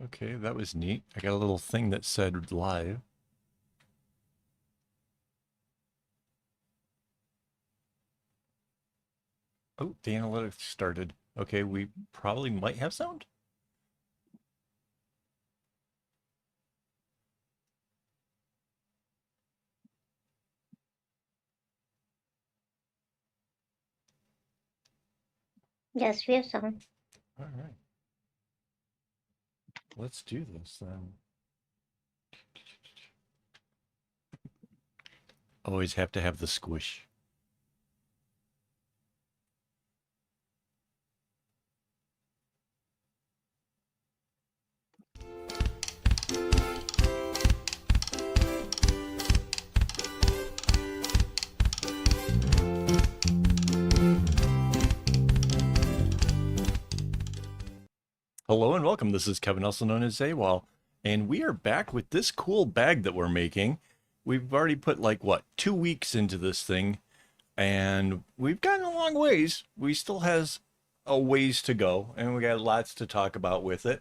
Okay, that was neat. I got a little thing that said live. Oh, the analytics started. Okay, we probably might have sound. Yes, we have some. All right, let's do this then. Always have to have the squish. Hello and welcome. This is Kevin, also known as Zaywall, and we are back with this cool bag that we're making. We've already put like what 2 weeks into this thing, and we've gotten a long ways. We still has a ways to go, and we got lots to talk about with it.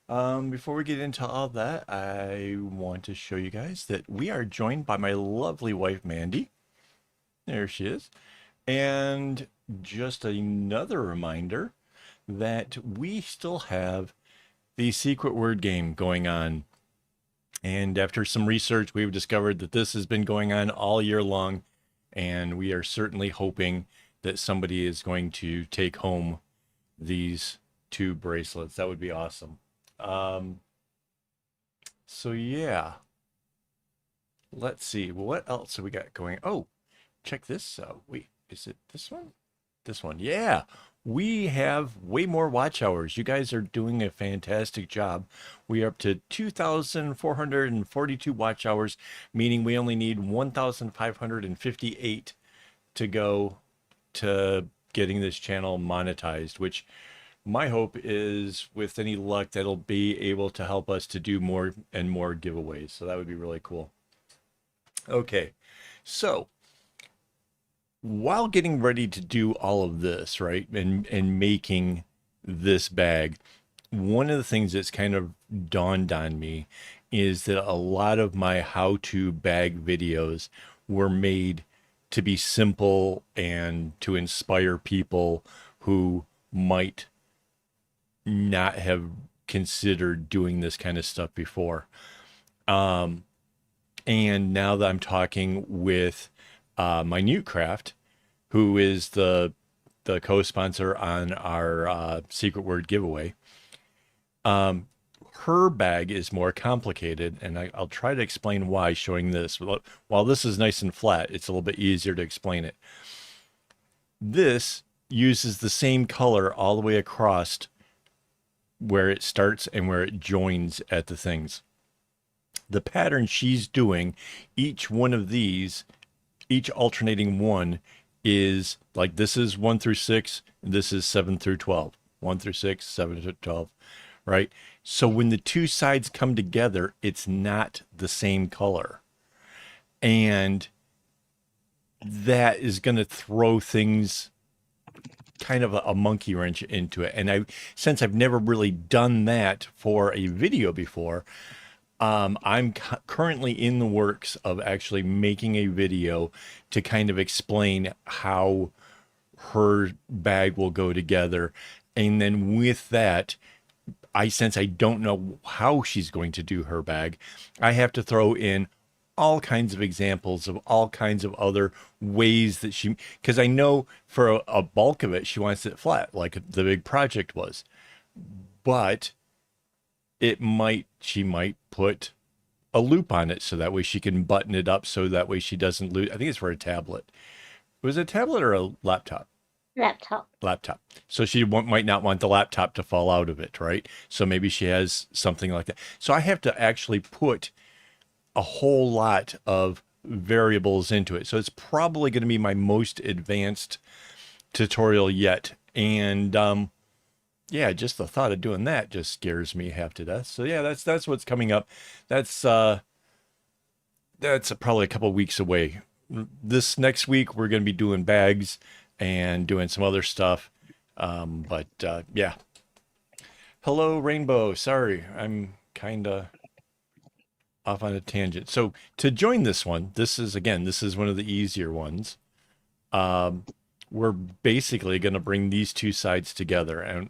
Before we get into all that, I want to show you guys that we are joined by my lovely wife, Mandy. There she is. And just another reminder that we still have the secret word game going on. And after some research, we've discovered that this has been going on all year long. And we are certainly hoping that somebody is going to take home these two bracelets. That would be awesome. Um, so yeah, let's see. What else have we got going? Oh, check this out. Wait, is it this one? This one. Yeah. We have way more watch hours. You guys are doing a fantastic job. We are up to 2,442 watch hours, meaning we only need 1,558 to go to getting this channel monetized, which my hope is with any luck that'll be able to help us to do more and more giveaways. So that would be really cool. Okay. So while getting ready to do all of this, right, and making this bag, one of the things that's kind of dawned on me is that a lot of my how-to bag videos were made to be simple and to inspire people who might not have considered doing this kind of stuff before. Um, and now that I'm talking with Minute Craft, who is the co-sponsor on our secret word giveaway. Her bag is more complicated, and I'll try to explain why showing this. While this is nice and flat, it's a little bit easier to explain it. This uses the same color all the way across where it starts and where it joins at the things. The pattern she's doing, each one of these, each alternating one is like this is 1 through 6, and this is 7 through 12. 1 through 6, 7 through 12, right? So when the two sides come together, it's not the same color. And that is going to throw things kind of a monkey wrench into it. And since I've never really done that for a video before, I'm currently in the works of actually making a video to kind of explain how her bag will go together. And then with that, since I don't know how she's going to do her bag, I have to throw in all kinds of examples of all kinds of other ways that because I know for a bulk of it, she wants it flat, like the big project was. But she might put a loop on it so that way she can button it up so that way she doesn't lose. I think it's for a tablet. Was it a tablet or a laptop? Laptop. Laptop. So she might not want the laptop to fall out of it, right? So maybe she has something like that. So I have to actually put a whole lot of variables into it. So it's probably going to be my most advanced tutorial yet. And yeah, just the thought of doing that just scares me half to death. So yeah, that's what's coming up. That's probably a couple weeks away. This next week we're going to be doing bags and doing some other stuff. But yeah. Hello, Rainbow. Sorry, I'm kind of off on a tangent. So to join this one, this is one of the easier ones. Um, we're basically going to bring these two sides together. And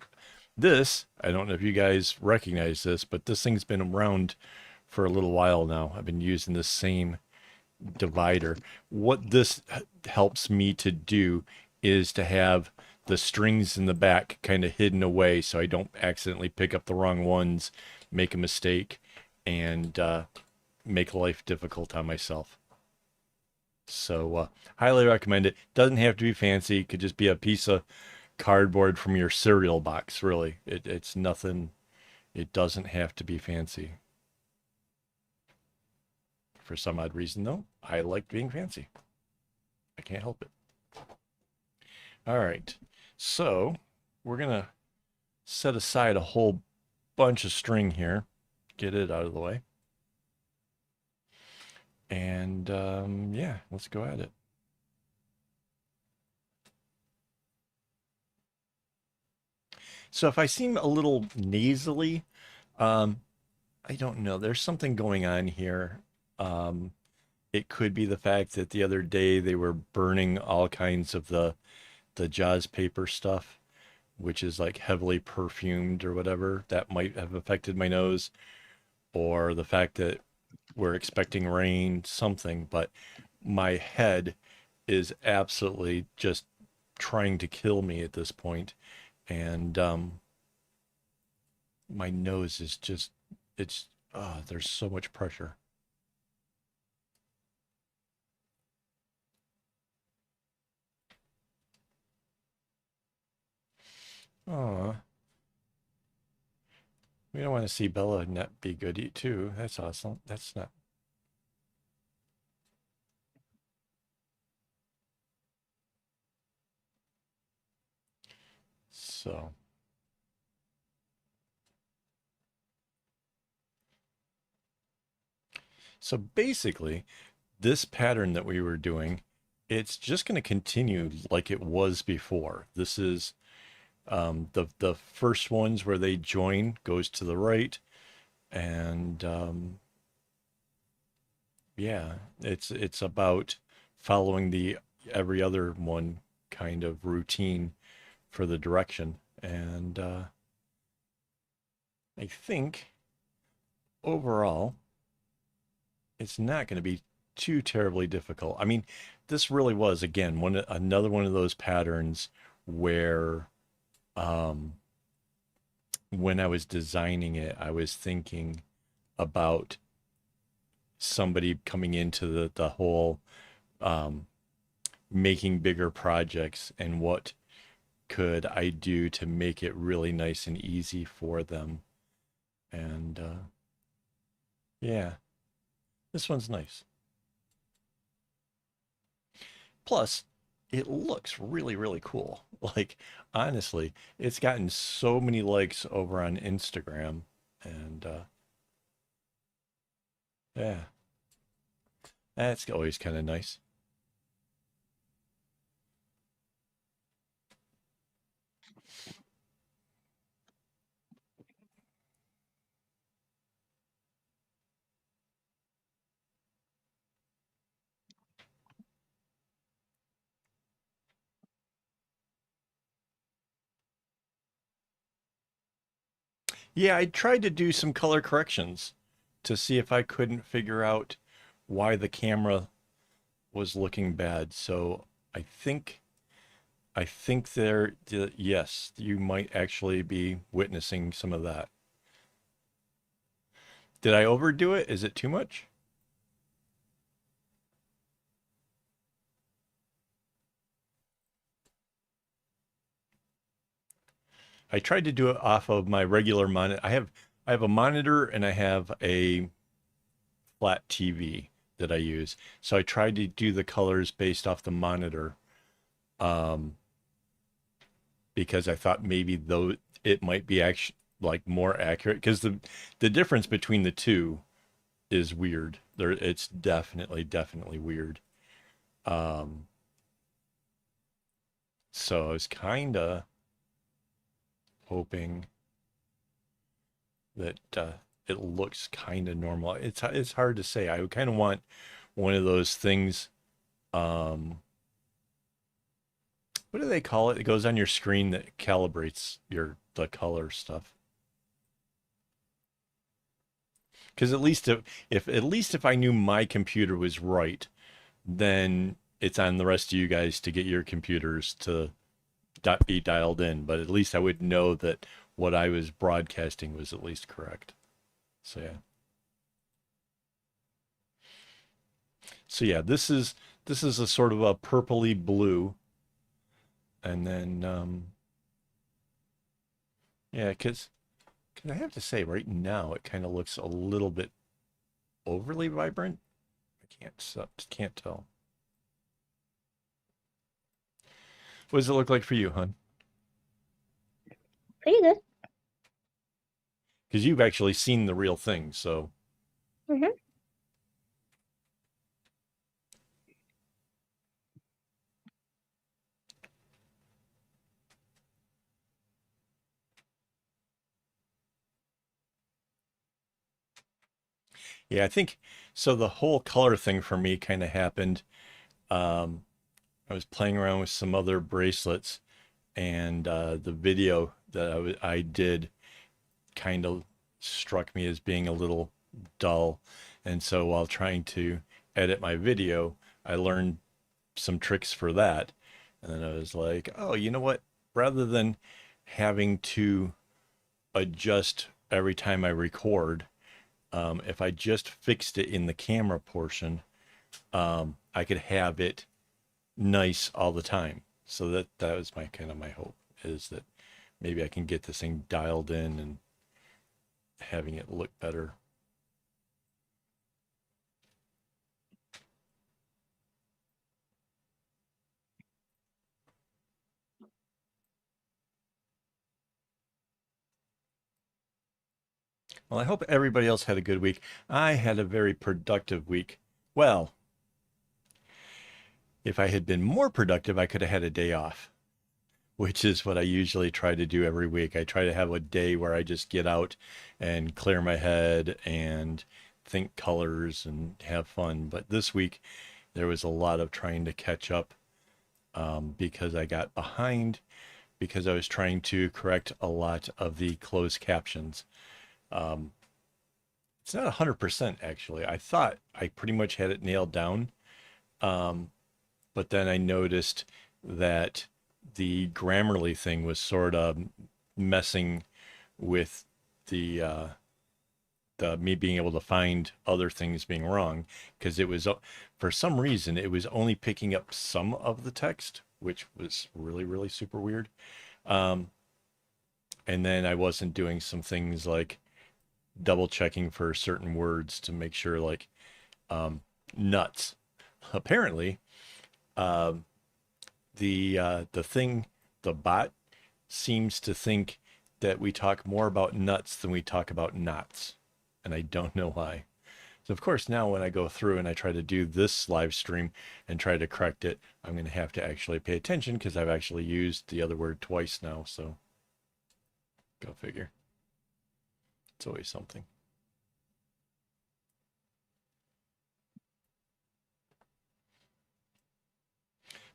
this, I don't know if you guys recognize this, but this thing's been around for a little while now. I've been using this same divider. What this helps me to do is to have the strings in the back kind of hidden away so I don't accidentally pick up the wrong ones, make a mistake, and make life difficult on myself. So, highly recommend it. Doesn't have to be fancy. It could just be a piece of cardboard from your cereal box, really. It's nothing, it doesn't have to be fancy. For some odd reason, though, I like being fancy. I can't help it. All right. So, we're going to set aside a whole bunch of string here, get it out of the way. And yeah, let's go at it. So if I seem a little nasally, um, I don't know. There's something going on here. Um, it could be the fact that the other day they were burning all kinds of the Jaws paper stuff, which is like heavily perfumed or whatever. That might have affected my nose, or the fact that we're expecting rain, something. But my head is absolutely just trying to kill me at this point, and my nose is just it's there's so much pressure. Oh, we don't want to see Bella not be good too. That's awesome. That's not so. So basically, this pattern that we were doing, it's just going to continue like it was before. This is the first ones where they join goes to the right, and yeah, it's about following the every other one kind of routine for the direction. And I think overall, it's not going to be too terribly difficult. I mean, this really was again another one of those patterns where um, when I was designing it, I was thinking about somebody coming into the whole um, making bigger projects and what could I do to make it really nice and easy for them. And yeah, this one's nice. Plus, it looks really, really cool. Like, honestly, it's gotten so many likes over on Instagram. And yeah, that's always kind of nice. Yeah, I tried to do some color corrections to see if I couldn't figure out why the camera was looking bad. So I think yes, you might actually be witnessing some of that. Did I overdo it? Is it too much? I tried to do it off of my regular monitor. I have a monitor and I have a flat TV that I use. So I tried to do the colors based off the monitor, um, because I thought maybe though it might be actually like more accurate because the difference between the two is weird. There, it's definitely weird. Um, so I was kind of hoping. that it looks kind of normal. It's hard to say. I kind of want one of those things. What do they call it? It goes on your screen that calibrates the color stuff. Because at least if I knew my computer was right, then it's on the rest of you guys to get your computers to be dialed in. But at least I would know that what I was broadcasting was at least correct. So yeah. So yeah, this is a sort of a purpley blue, and then yeah, because I have to say right now it kind of looks a little bit overly vibrant. I can't tell. What does it look like for you, hon? Pretty good. Because you've actually seen the real thing, so Mm-hmm. yeah, I think so. The whole color thing for me kind of happened. Um, I was playing around with some other bracelets, and the video that I did kind of struck me as being a little dull. And so while trying to edit my video, I learned some tricks for that. And then I was like, oh, you know what? Rather than having to adjust every time I record, if I just fixed it in the camera portion, I could have it nice all the time. So that was my kind of my hope, is that maybe I can get this thing dialed in and having it look better. Well, I hope everybody else had a good week. I had a very productive week. Well, if I had been more productive, I could have had a day off, which is what I usually try to do every week. I try to have a day where I just get out and clear my head and think colors and have fun. But this week, there was a lot of trying to catch up, because I got behind because I was trying to correct a lot of the closed captions. Um, it's not 100% actually. I thought I pretty much had it nailed down. Um, but then I noticed that the Grammarly thing was sort of messing with the me being able to find other things being wrong, because it was for some reason it was only picking up some of the text, which was really really super weird. Um, and then I wasn't doing some things like double checking for certain words to make sure, like um, nuts. Apparently, um, the bot seems to think that we talk more about nuts than we talk about knots, and I don't know why. So of course now when I go through and I try to do this live stream and try to correct it, I'm going to have to actually pay attention because I've actually used the other word twice now. So go figure. It's always something.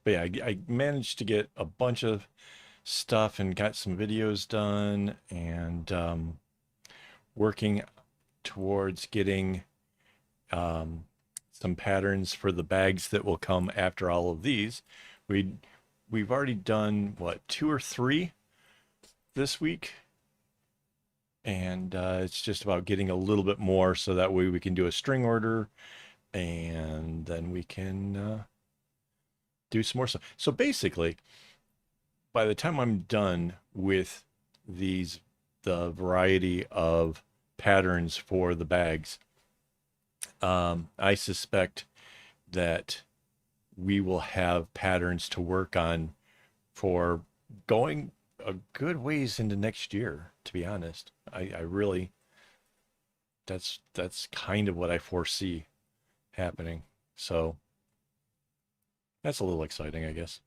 But yeah, I managed to get a bunch of stuff and got some videos done, and working towards getting um, some patterns for the bags that will come after all of these. We we've already done what, two or three this week, and it's just about getting a little bit more so that way we can do a string order, and then we can do some more stuff. So basically, by the time I'm done with these, the variety of patterns for the bags, I suspect that we will have patterns to work on for going a good ways into next year, to be honest. I really, that's kind of what I foresee happening. So that's a little exciting, I guess.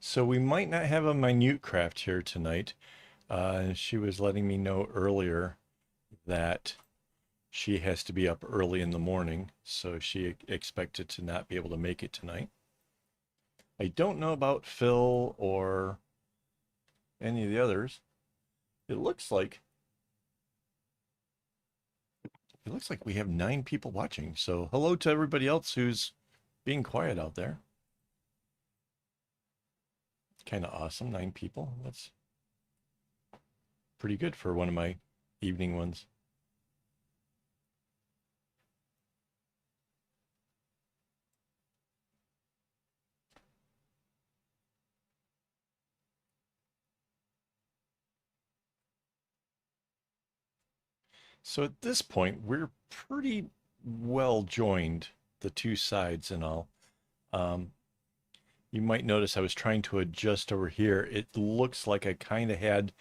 So we might not have a minute craft here tonight. She was letting me know earlier that she has to be up early in the morning, so she expected to not be able to make it tonight. I don't know about Phil or any of the others. It looks like it looks like we have 9 people watching. So hello to everybody else who's being quiet out there. Kind of awesome, 9 people. That's pretty good for one of my evening ones. So at this point, we're pretty well joined, the two sides and all. Um, you might notice I was trying to adjust over here. It looks like I kind of had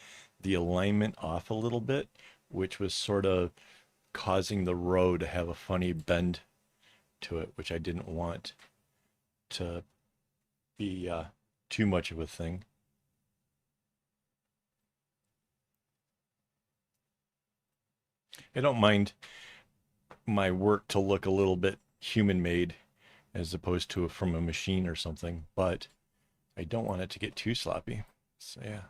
the alignment off a little bit, which was sort of causing the row to have a funny bend to it, which I didn't want to be too much of a thing. I don't mind my work to look a little bit human made as opposed to from a machine or something, but I don't want it to get too sloppy. So yeah.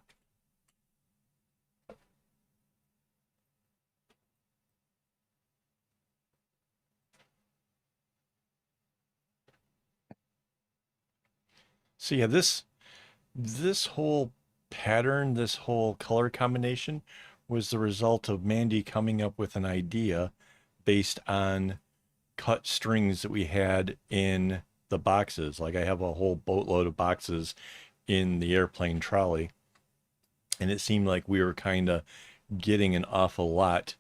So yeah, this whole pattern, this whole color combination was the result of Mandy coming up with an idea based on cut strings that we had in the boxes. Like I have a whole boatload of boxes in the airplane trolley, and it seemed like we were kind of getting an awful lot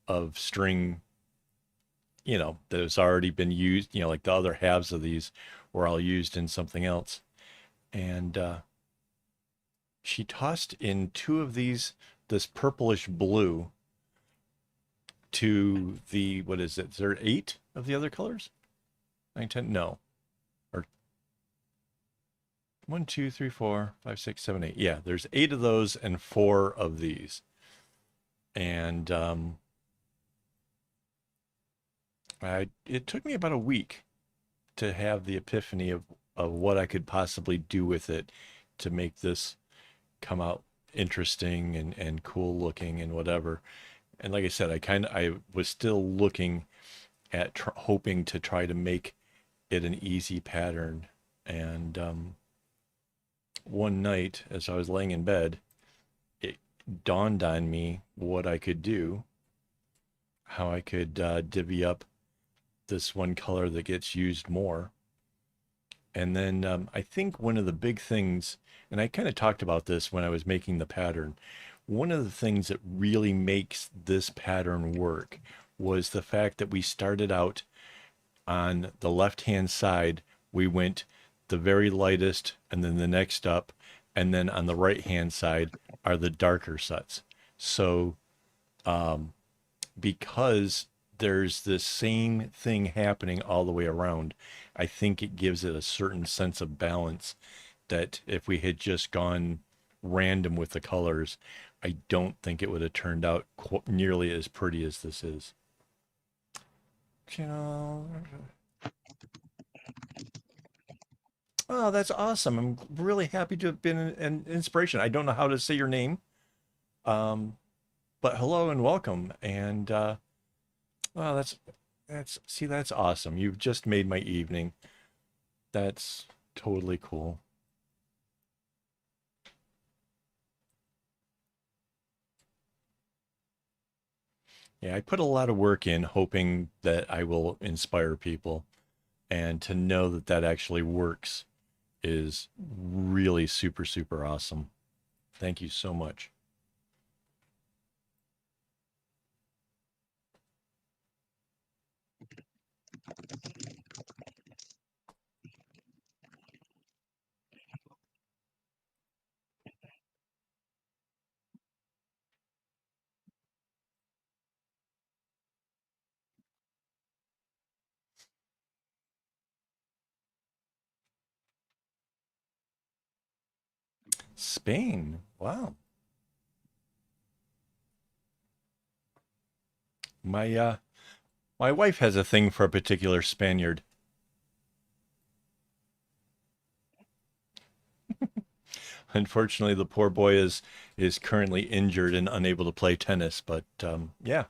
of string, that has already been used, like the other halves of these were all used in something else. And she tossed in 2 of these, this purplish blue, to the, what is it? Is there 8 of the other colors? 9, 10? No. Or 1, 2, 3, 4, 5, 6, 7, 8. Yeah, there's 8 of those and 4 of these. And it took me about a week to have the epiphany of what I could possibly do with it to make this come out interesting and cool looking and whatever. And like I said, I was still looking at hoping to try to make it an easy pattern. And one night, as I was laying in bed, it dawned on me what I could do, how I could divvy up this one color that gets used more. And then I think one of the big things, and I kind of talked about this when I was making the pattern, one of the things that really makes this pattern work was the fact that we started out on the left-hand side. We went the very lightest and then the next up. And then on the right-hand side are the darker sets. So because there's this same thing happening all the way around, I think it gives it a certain sense of balance that if we had just gone random with the colors, I don't think it would have turned out nearly as pretty as this is. Oh, that's awesome. I'm really happy to have been an inspiration. I don't know how to say your name, um, but hello and welcome. And oh, that's awesome. You've just made my evening. That's totally cool. Yeah, I put a lot of work in hoping that I will inspire people, and to know that that actually works is really super, super awesome. Thank you so much. Spain. Wow. My wife has a thing for a particular Spaniard. Unfortunately, the poor boy is currently injured and unable to play tennis, but yeah.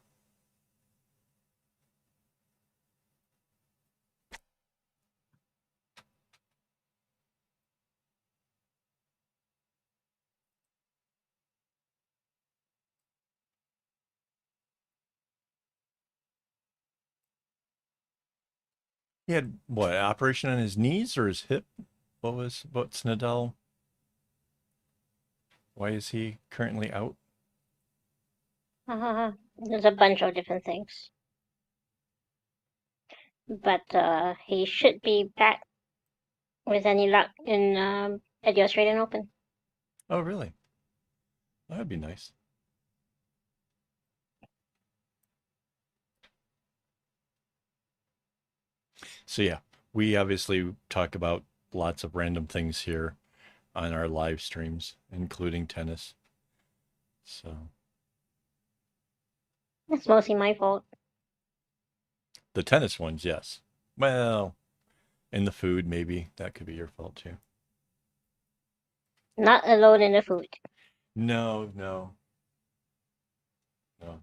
He had what, operation on his knees or his hip? What's Nadal? Why is he currently out? There's a bunch of different things, but he should be back with any luck in at the Australian Open. Oh, really? That would be nice. So yeah, we obviously talk about lots of random things here on our live streams, including tennis. So It's mostly my fault. the tennis ones, yes. Well, and the food, maybe that could be your fault too. Not alone in the food. No, no, no.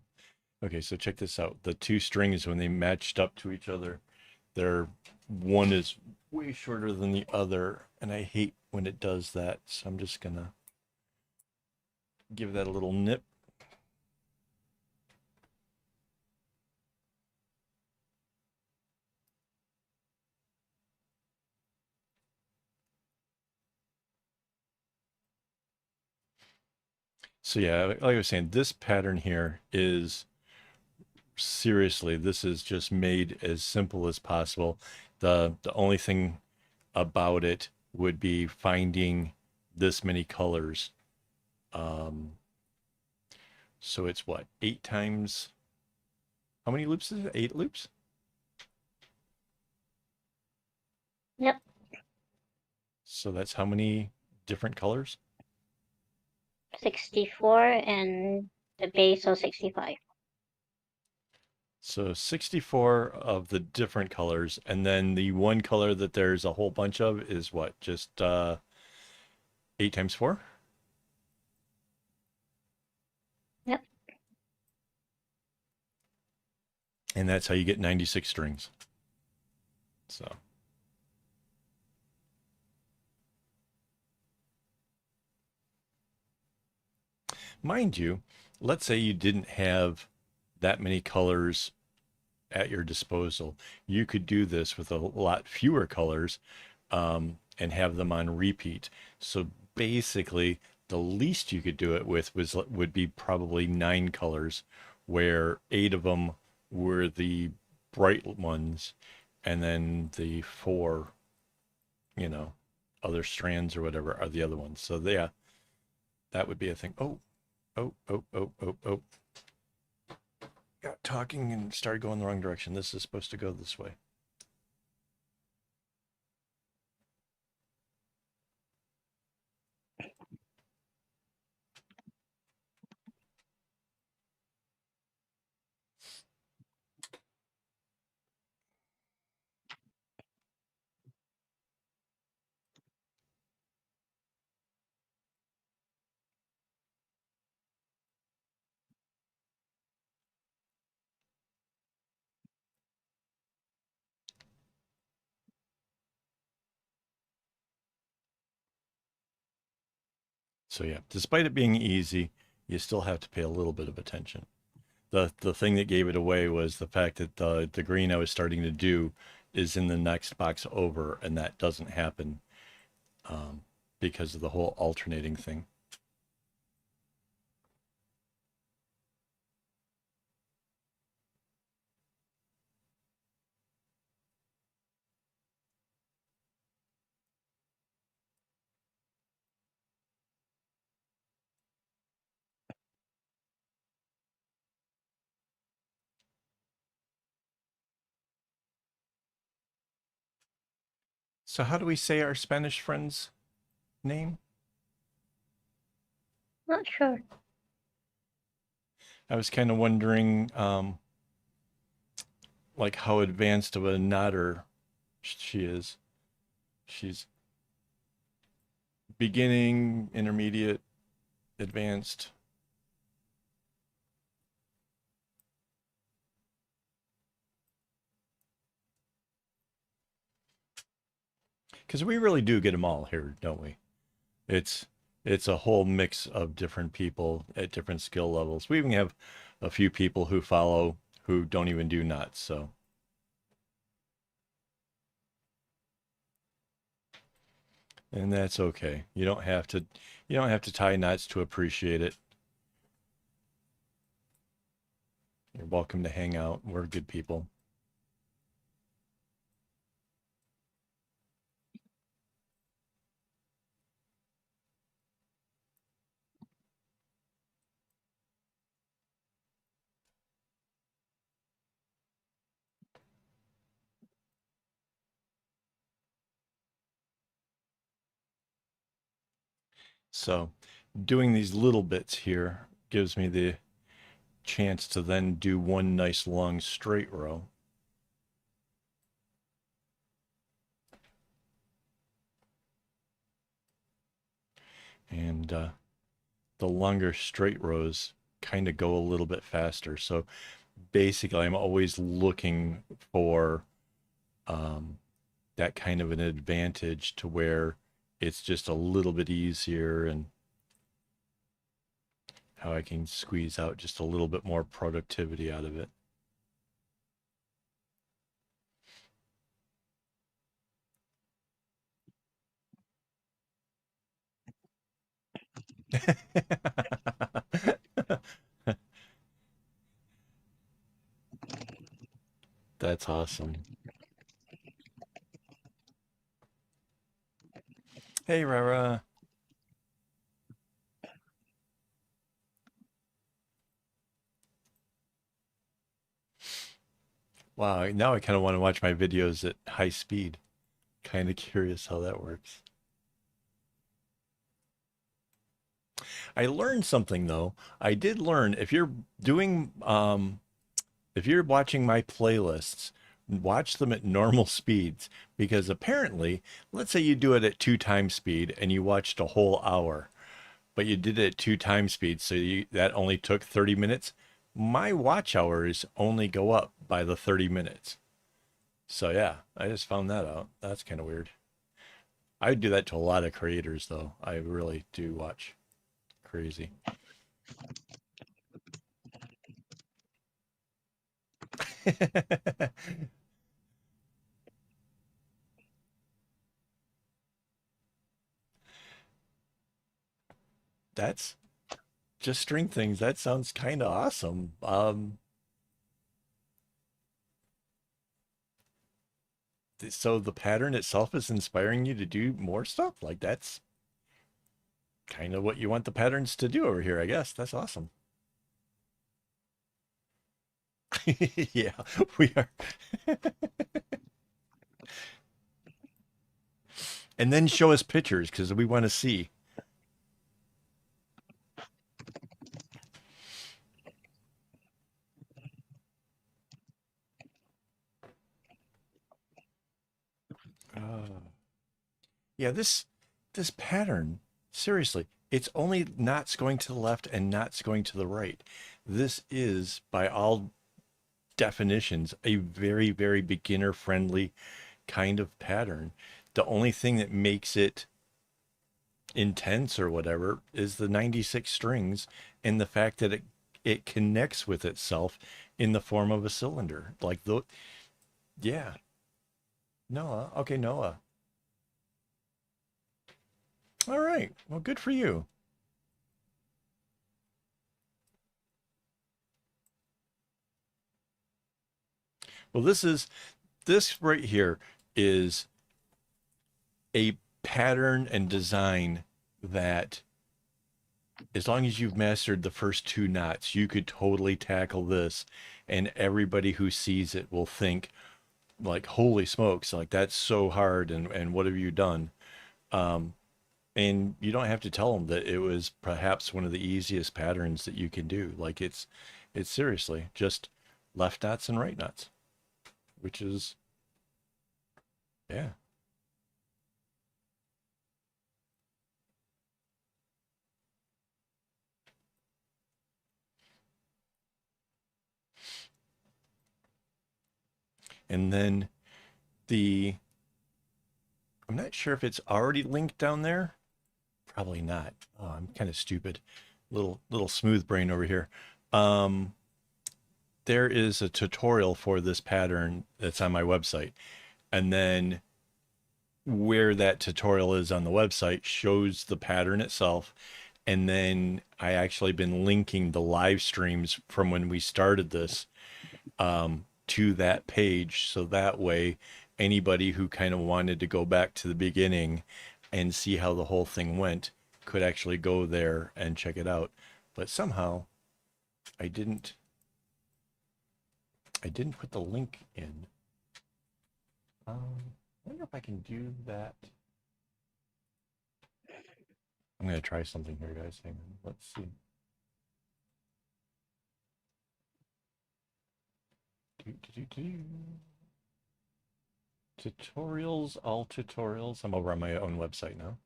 Okay, so check this out. The two strings, when they matched up to each other, they're one is way shorter than the other, and I hate when it does that. So I'm just gonna give that a little nip. So yeah, like I was saying, this pattern here is seriously, this is just made as simple as possible. The only thing about it would be finding this many colors. Um, so it's what, 8 times? How many loops is it? 8 loops? Yep, So that's how many different colors? 64 and the base of 65. So 64 of the different colors, and then the one color that there's a whole bunch of is what? Just 8 times 4? Yep. And that's how you get 96 strings. So, mind you, let's say you didn't have that many colors at your disposal. You could do this with a lot fewer colors and have them on repeat. So basically, the least you could do it with would be probably 9 colors, where 8 of them were the bright ones, and then the four, you know, other strands or whatever are the other ones. So yeah, that would be a thing. Oh, oh, oh, oh, oh, oh. Got talking and started going the wrong direction. This is supposed to go this way. So yeah, despite it being easy, you still have to pay a little bit of attention. The thing that gave it away was the fact that the green I was starting to do is in the next box over, and that doesn't happen um, because of the whole alternating thing. So how do we say our Spanish friend's name? Not sure. I was kind of wondering, like how advanced of a knotter she is. She's beginning, intermediate, advanced. Because we really do get them all here, don't we? It's it's a whole mix of different people at different skill levels. We even have a few people who follow who don't even do knots, so and that's okay. You don't have to tie knots to appreciate it. You're welcome to hang out. We're good people. So doing these little bits here gives me the chance to then do one nice long straight row. And the longer straight rows kind of go a little bit faster. So basically, I'm always looking for that kind of an advantage to where it's just a little bit easier and how I can squeeze out just a little bit more productivity out of it. That's awesome. Hey, Rara. Wow, now I kind of want to watch my videos at high speed. Kind of curious how that works. I learned something though. I did learn doing if you're watching my playlists, watch them at normal speeds because apparently, let's say you do it at 2 times speed and you watched a whole hour, but you did it at 2 times speed, so that only took 30 minutes. My watch hours only go up by the 30 minutes. So yeah, I just found that out. That's kind of weird. I do that to a lot of creators though. I really do watch crazy. That's just string things. That sounds kind of awesome. So the pattern itself is inspiring you to do more stuff. Like that's kind of what you want the patterns to do over here, I guess. That's awesome. Yeah, we are. And then show us pictures because we want to see. Uh, yeah, this pattern, seriously, it's only knots going to the left and knots going to the right. This is, by all definitions, a very, very beginner friendly kind of pattern. The only thing that makes it intense or whatever is the 96 strings and the fact that it connects with itself in the form of a cylinder. Like the yeah, Noah. Okay, Noah. All right. Well, good for you. Well, this right here is a pattern and design that as long as you've mastered the first 2 knots, you could totally tackle this and everybody who sees it will think like, holy smokes, like that's so hard and what have you done? And you don't have to tell them that it was perhaps one of the easiest patterns that you can do. Like it's seriously just left knots and right knots, which is, yeah. And then the, I'm not sure if it's already linked down there. Probably not. Oh, I'm kind of stupid. Little smooth brain over here. Um, there is a tutorial for this pattern that's on my website. And then where that tutorial is on the website shows the pattern itself. And then I actually been linking the live streams from when we started this to that page. So that way, anybody who kind of wanted to go back to the beginning and see how the whole thing went could actually go there and check it out. But somehow I didn't put the link in. I wonder if I can do that. I'm going to try something here, guys. Hang on. Let's see. Tutorials, all tutorials. I'm over on my own website now.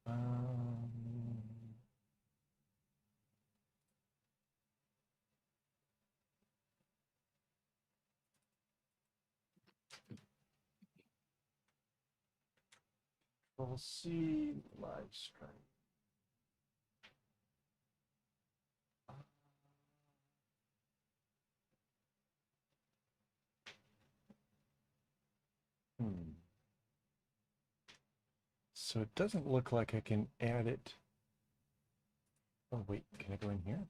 Um, we'll see live stream. Hmm. So it doesn't look like I can add it. Oh, wait, can I go in here?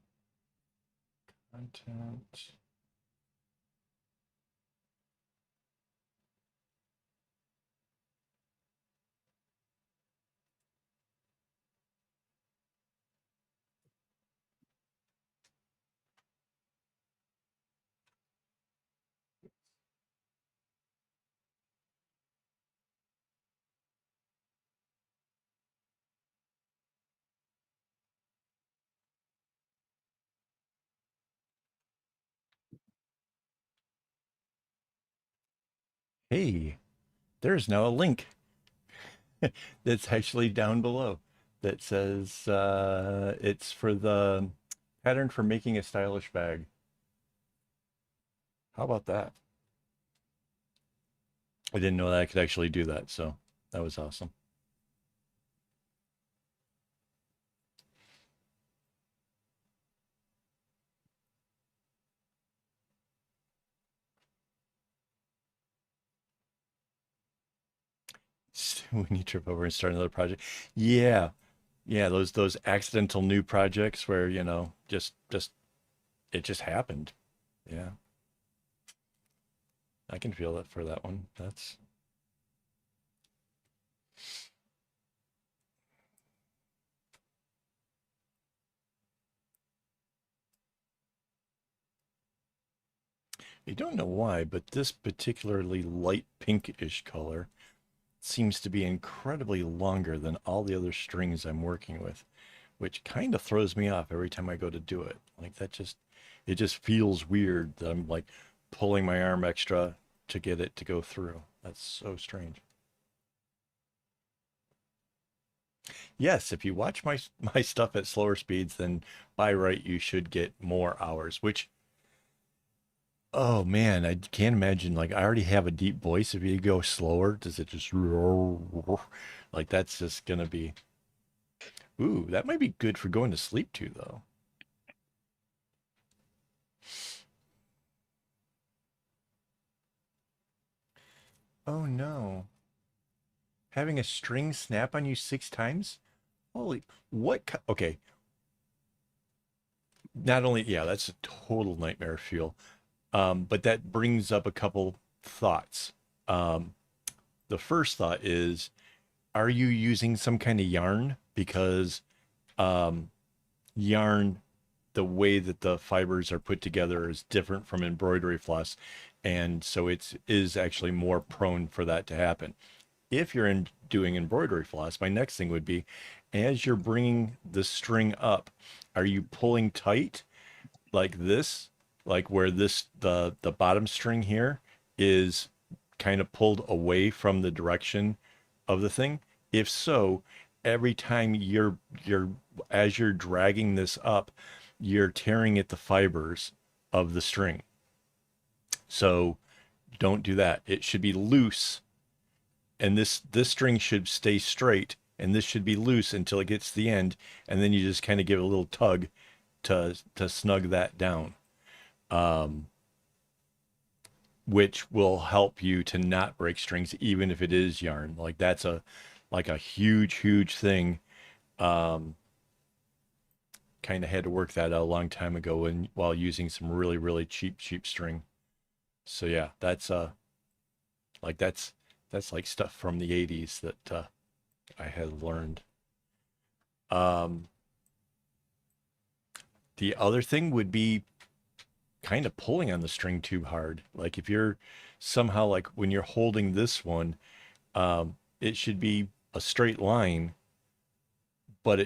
Content. Hey, there's now a link that's actually down below that says it's for the pattern for making a stylish bag. How about that? I didn't know that I could actually do that, so that was awesome. When you trip over and start another project, yeah, yeah, those accidental new projects where just it just happened. Yeah, I can feel that for that one. That's I don't know why, but this particularly light pinkish color seems to be incredibly longer than all the other strings I'm working with, which kind of throws me off every time I go to do it. Like that just, it just feels weird that I'm like pulling my arm extra to get it to go through. That's so strange. Yes, if you watch my stuff at slower speeds, then by right you should get more hours, which oh man, I can't imagine. Like, I already have a deep voice. If you go slower, does it just like that's just gonna be? Ooh, that might be good for going to sleep too, though. Oh no, having a string snap on you 6 times? Holy, okay, not only yeah, that's a total nightmare feel. But that brings up a couple thoughts. Um, the first thought is, are you using some kind of yarn? Because um, yarn, the way that the fibers are put together is different from embroidery floss, and so it's is actually more prone for that to happen. if you're doing embroidery floss, my next thing would be, as you're bringing the string up, are you pulling tight like this, like where the bottom string here is kind of pulled away from the direction of the thing? If so, every time you're as you're dragging this up, you're tearing at the fibers of the string. So don't do that. It should be loose, and this string should stay straight, and this should be loose until it gets to the end, and then you just kind of give it a little tug to snug that down, which will help you to not break strings, even if it is yarn. Like that's a huge thing. Um, Kind of had to work that out a long time ago when while using some really cheap string. So yeah, like that's like stuff from the 80s that I had learned. Um, the other thing would be kind of pulling on the string too hard. Like if you're somehow like when you're holding this one, it should be a straight line, but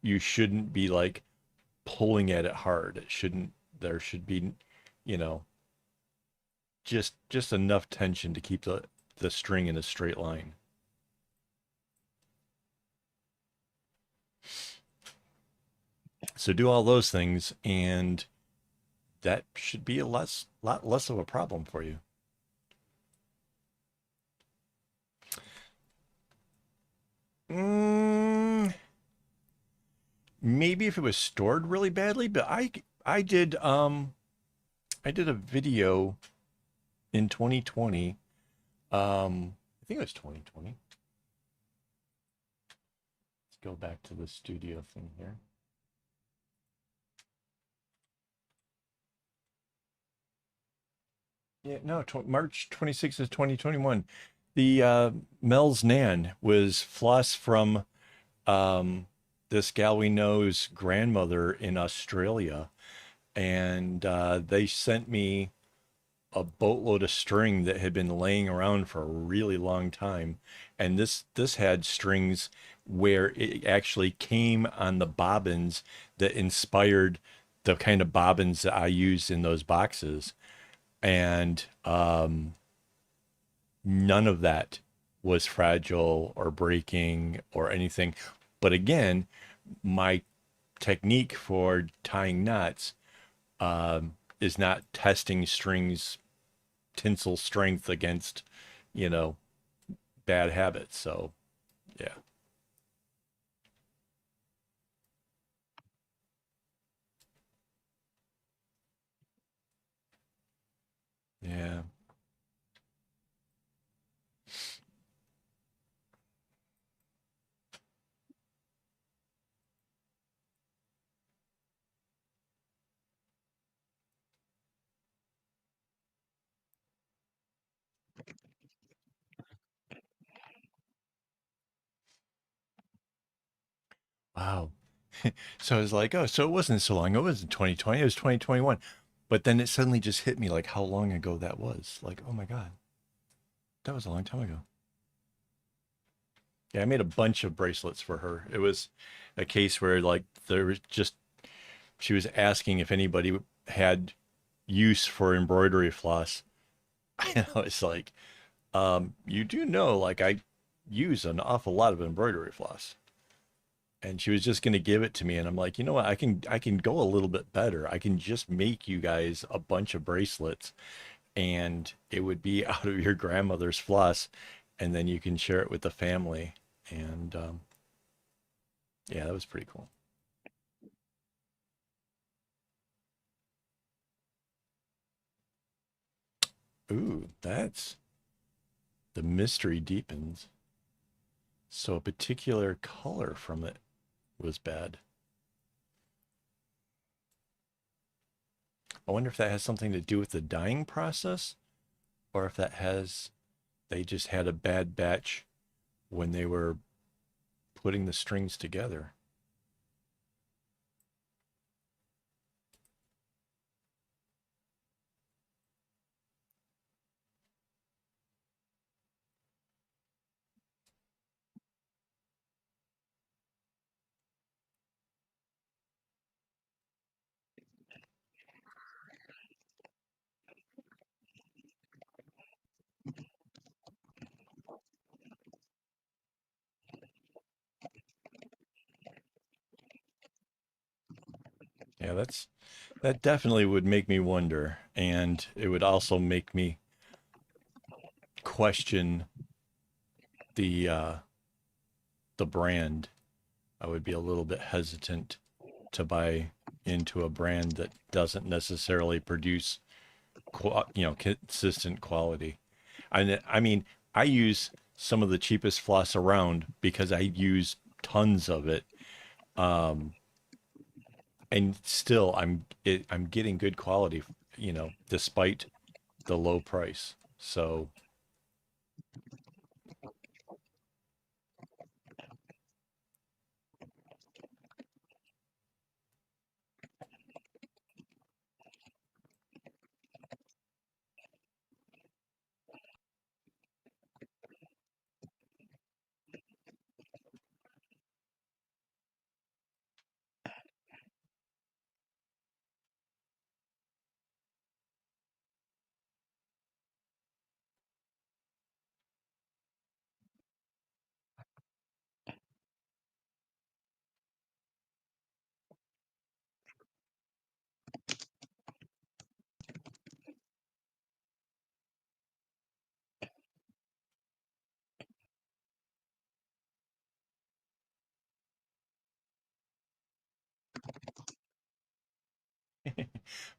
you shouldn't be like pulling at it hard. It shouldn't, there should be, you know, just enough tension to keep the string in a straight line. So do all those things and that should be a lot less of a problem for you. Mm, maybe if it was stored really badly, but I did I did a video in 2020. I think it was 2020. Let's go back to the studio thing here. Yeah, no, March 26th of 2021. The Mel's Nan was floss from um, this gal we know's grandmother in Australia, and they sent me a boatload of string that had been laying around for a really long time, and this had strings where it actually came on the bobbins that inspired the kind of bobbins that I used in those boxes, and none of that was fragile or breaking or anything. But again, my technique for tying knots is not testing strings tensile strength against, you know, bad habits. So yeah, yeah. Wow. So I was like, oh, so it wasn't so long. It wasn't 2020. It was 2021. But then it suddenly just hit me like how long ago that was. Like, oh my God, that was a long time ago. Yeah, I made a bunch of bracelets for her. It was a case where like there was just she was asking if anybody had use for embroidery floss. And I was like, you do know, like I use an awful lot of embroidery floss. And she was just going to give it to me, and I'm like, you know what, I can go a little bit better. I can just make you guys a bunch of bracelets, and it would be out of your grandmother's floss, and then you can share it with the family. And yeah, that was pretty cool. Ooh, that's the mystery deepens. So a particular color from it was bad. I wonder if that has something to do with the dyeing process, or if that has they just had a bad batch when they were putting the strings together. Yeah, that definitely would make me wonder, and it would also make me question the the brand. I would be a little bit hesitant to buy into a brand that doesn't necessarily produce consistent quality. I mean, I use some of the cheapest floss around because I use tons of it. Um, and still I'm getting good quality, despite the low price. So,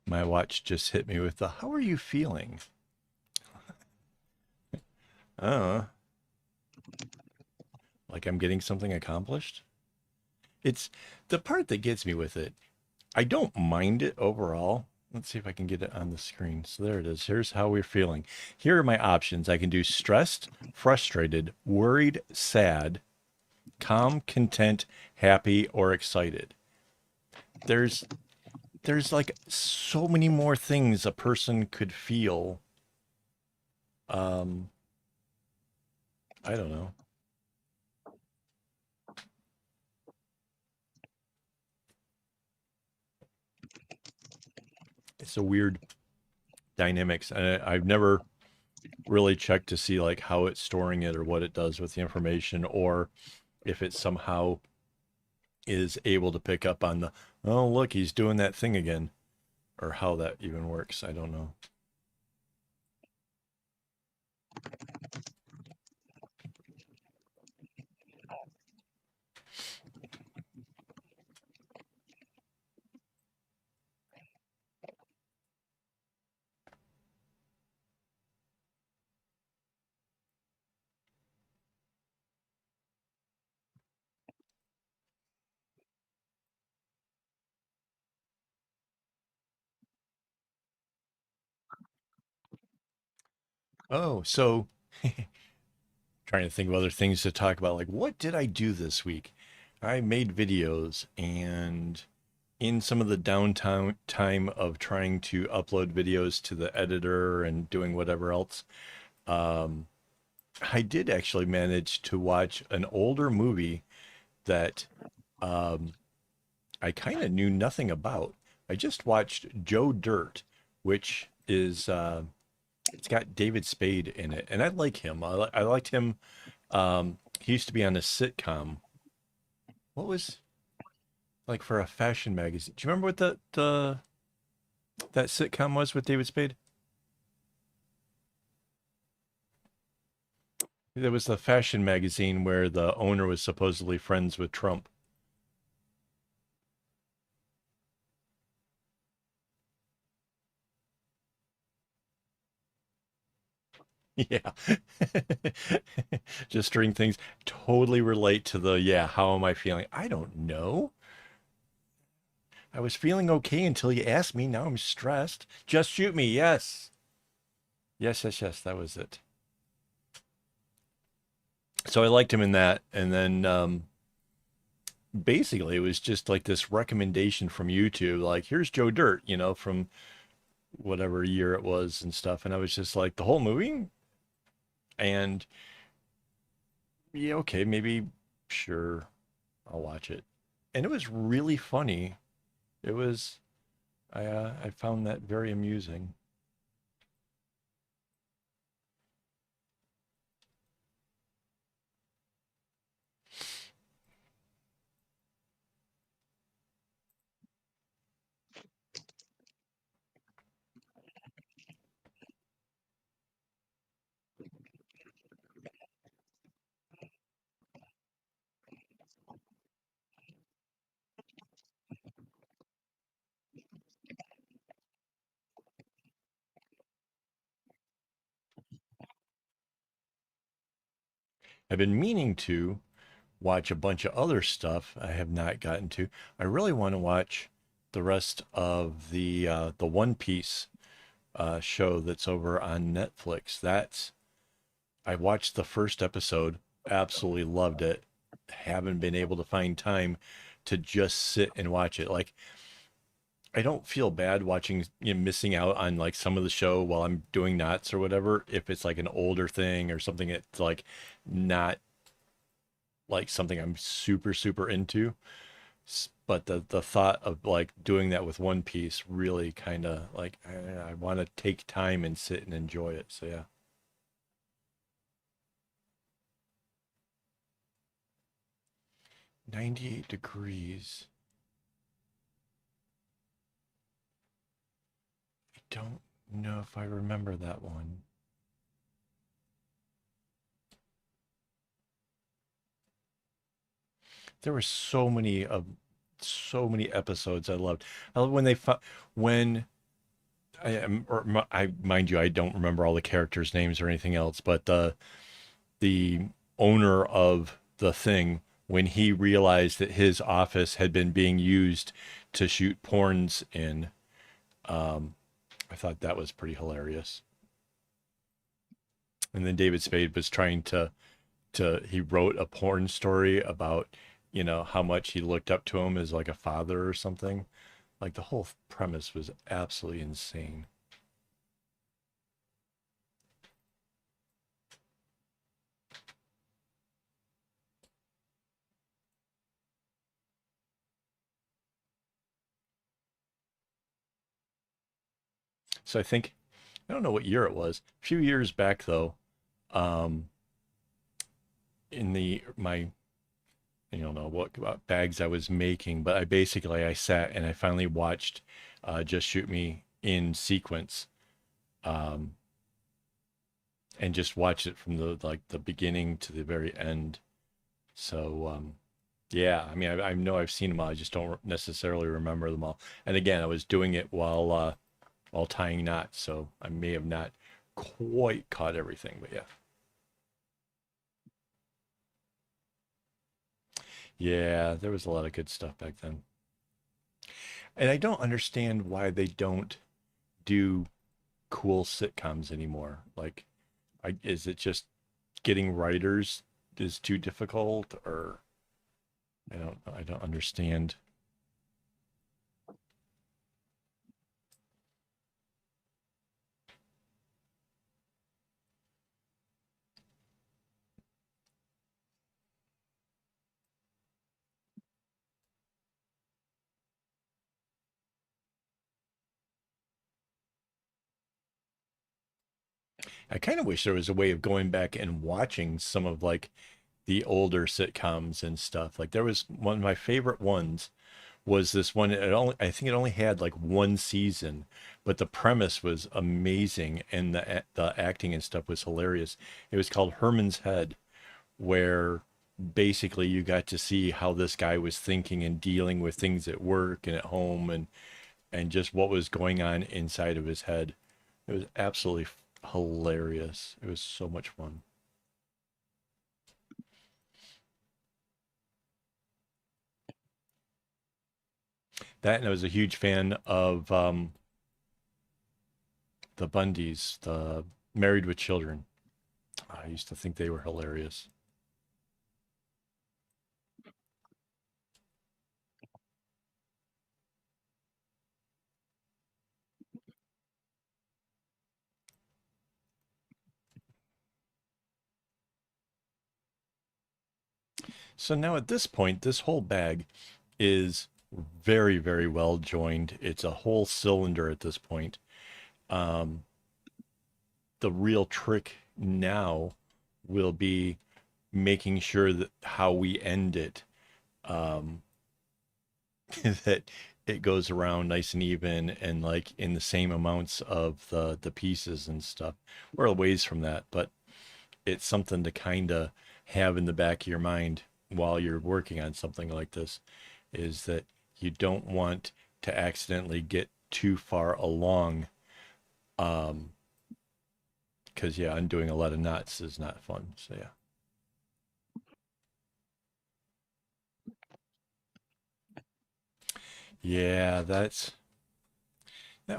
my watch just hit me with the "How are you feeling?" Oh, like I'm getting something accomplished. It's the part that gets me with it. I don't mind it overall. Let's see if I can get it on the screen. So there it is. Here's how we're feeling. Here are my options. I can do stressed, frustrated, worried, sad, calm, content, happy, or excited. There's there's like so many more things a person could feel. Um, I don't know. It's a weird dynamics. And I've never really checked to see like how it's storing it or what it does with the information, or if it somehow is able to pick up on the, oh, look, he's doing that thing again, or how that even works. I don't know. Oh, so trying to think of other things to talk about. Like, what did I do this week? I made videos, and in some of the downtime time of trying to upload videos to the editor and doing whatever else, um, I did actually manage to watch an older movie that um, I kind of knew nothing about. I just watched Joe Dirt, which is it's got David Spade in it, and I like him. I liked him. He used to be on a sitcom. What was like for a fashion magazine? Do you remember what the that sitcom was with David Spade? There was the fashion magazine where the owner was supposedly friends with Trump. Yeah. Just string things totally relate to the, yeah, how am I feeling? I don't know. I was feeling okay until you asked me. Now I'm stressed. Just shoot me. Yes. Yes, yes, yes. That was it. So I liked him in that. And then basically it was just like this recommendation from YouTube, like, here's Joe Dirt, from whatever year it was and stuff. And I was just like, the whole movie? And yeah, okay, maybe, sure, I'll watch it. And it was really funny. It was, I found that very amusing. I've been meaning to watch a bunch of other stuff I have not gotten to. I really want to watch the rest of the One Piece show that's over on Netflix. That's I watched the first episode, absolutely loved it. Haven't been able to find time to just sit and watch it. Like I don't feel bad watching, missing out on like some of the show while I'm doing knots or whatever. If it's like an older thing or something that's like not like something I'm super super into. But the thought of like doing that with One Piece really kind of like I want to take time and sit and enjoy it. So yeah, 98 degrees. I don't know if I remember that one. There were so many episodes I loved. I love when when I am, I mind you, I don't remember all the characters' names or anything else, but the owner of the thing, when he realized that his office had been being used to shoot porns in, um, I thought that was pretty hilarious. And then David Spade was trying to he wrote a porn story about, how much he looked up to him as like a father or something. Like the whole premise was absolutely insane. So I don't know what year it was. A few years back though, um, in the my I don't know what bags I was making, but I sat and I finally watched Just Shoot Me in sequence, um, and just watched it from the beginning to the very end. So yeah, I mean I know I've seen them all. I just don't necessarily remember them all. And again, I was doing it while tying knots, so I may have not quite caught everything, but yeah. Yeah, there was a lot of good stuff back then. And I don't understand why they don't do cool sitcoms anymore. Like, is it just getting writers is too difficult, or I don't understand. I kind of wish there was a way of going back and watching some of like the older sitcoms and stuff. Like there was one of my favorite ones was this one. I think it only had like one season, but the premise was amazing and the acting and stuff was hilarious. It was called Herman's Head, where basically you got to see how this guy was thinking and dealing with things at work and at home and just what was going on inside of his head. It was absolutely hilarious. It was so much fun. That and I was a huge fan of the Bundys, the Married with Children. I used to think they were hilarious. So now at this point, this whole bag is very, very well joined. It's a whole cylinder at this point. Um, the real trick now will be making sure that how we end it, um, that it goes around nice and even and like in the same amounts of the pieces and stuff. We're a ways from that, but it's something to kind of have in the back of your mind while you're working on something like this, is that you don't want to accidentally get too far along, um because yeah, undoing a lot of knots is not fun. So yeah. Yeah, that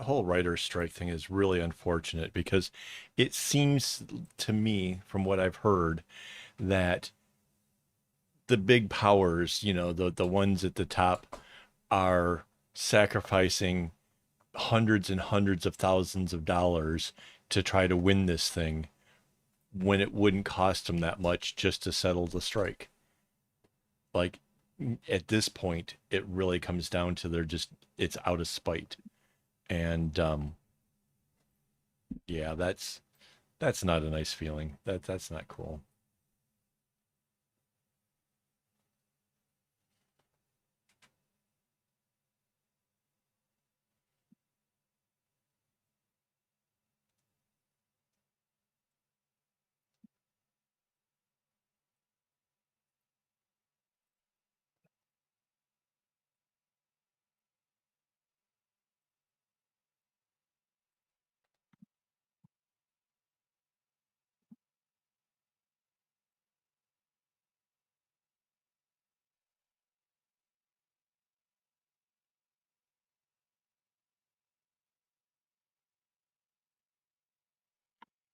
whole writer's strike thing is really unfortunate because it seems to me, from what I've heard, that the big powers, the ones at the top, are sacrificing hundreds and hundreds of thousands of dollars to try to win this thing when it wouldn't cost them that much just to settle the strike. Like at this point, it really comes down to it's out of spite. And yeah, that's not a nice feeling. That's not cool.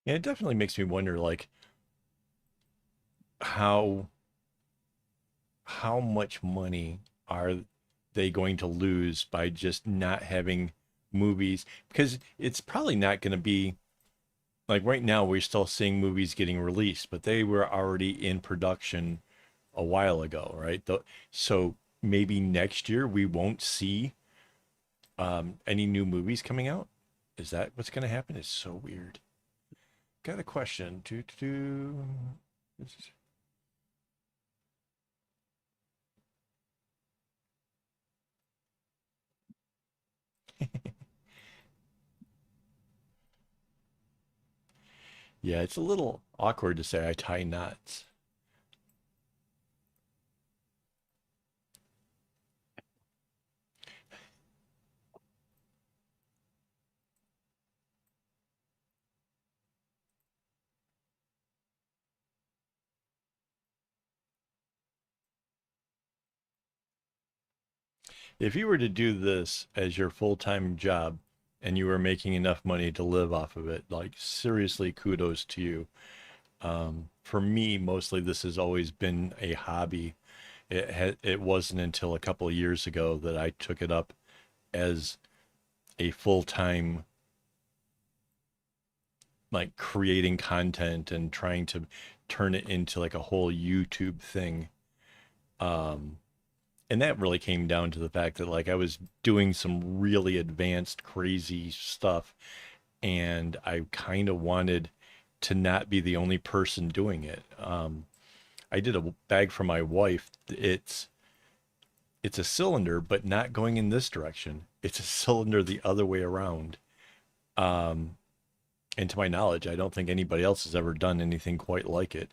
Yeah, it definitely makes me wonder like how how much money are they going to lose by just not having movies? Because it's probably not going to be like right now we're still seeing movies getting released, but they were already in production a while ago, right? So maybe next year we won't see any new movies coming out. Is that what's going to happen? It's so weird. Got a question. Yeah, it's a little awkward to say I tie knots. If you were to do this as your full-time job and you were making enough money to live off of it, like seriously, kudos to you. For me, mostly this has always been a hobby. It wasn't until a couple of years ago that I took it up as a full-time, like creating content and trying to turn it into like a whole YouTube thing. Um, and that really came down to the fact that like I was doing some really advanced, crazy stuff, and I kind of wanted to not be the only person doing it. I did a bag for my wife. It's a cylinder, but not going in this direction. It's a cylinder the other way around. Um, and to my knowledge, I don't think anybody else has ever done anything quite like it.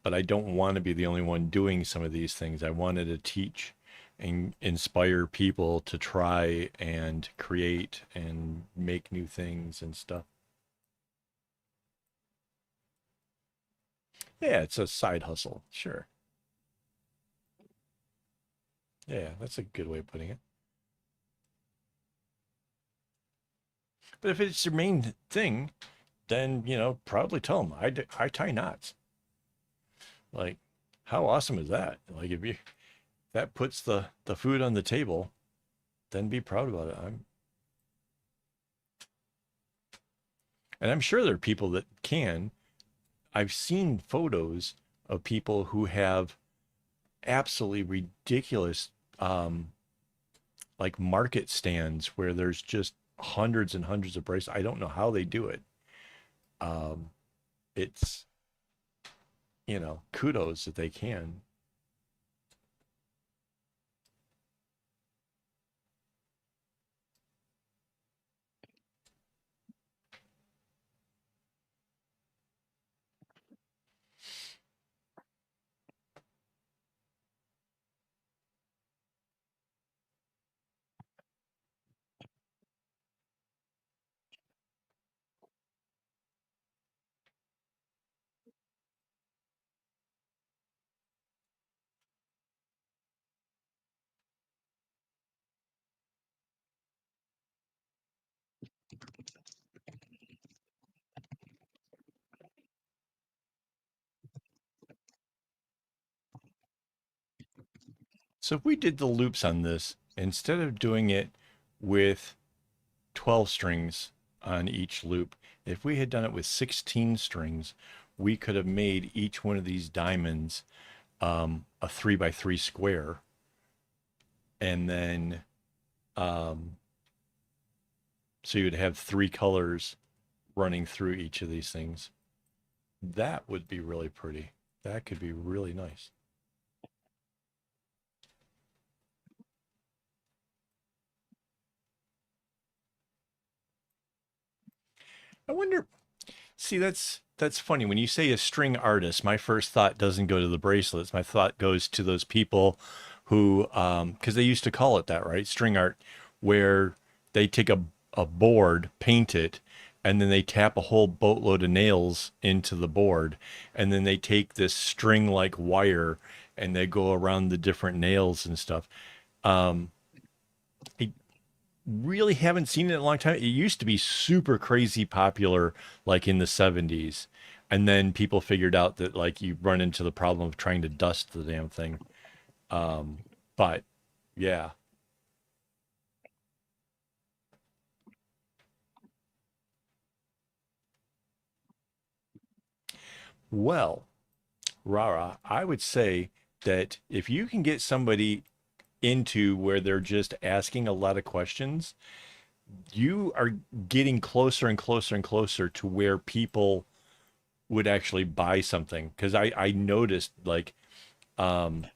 But I don't want to be the only one doing some of these things. I wanted to teach and inspire people to try and create and make new things and stuff. Yeah, it's a side hustle. Sure. Yeah, that's a good way of putting it. But if it's your main thing, then, proudly tell them I tie knots. Like, how awesome is that? Like, if that puts the food on the table, then be proud about it. And I'm sure there are people that can. I've seen photos of people who have absolutely ridiculous, um, like market stands where there's just hundreds and hundreds of bracelets. I don't know how they do it. Um, it's, kudos that they can. So if we did the loops on this, instead of doing it with 12 strings on each loop, if we had done it with 16 strings, we could have made each one of these diamonds a 3 by 3 square. And then, so you would have 3 colors running through each of these things. That would be really pretty. That could be really nice. I wonder, see, that's funny. When you say a string artist, my first thought doesn't go to the bracelets. My thought goes to those people who, because they used to call it that, right? String art, where they take a board, paint it, and then they tap a whole boatload of nails into the board, and then they take this string-like wire and they go around the different nails and stuff. Um, I really haven't seen it in a long time. It used to be super crazy popular, like in the 70s. And then people figured out that like you run into the problem of trying to dust the damn thing. Um, but yeah. Well, Rara, I would say that if you can get somebody into where they're just asking a lot of questions, you are getting closer and closer and closer to where people would actually buy something. Because I noticed like um,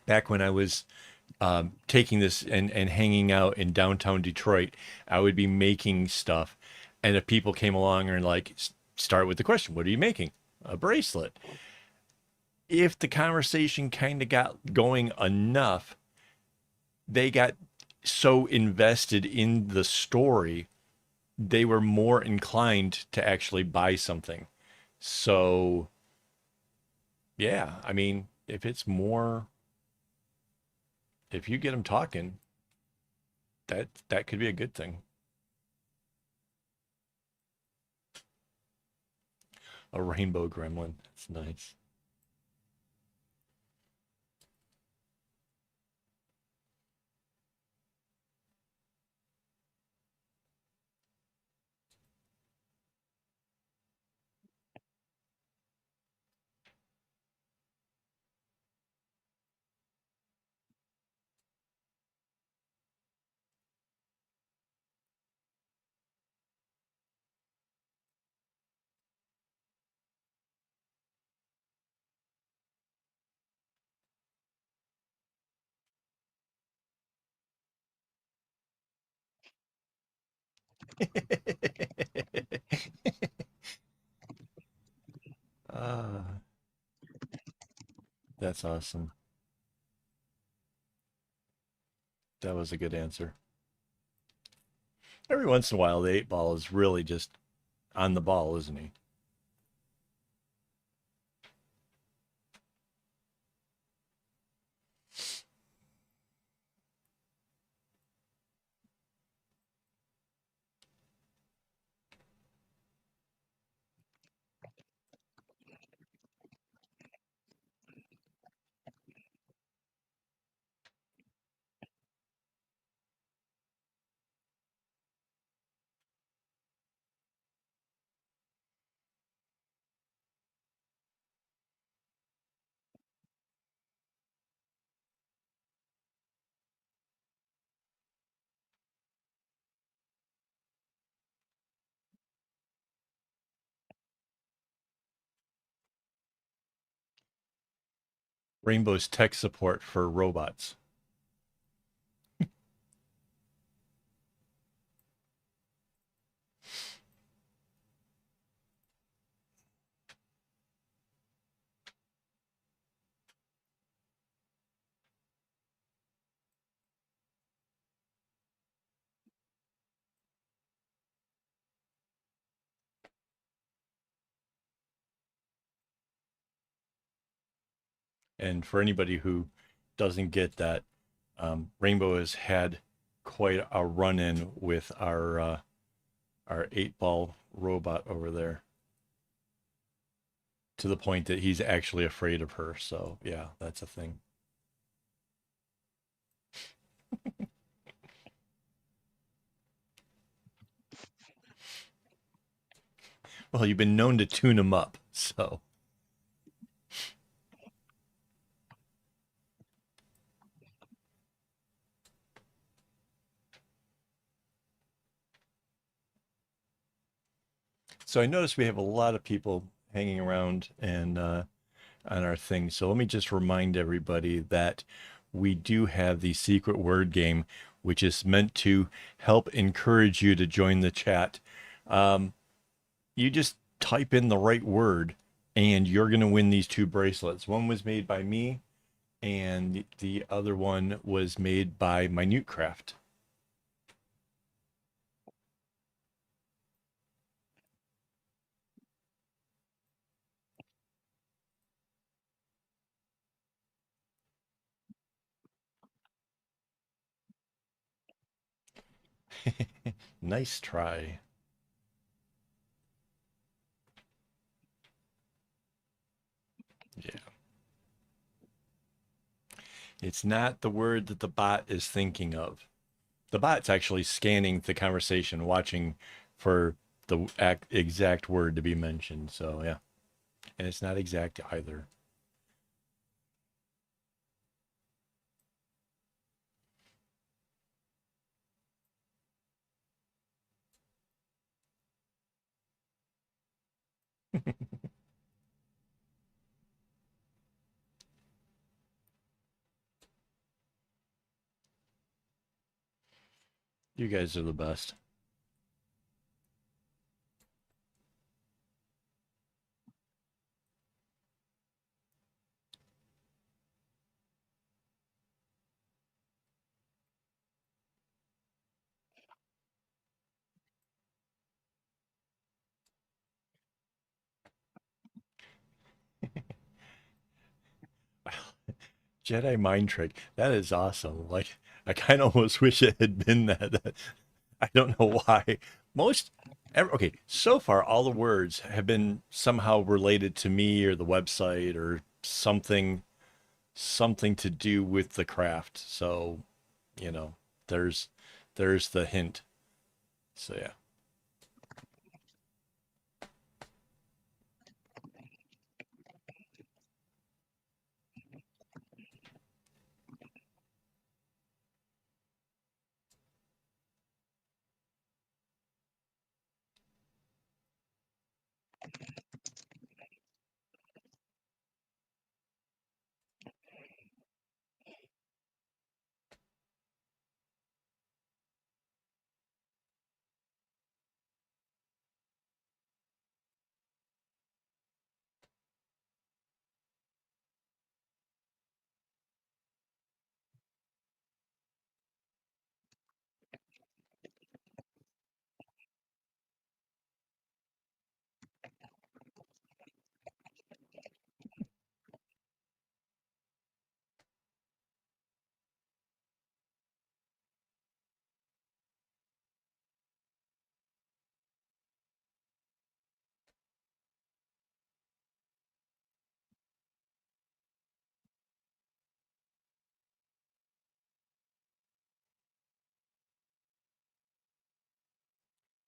back when I was taking this and hanging out in downtown Detroit, I would be making stuff. And if people came along and like, start with the question, what are you making? A bracelet. If the conversation kind of got going enough, they got so invested in the story, they were more inclined to actually buy something. So, yeah, I mean, if you get them talking, that could be a good thing. A rainbow gremlin. That's nice. Ah, that's awesome. That was a good answer. Every once in a while, the 8 ball is really just on the ball, isn't he? Rainbow's tech support for robots. And for anybody who doesn't get that, Rainbow has had quite a run-in with our 8 ball robot over there, to the point that he's actually afraid of her. So yeah, that's a thing. Well, you've been known to tune them up, so. So I noticed we have a lot of people hanging around and on our thing. So let me just remind everybody that we do have the secret word game, which is meant to help encourage you to join the chat. You just type in the right word and you're going to win these two bracelets. One was made by me and the other one was made by Minute Craft. Nice try. Yeah. It's not the word that the bot is thinking of. The bot's actually scanning the conversation, watching for the exact word to be mentioned. So, yeah. And it's not exact either. You guys are the best. Jedi mind trick. That is awesome. Like, I kind of almost wish it had been that. I don't know why. Most, okay, so far, all the words have been somehow related to me or the website or something to do with the craft. So, you know, there's there's the hint. So yeah.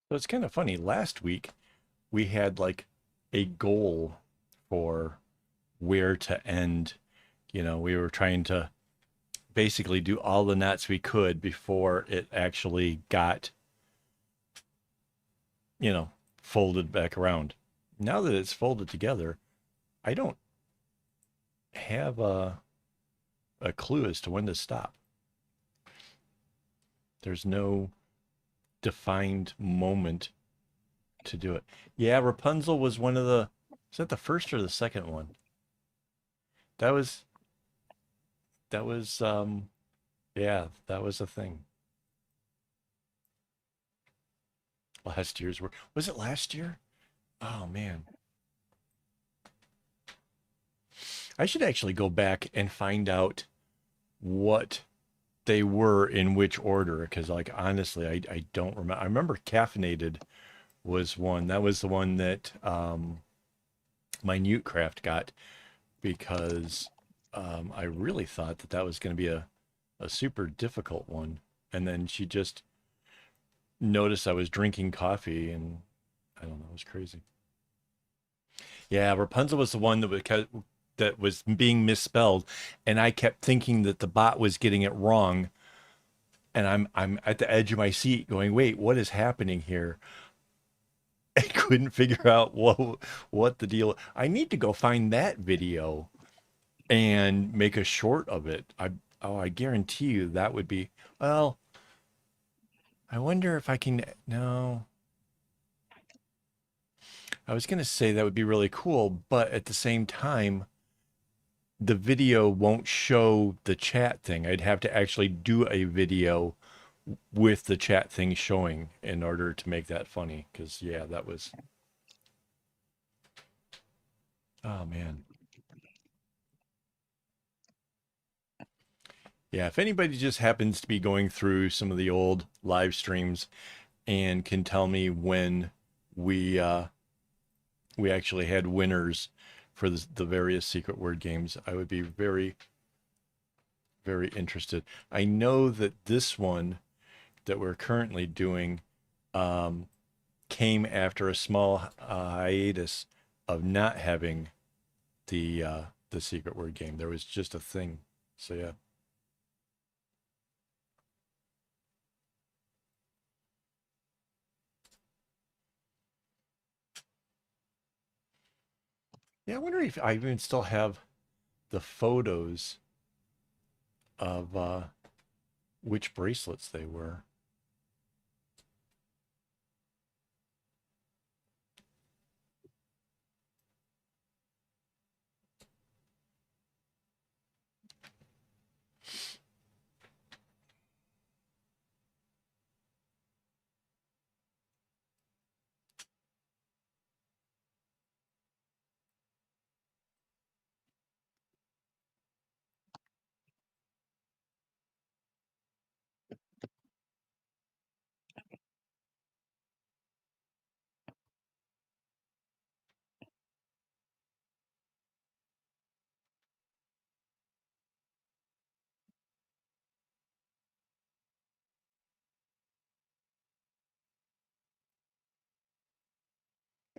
So it's kind of funny. Last week we had like a goal for where to end. You know, we were trying to basically do all the knots we could before it actually got, you know, folded back around. Now that it's folded together, I don't have a clue as to when to stop. There's no defined moment to do it. Yeah, Rapunzel was one of the. Is that the first or the second one? That was that was yeah, that was a thing. Last year's work. Was it last year? Oh man. I should actually go back and find out what they were in which order because like honestly I don't remember. I remember caffeinated was one. That was the one that Minute Craft got because I really thought that that was going to be a super difficult one. And then she just noticed I was drinking coffee and I don't know, it was crazy. Yeah, Rapunzel was the one that was being misspelled, and I kept thinking that the bot was getting it wrong, and I'm at the edge of my seat going, "Wait, what is happening here?" I couldn't figure out what the deal. I need to go find that video and make a short of it. I guarantee you that would be well. I wonder if I can. No, I was gonna say that would be really cool, but at the same time, the video won't show the chat thing. I'd have to actually do a video with the chat thing showing in order to make that funny. Because yeah, that was. Oh man. Yeah, if anybody just happens to be going through some of the old live streams and can tell me when we we actually had winners for the various secret word games, I would be very, very interested. I know that this one that we're currently doing um, came after a small hiatus of not having the secret word game. There was just a thing. So yeah. Yeah, I wonder if I even still have the photos of which bracelets they were.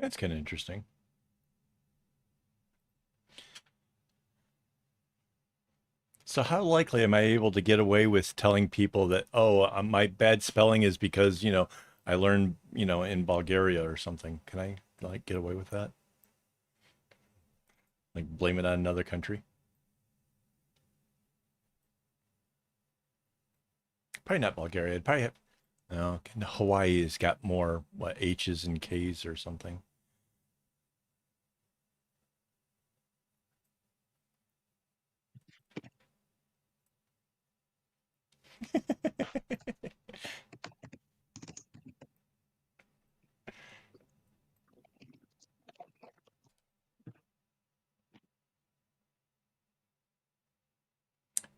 That's kind of interesting. So how likely am I able to get away with telling people that, oh, my bad spelling is because, I learned, in Bulgaria or something? Can I like get away with that? Like blame it on another country? Probably not Bulgaria. It'd probably have, no, Hawaii has got more, what, H's and K's or something.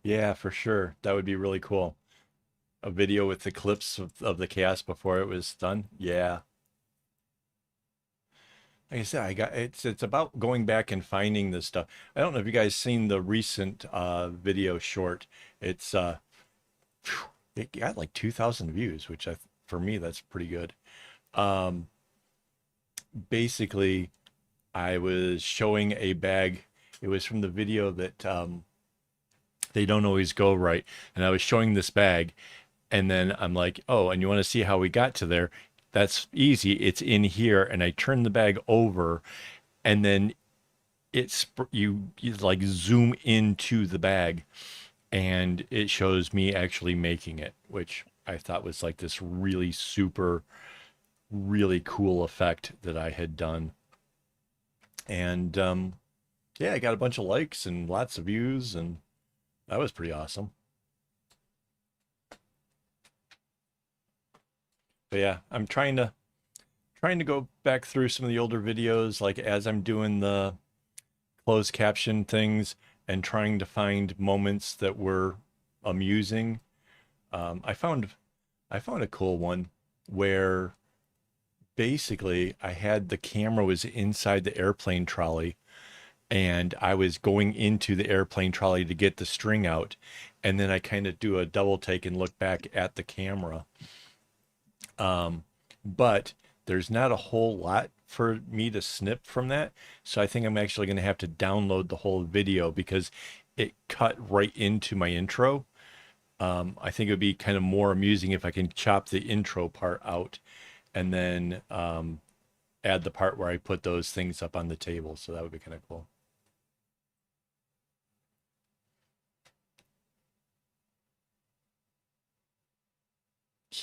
Yeah, for sure. That would be really cool. A video with the clips of the chaos before it was done. Yeah. Like I said, it's about going back and finding this stuff. I don't know if you guys seen the recent video short. It's phew, it got like 2,000 views, which for me that's pretty good. Um, Basically, I was showing a bag. It was from the video that they don't always go right, and I was showing this bag, and then I'm like, oh, and you want to see how we got to there? That's easy. It's in here, and I turn the bag over, and then you like zoom into the bag and it shows me actually making it, which I thought was like this really super really cool effect that I had done. And yeah, I got a bunch of likes and lots of views, and that was pretty awesome. But yeah, I'm trying to go back through some of the older videos, like as I'm doing the closed caption things and trying to find moments that were amusing. Um, I found I found a cool one where basically I had the camera was inside the airplane trolley and I was going into the airplane trolley to get the string out, and then I kind of do a double take and look back at the camera. But there's not a whole lot for me to snip from that. So I think I'm actually going to have to download the whole video because it cut right into my intro. I think it would be kind of more amusing if I can chop the intro part out and then add the part where I put those things up on the table. So that would be kind of cool.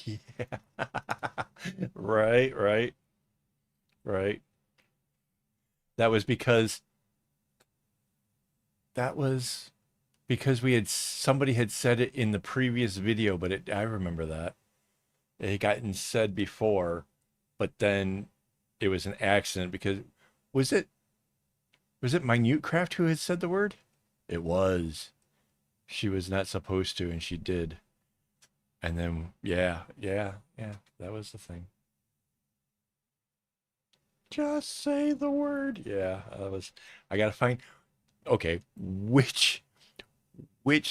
Yeah. Right, right, right. That was because that was because we had somebody had said it in the previous video, but I remember that. It had gotten said before, but then it was an accident because was it was it Minute Craft who had said the word? It was. She was not supposed to, and she did. And then yeah, yeah, yeah, that was the thing. Just say the word. Yeah, that was. I gotta find. Okay, which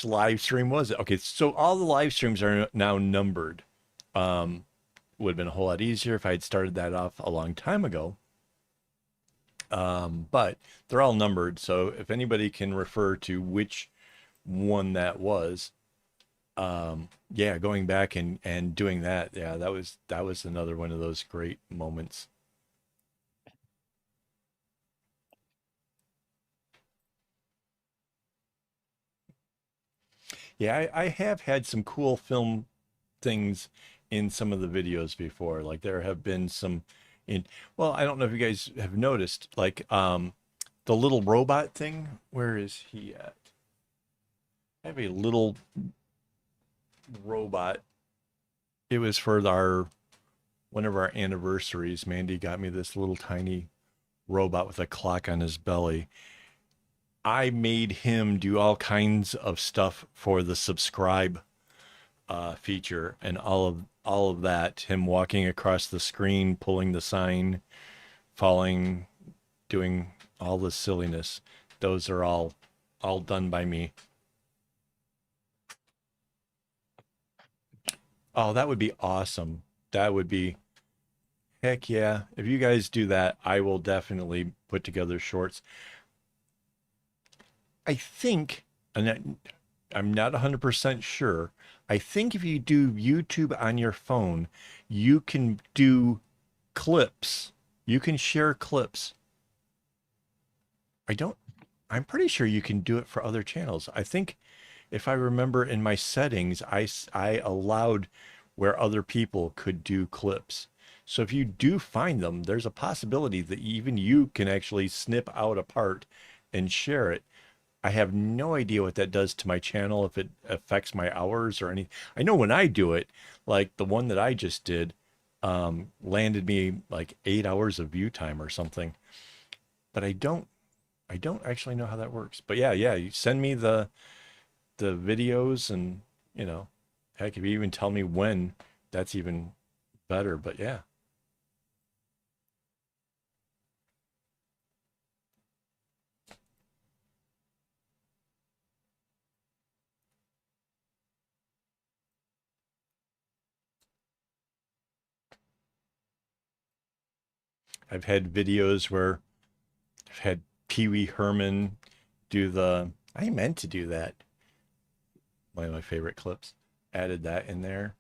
live stream was it? Okay, so all the live streams are now numbered. Um, would have been a whole lot easier if I had started that off a long time ago. But they're all numbered, so if anybody can refer to which one that was, yeah, going back and doing that, yeah, that was another one of those great moments. Yeah, I have had some cool film things in some of the videos before. Like there have been some in well, I don't know if you guys have noticed, like the little robot thing. Where is he at? I have a little robot. It was for our one of our anniversaries. Mandy got me this little tiny robot with a clock on his belly. I made him do all kinds of stuff for the subscribe feature and all of that. Him walking across the screen, pulling the sign, falling, doing all the silliness. Those are all done by me. Oh, that would be awesome. That would be heck yeah. If you guys do that, I will definitely put together shorts. I think, and I'm not 100% sure. I think if you do YouTube on your phone, you can do clips. You can share clips. I don't, I'm pretty sure you can do it for other channels. I think if I remember in my settings, I allowed where other people could do clips. So if you do find them, there's a possibility that even you can actually snip out a part and share it. I have no idea what that does to my channel, if it affects my hours or any. I know when I do it, like the one that I just did, landed me like 8 hours of view time or something. But I don't actually know how that works. But yeah, yeah, you send me the videos and you know, heck, if you even tell me when, that's even better. But yeah, I've had videos where I've had Pee Wee Herman do the. I meant to do that. One of my favorite clips. Added that in there.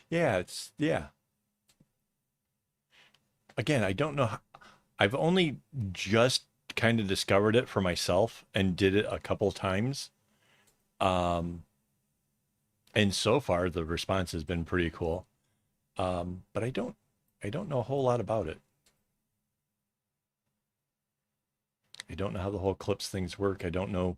Yeah, it's yeah. Again, I don't know. I've only just kind of discovered it for myself and did it a couple times. Um, and so far the response has been pretty cool. But I don't know a whole lot about it. I don't know how the whole clips things work. I don't know.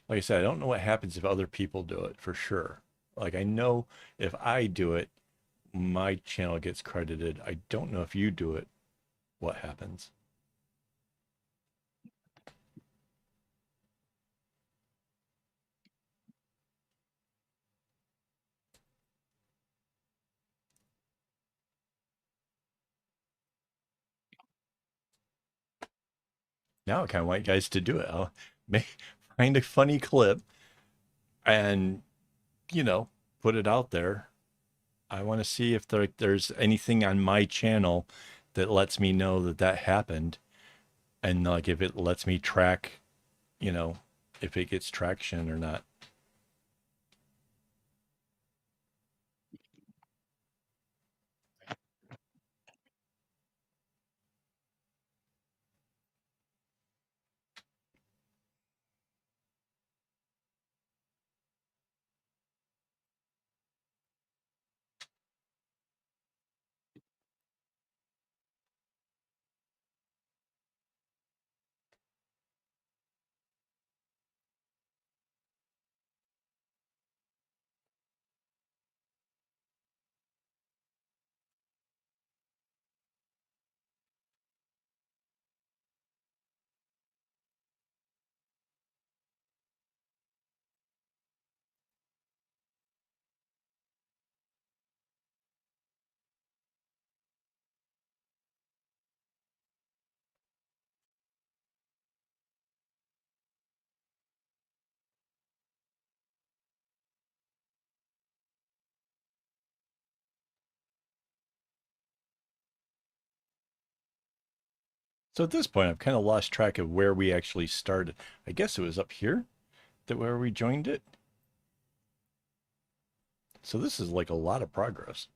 Like I said, I don't know what happens if other people do it for sure. Like I know if I do it, my channel gets credited. I don't know if you do it, what happens. Now I kind of want you guys to do it. I'll make, find a funny clip and, you know, put it out there. I want to see if there's anything on my channel that lets me know that that happened, and like if it lets me track, you know, if it gets traction or not. So at this point, I've kind of lost track of where we actually started. I guess it was up here that where we joined it. So this is like a lot of progress.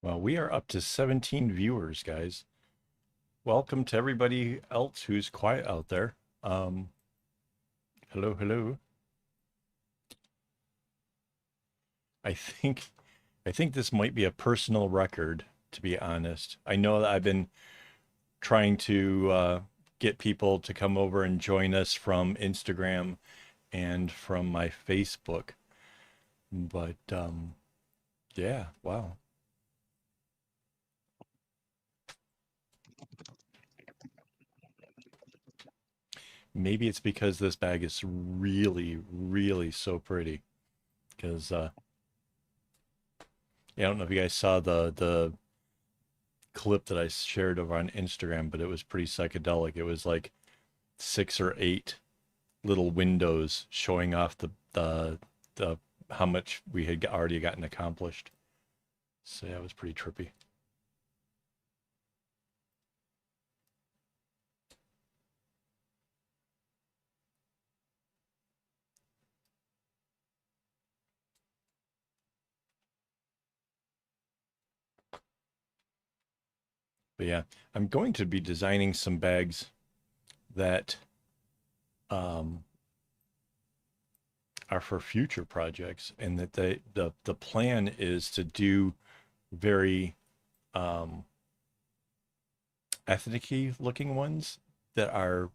Well, we are up to 17 viewers, guys. Welcome to everybody else who's quiet out there. Hello, hello. I think I think this might be a personal record, to be honest. I know that I've been trying to get people to come over and join us from Instagram and from my Facebook, but yeah, wow. Maybe it's because this bag is really, really so pretty. Because yeah, I don't know if you guys saw the clip that I shared over on Instagram, but it was pretty psychedelic. It was like 6 or 8 little windows showing off the how much we had already gotten accomplished. So yeah, it was pretty trippy. But yeah, I'm going to be designing some bags that um, are for future projects, and that the plan is to do very um, ethnic-y looking ones that are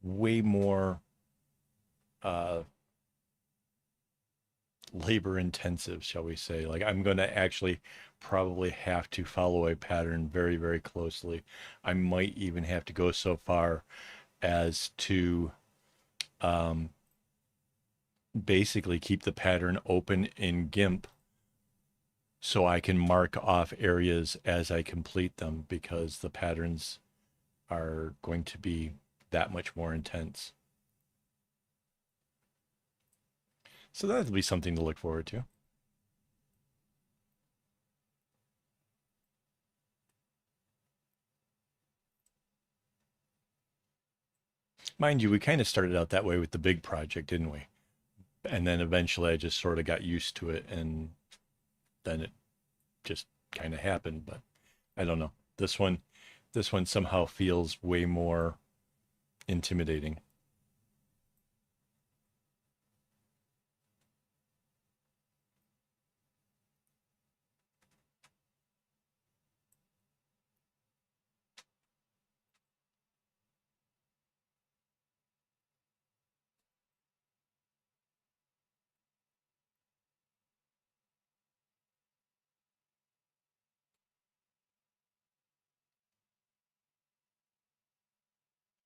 way more uh, labor intensive, shall we say. Like I'm going to actually probably have to follow a pattern very, very closely. I might even have to go so far as to um, basically keep the pattern open in GIMP so I can mark off areas as I complete them, because the patterns are going to be that much more intense. So that'll be something to look forward to. Mind you, we kind of started out that way with the big project, didn't we? And then eventually I just sort of got used to it, and then it just kind of happened. But I don't know. This one somehow feels way more intimidating.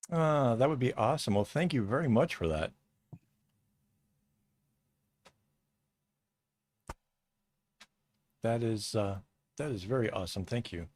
That would be awesome. Well, thank you very much for that. That is very awesome. Thank you.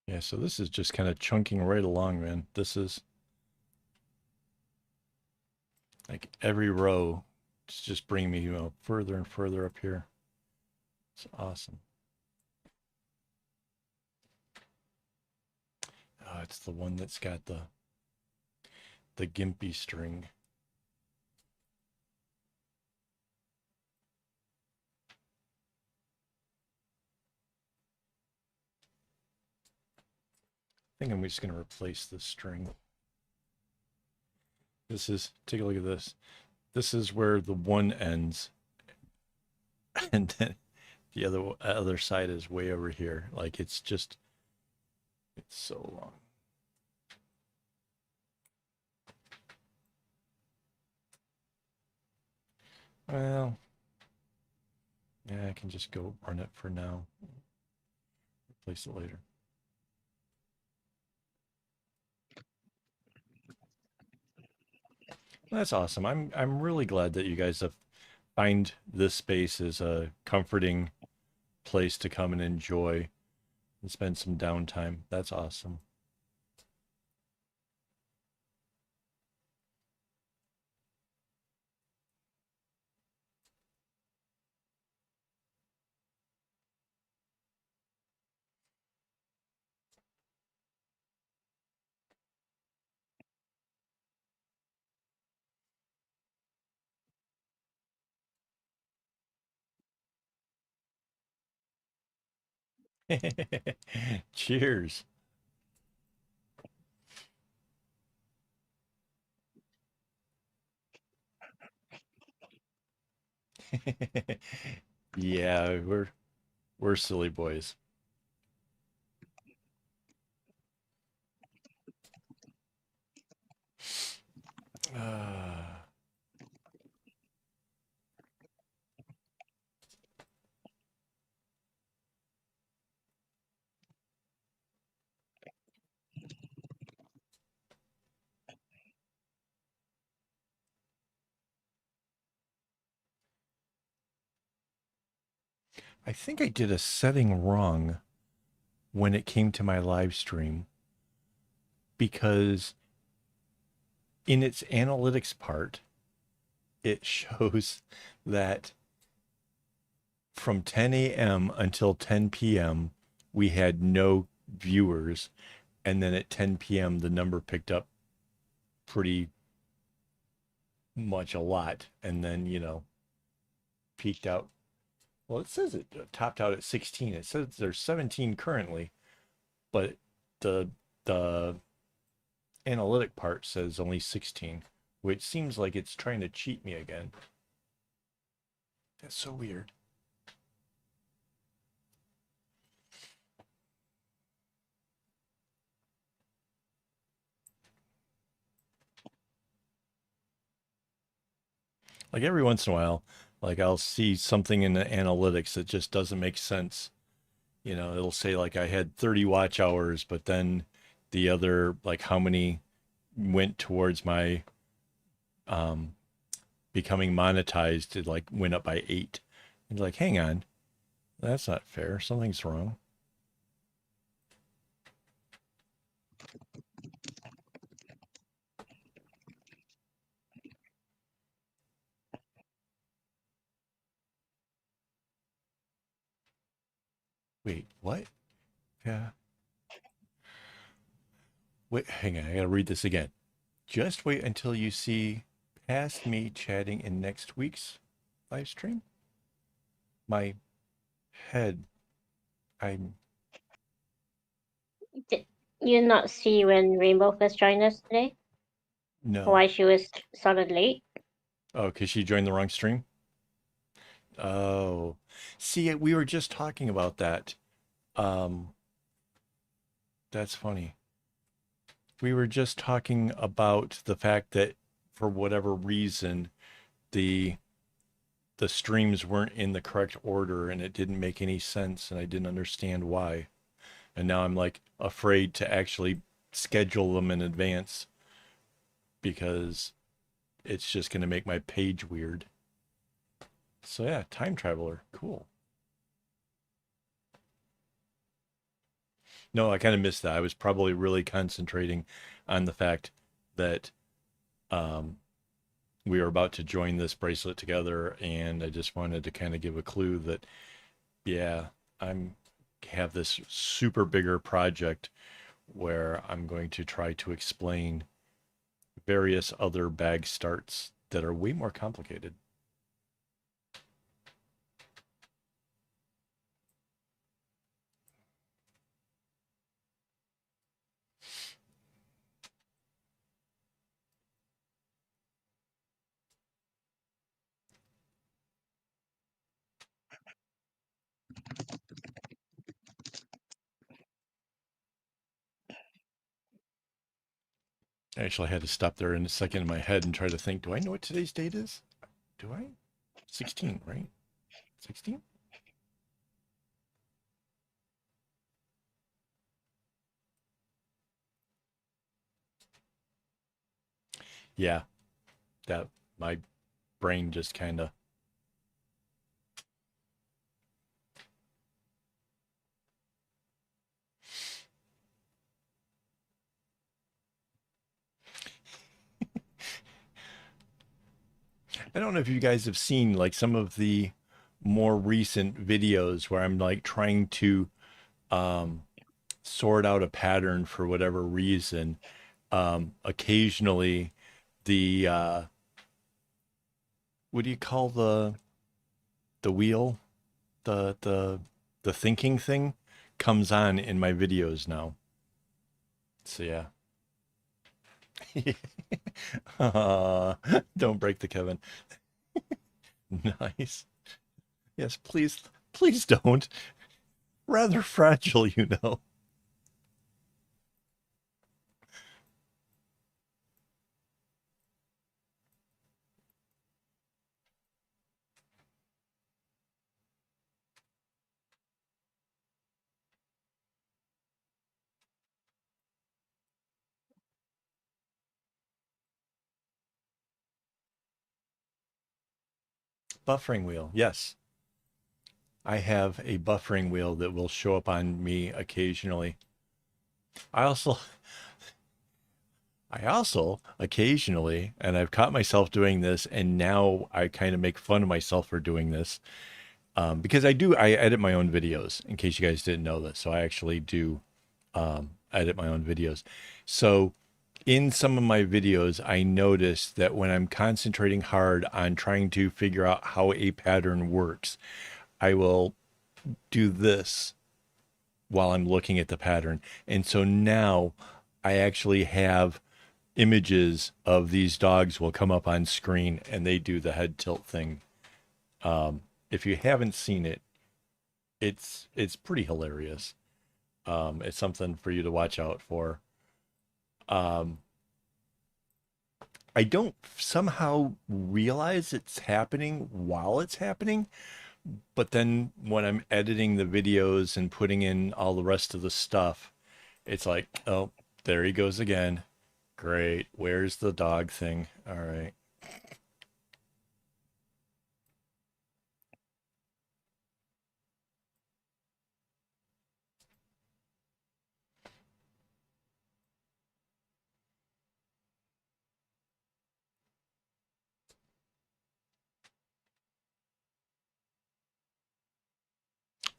Yeah, so this is just kind of chunking right along, man. This is like every row, it's just bringing me, further and further up here. It's awesome. It's the one that's got the gimpy string. I think I'm just going to replace this string. Take a look at this. This is where the one ends, and then the other side is way over here. Like it's so long. Well, yeah, I can just go run it for now. Replace it later. That's awesome. I'm really glad that you guys have find this space as a comforting place to come and enjoy and spend some downtime. That's awesome. Cheers. Yeah, we're silly boys. Uh, I think I did a setting wrong when it came to my live stream because in its analytics part, it shows that from 10 a.m. until 10 p.m., we had no viewers. And then at 10 p.m., the number picked up pretty much a lot. And then, peaked out. Well, it says it topped out at 16. It says there's 17 currently, but the the analytic part says only 16, which seems like it's trying to cheat me again. That's so weird. Like every once in a while, like I'll see something in the analytics that just doesn't make sense. It'll say like I had 30 watch hours, but then the other, like how many went towards my um becoming monetized, it like went up by 8. And like, hang on, that's not fair. Something's wrong. Wait, what? Yeah. Wait, hang on. I gotta read this again. Just wait until you see past me chatting in next week's live stream. My head I Did you not see when Rainbow first joined us today? no. Why she was sort of late? Oh, because she joined the wrong stream? Oh. See, we were just talking about that. Um, that's funny. We were just talking about the fact that for whatever reason, the the streams weren't in the correct order and it didn't make any sense and I didn't understand why. And now I'm like afraid to actually schedule them in advance because it's just going to make my page weird. So yeah, time traveler, cool. No, I kind of missed that. I was probably really concentrating on the fact that um, we were about to join this bracelet together, and I just wanted to kind of give a clue that yeah, I'm have this super bigger project where I'm going to try to explain various other bag starts that are way more complicated. Actually, I had to stop there in a second in my head and try to think, do I know what today's date is? Do I? 16, right? 16? Yeah, that my brain just kind of. I don't know if you guys have seen like some of the more recent videos where I'm like trying to um, sort out a pattern for whatever reason. Occasionally, the what do you call the wheel? The the thinking thing comes on in my videos now. So yeah. Don't break the Kevin. Nice. Yes, please, please don't. Rather fragile, you know. Buffering wheel. Yes, I have a buffering wheel that will show up on me occasionally. I also I also occasionally, and I've caught myself doing this, and now I kind of make fun of myself for doing this because I edit my own videos. In case you guys didn't know this, so I actually do edit my own videos. So in some of my videos, I notice that when I'm concentrating hard on trying to figure out how a pattern works, I will do this while I'm looking at the pattern. And so now I actually have images of these dogs will come up on screen and they do the head tilt thing. If you haven't seen it, it's pretty hilarious. It's something for you to watch out for. Um, I don't somehow realize it's happening while it's happening, but then when I'm editing the videos and putting in all the rest of the stuff, it's like, oh, there he goes again. Great. Where's the dog thing? All right.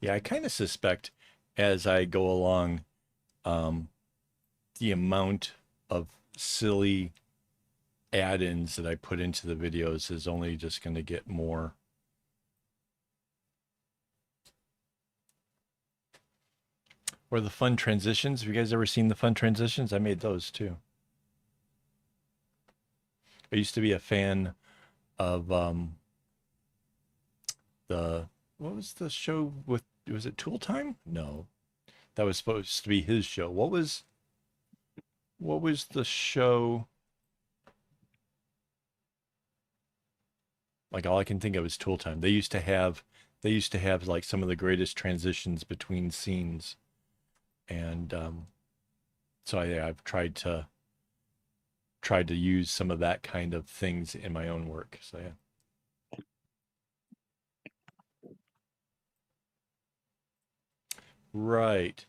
Yeah, I kind of suspect as I go along, um, the amount of silly add-ins that I put into the videos is only just going to get more. Or the fun transitions. Have you guys ever seen the fun transitions? I made those too. I used to be a fan of the what was the show with, was it Tool Time? No. That was supposed to be his show. What was the show? Like all I can think of is Tool Time. They used to have like some of the greatest transitions between scenes. And so I've tried to use some of that kind of things in my own work. So yeah. Right.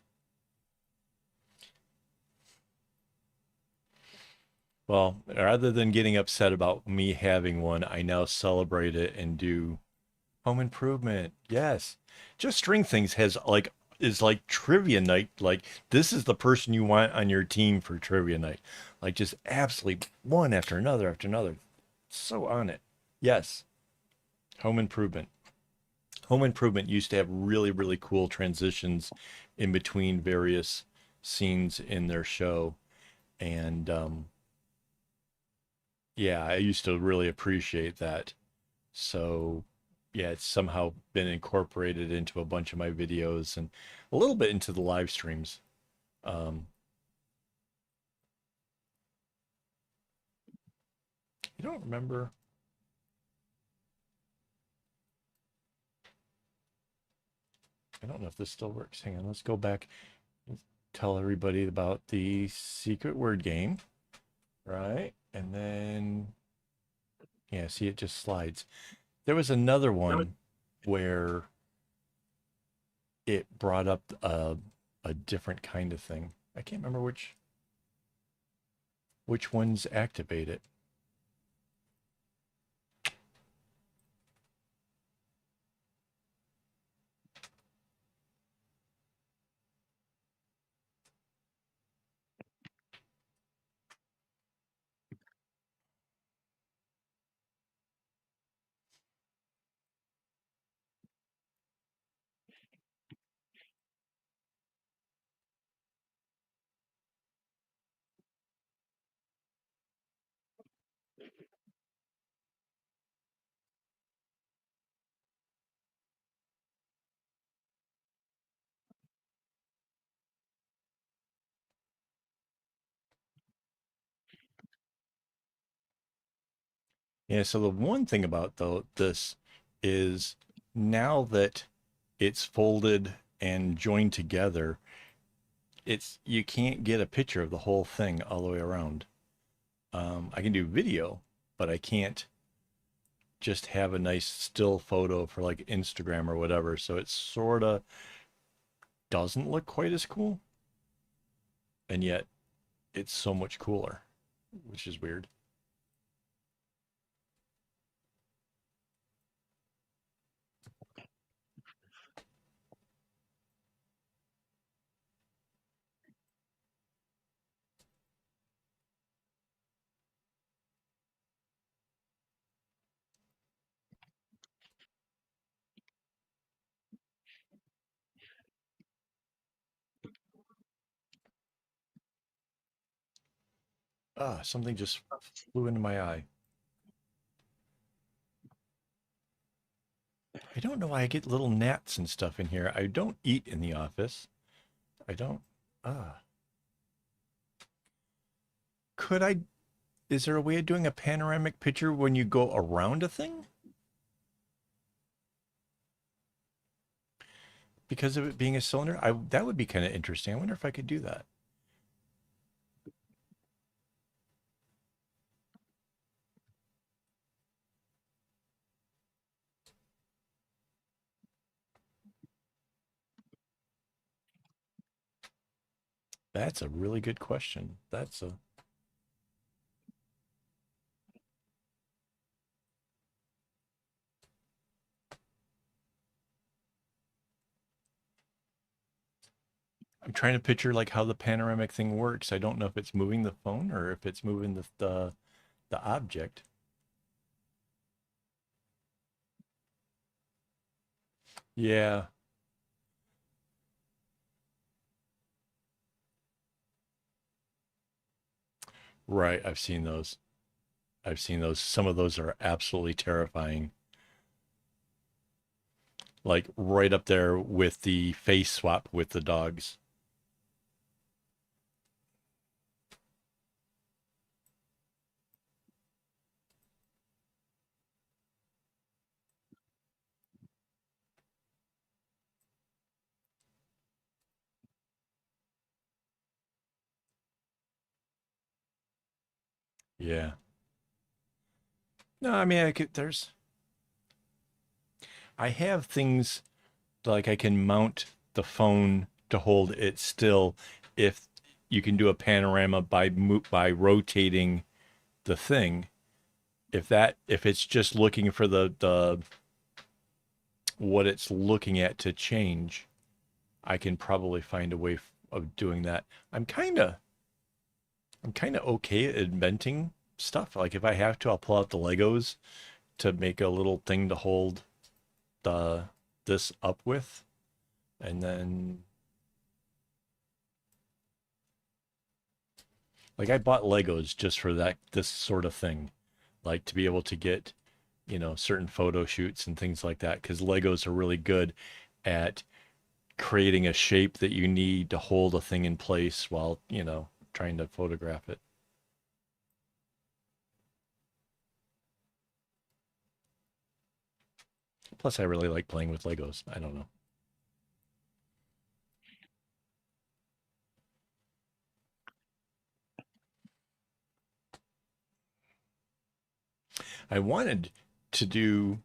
Well, rather than getting upset about me having one, I now celebrate it and do home improvement. Yes. Just String Things has like is like trivia night. Like this is the person you want on your team for trivia night. Like just absolutely one after another. So on it. Yes. Home improvement. Home Improvement used to have really, really cool transitions in between various scenes in their show. And yeah, I used to really appreciate that. So yeah, it's somehow been incorporated into a bunch of my videos and a little bit into the live streams. Um, I don't remember. I don't know if this still works. Hang on, let's go back and tell everybody about the secret word game, right? And then, yeah, see, it just slides. There was another one where it brought up a different kind of thing. I can't remember which ones activate it. Yeah, so the one thing about this is now that it's folded and joined together, it's you can't get a picture of the whole thing all the way around. I can do video, but I can't just have a nice still photo for like Instagram or whatever. So it sort of doesn't look quite as cool, and yet it's so much cooler, which is weird. Ah, something just flew into my eye. I don't know why I get little gnats and stuff in here. I don't eat in the office. I don't. Ah, could I? Is there a way of doing a panoramic picture when you go around a thing? Because of it being a cylinder, that would be kind of interesting. I wonder if I could do that. That's a really good question. That's a. I'm trying to picture like how the panoramic thing works. I don't know if it's moving the phone or if it's moving the object. Yeah. Right. I've seen those. I've seen those. Some of those are absolutely terrifying. Like right up there with the face swap with the dogs. Yeah. No, I mean, I have things like I can mount the phone to hold it still if you can do a panorama by rotating the thing. If it's just looking for the what it's looking at to change, I can probably find a way of doing that. I'm kind of I'm kind of okay at inventing stuff. Like if I have to, I'll pull out the Legos to make a little thing to hold the this up with, and then like I bought Legos just for this sort of thing, like to be able to get, certain photo shoots and things like that, because Legos are really good at creating a shape that you need to hold a thing in place while, trying to photograph it. Plus, I really like playing with Legos. I don't know. I wanted to do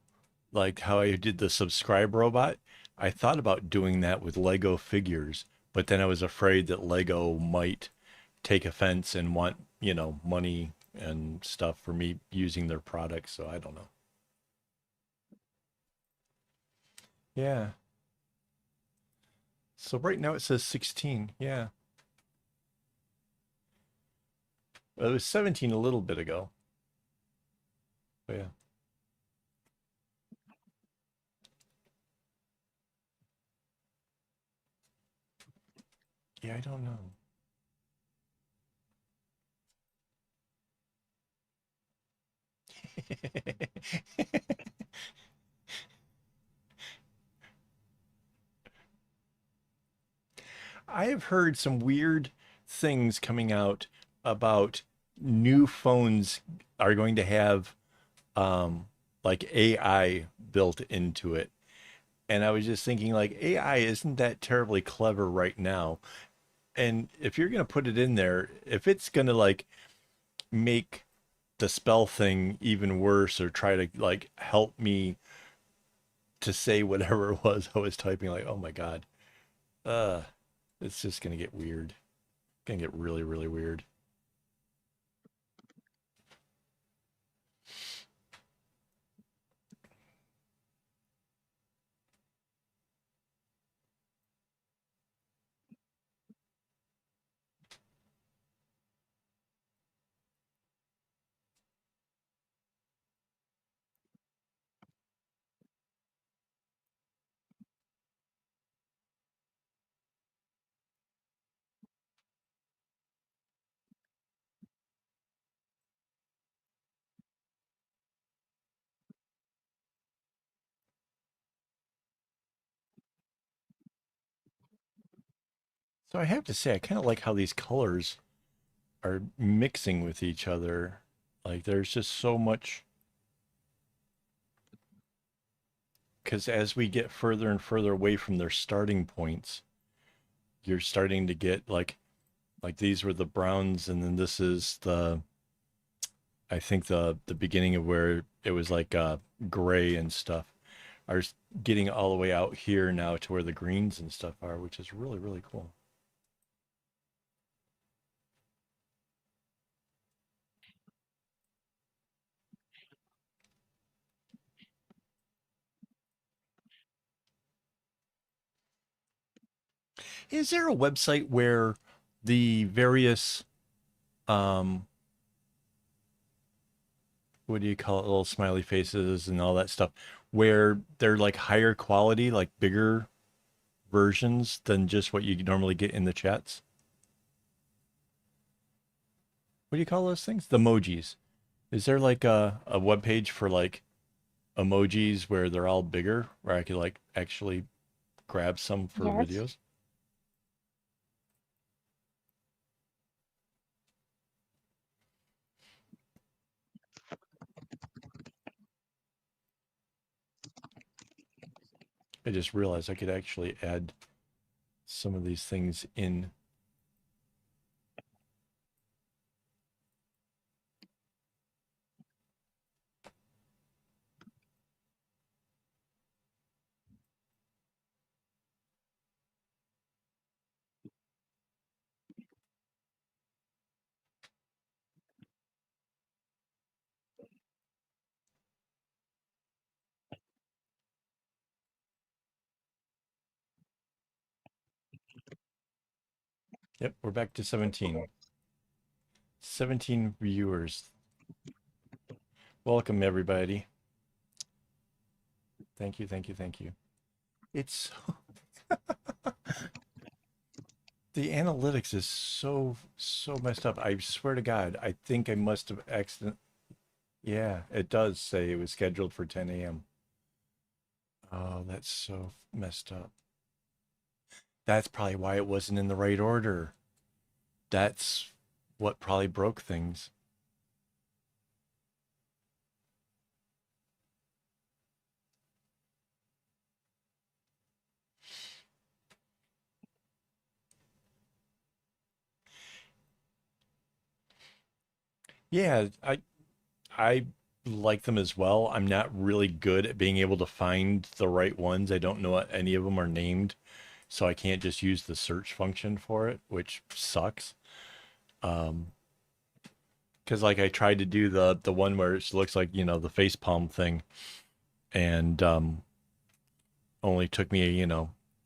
like how I did the subscribe robot. I thought about doing that with Lego figures, but then I was afraid that Lego might take offense and want, money and stuff for me using their products. So I don't know. Yeah. So right now it says 16. Yeah. Well, it was 17 a little bit ago. But yeah. Yeah, I don't know. I have heard some weird things coming out about new phones are going to have like AI built into it. And I was just thinking like AI isn't that terribly clever right now. And if you're going to put it in there, if it's going to like make the spell thing even worse or try to like help me to say whatever it was I was typing, like, oh my God, uh, it's just going to get weird. Going to get really, really weird. So I have to say, I kind of like how these colors are mixing with each other. Like there's just so much, because as we get further and further away from their starting points, you're starting to get like these were the browns, and then this is I think the beginning of where it was like gray and stuff are getting all the way out here now to where the greens and stuff are, which is really, really cool. Is there a website where the various um what do you call it, little smiley faces and all that stuff, where they're like higher quality, like bigger versions than just what you normally get in the chats? what do you call those things? The emojis. Is there like a web page for like emojis where they're all bigger, where I could like actually grab some for Yes. videos? I just realized I could actually add some of these things in. Yep, we're back to 17. 17 viewers. Welcome, everybody. Thank you, thank you, thank you. It's the analytics is so messed up. I swear to God, I think I must have accident. Yeah, it does say it was scheduled for 10 a.m. Oh, that's so messed up. That's probably why it wasn't in the right order. That's what probably broke things. Yeah, I like them as well. I'm not really good at being able to find the right ones. I don't know what any of them are named, so I can't just use the search function for it, which sucks. Um, because like I tried to do the one where it looks like, the face palm thing, and only took me,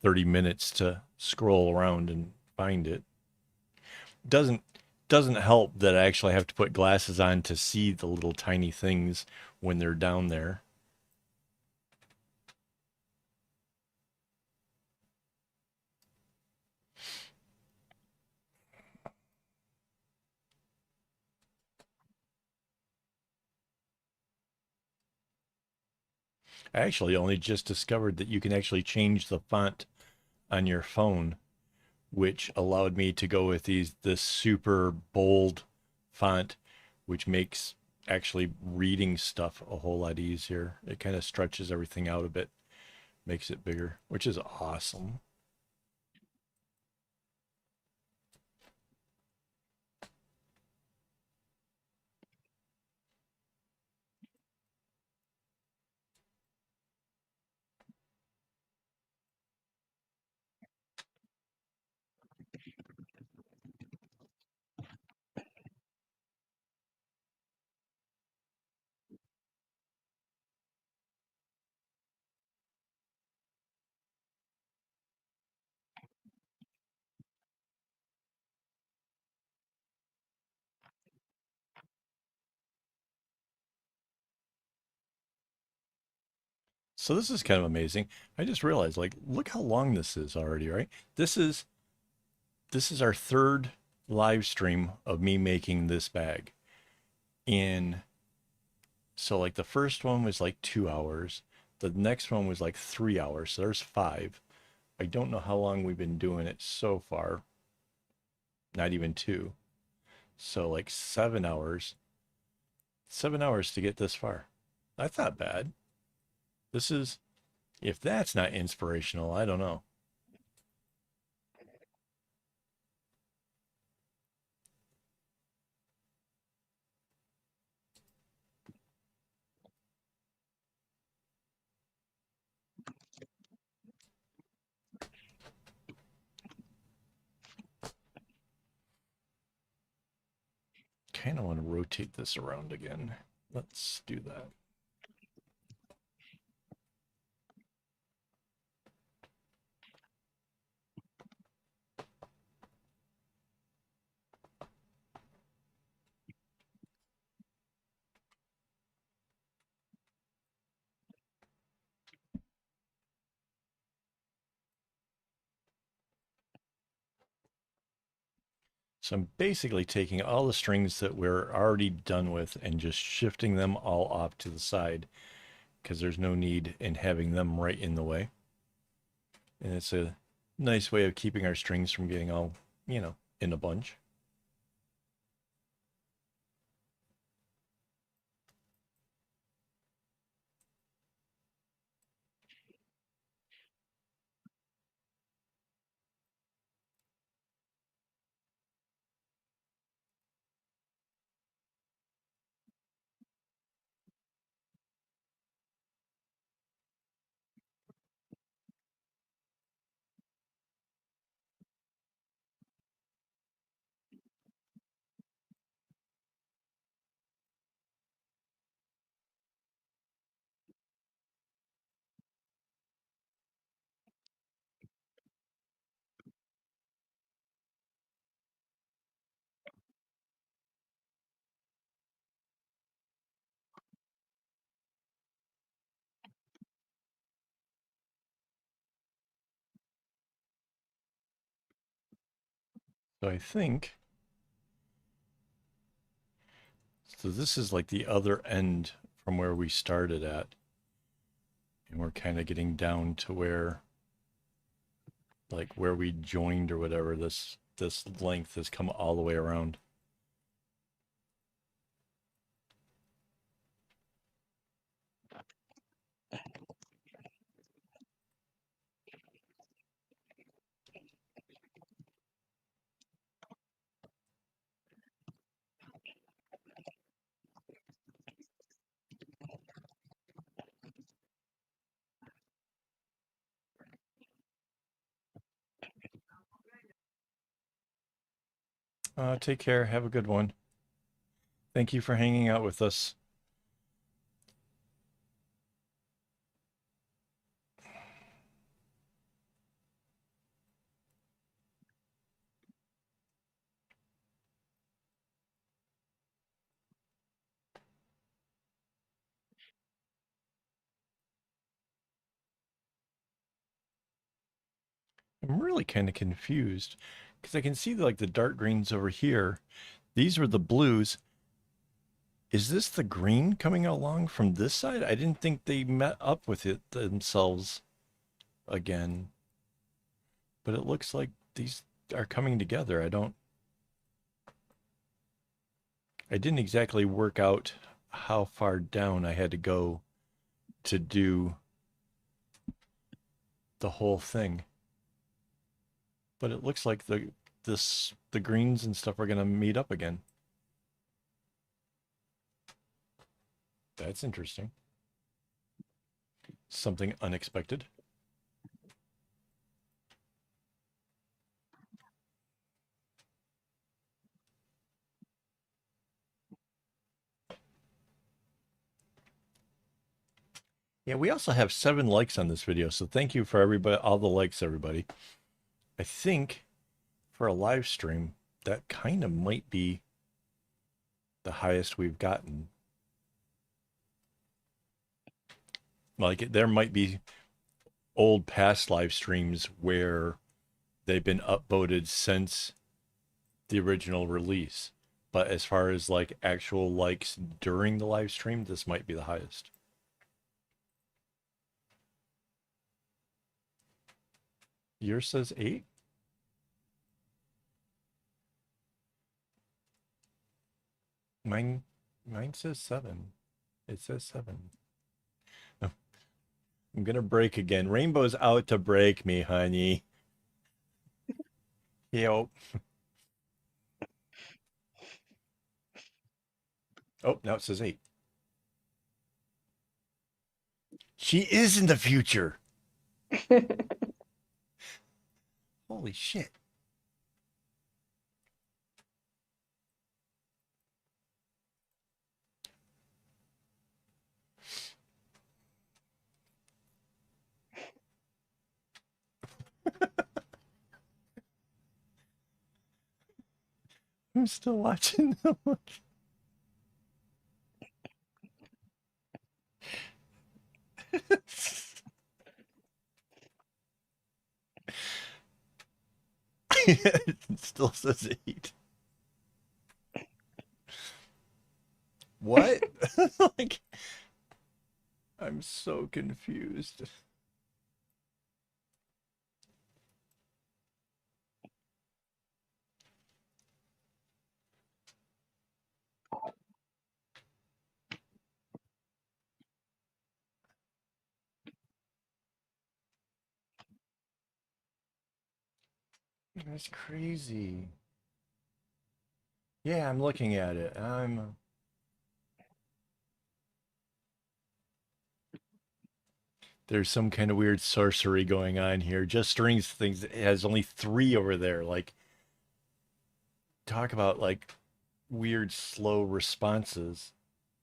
30 minutes to scroll around and find it. Doesn't doesn't help that I actually have to put glasses on to see the little tiny things when they're down there. I actually only just discovered that you can actually change the font on your phone, which allowed me to go with this super bold font, which makes actually reading stuff a whole lot easier. It kind of stretches everything out a bit, makes it bigger, which is awesome. So this is kind of amazing. I just realized, like, look how long this is already, right? This is this is our third live stream of me making this bag. In So like the first one was like 2 hours. The next one was like 3 hours. So there's five. I don't know how long we've been doing it so far. Not even two. So like 7 hours. 7 hours to get this far. That's not bad. This is, if that's not inspirational, I don't know. Kind of want to rotate this around again. Let's do that. So I'm basically taking all the strings that we're already done with and just shifting them all off to the side because there's no need in having them right in the way. And it's a nice way of keeping our strings from getting all, in a bunch. So I think, so this is like the other end from where we started at. And we're kind of getting down to where, like where we joined or whatever, this length has come all the way around. Take care. Have a good one. Thank you for hanging out with us. I'm really kind of confused because I can see like the dark greens over here. These were the blues. Is this the green coming along from this side? I didn't think they met up with it themselves again. But it looks like these are coming together. I didn't exactly work out how far down I had to go to do the whole thing. But it looks like the greens and stuff are gonna meet up again. That's interesting. Something unexpected. Yeah, we also have 7 likes on this video, so thank you for everybody, all the likes, everybody. I think for a live stream, that kind of might be the highest we've gotten. Like there might be old past live streams where they've been upvoted since the original release. But as far as like actual likes during the live stream, this might be the highest. Yours says 8? Mine mine says 7. It says 7. Oh, I'm gonna break again. Rainbow's out to break me, honey. Yo. Oh, now it says 8. She is in the future. Holy shit. I'm still watching. It still says 8. What? Like, I'm so confused. That's crazy. Yeah, I'm looking at it. There's some kind of weird sorcery going on here. Just strings things. It has only three over there. Like, talk about like weird slow responses.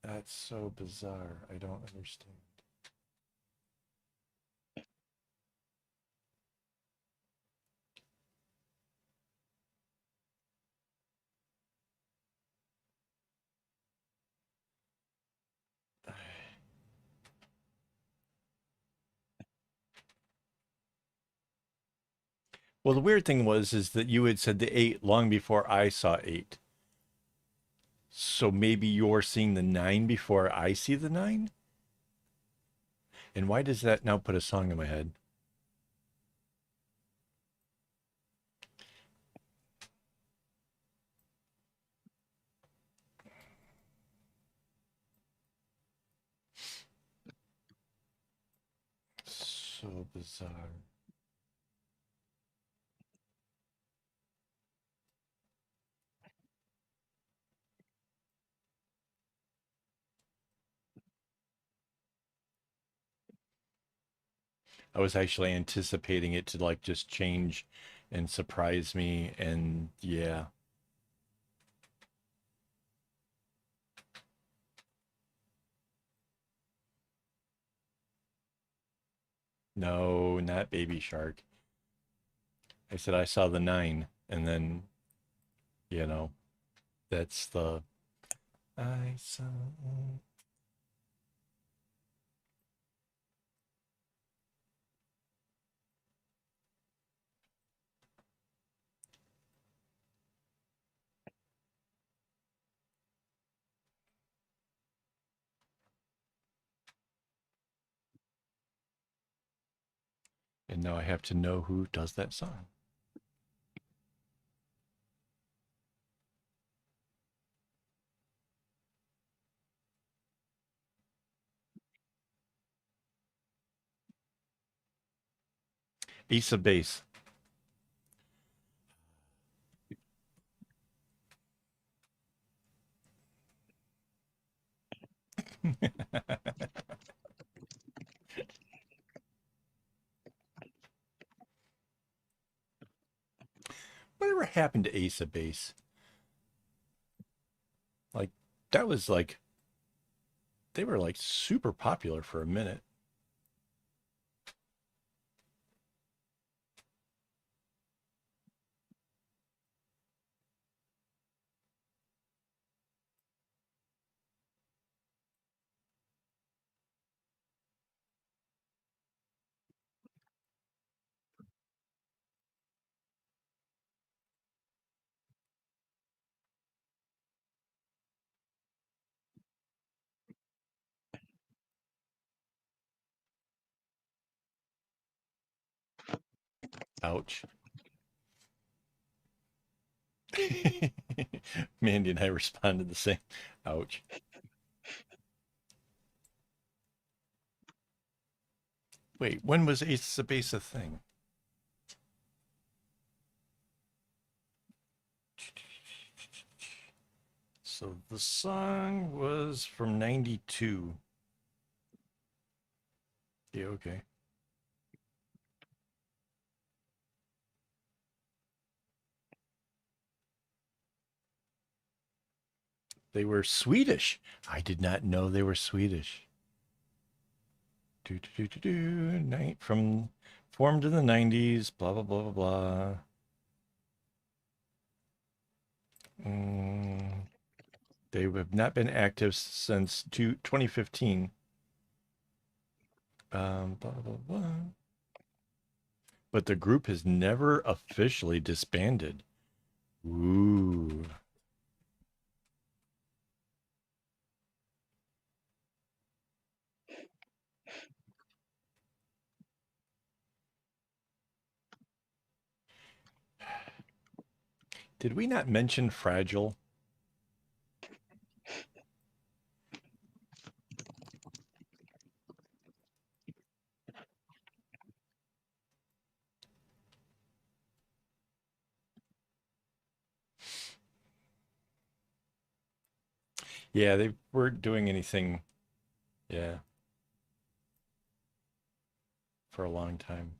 That's so bizarre. I don't understand. Well, the weird thing was is that you had said the eight long before I saw eight. So maybe you're seeing the nine before I see the nine? And why does that now put a song in my head? So bizarre. I was actually anticipating it to like just change and surprise me. And yeah, no, not Baby Shark. I said I saw the nine, and then, you know, that's the I saw. And now I have to know who does that song. Ace of Base. Whatever happened to Ace of Base? Like, that was like, they were like super popular for a minute. Ouch. Mandy and I responded the same. Ouch. Wait, when was Ace of Base a thing? So the song was from 92. Yeah, okay. They were Swedish. I did not know they were Swedish. Night from formed in the 90s, blah, blah, blah, blah, blah. Mm, they have not been active since 2015. Blah, blah, blah. But the group has never officially disbanded. Ooh. Did we not mention fragile? Yeah, they weren't doing anything, yeah, for a long time.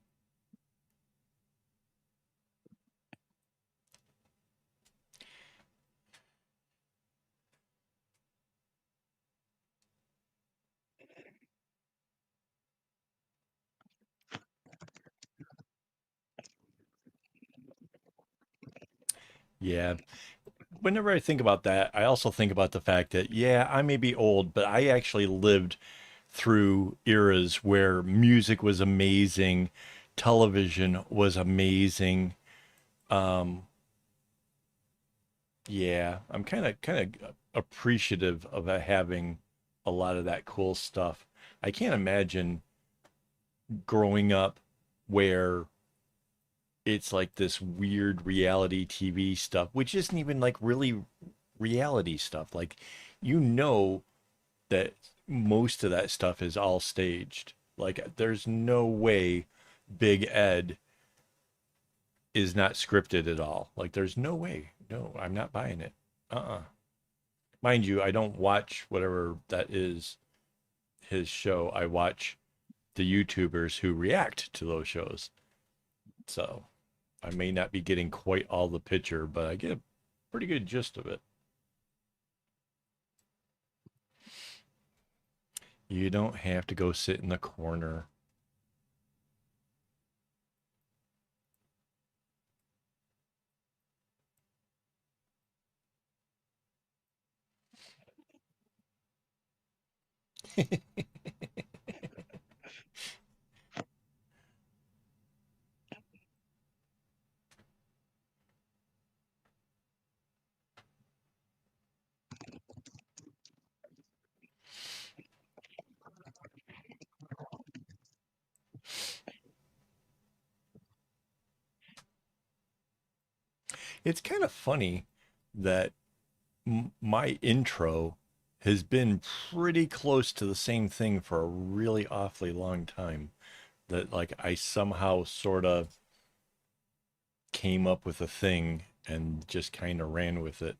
Yeah. Whenever I think about that, I also think about the fact that, yeah, I may be old, but I actually lived through eras where music was amazing, television was amazing. Um, yeah, I'm kind of appreciative of having a lot of that cool stuff. I can't imagine growing up where it's like this weird reality TV stuff, which isn't even like really reality stuff. Like, you know that most of that stuff is all staged. Like, there's no way Big Ed is not scripted at all. Like, there's no way. No, I'm not buying it. Uh-uh. Mind you, I don't watch whatever that is, his show. I watch the YouTubers who react to those shows. So I may not be getting quite all the picture, but I get a pretty good gist of it. You don't have to go sit in the corner. It's kind of funny that my intro has been pretty close to the same thing for a really awfully long time. That, like, I somehow sort of came up with a thing and just kind of ran with it,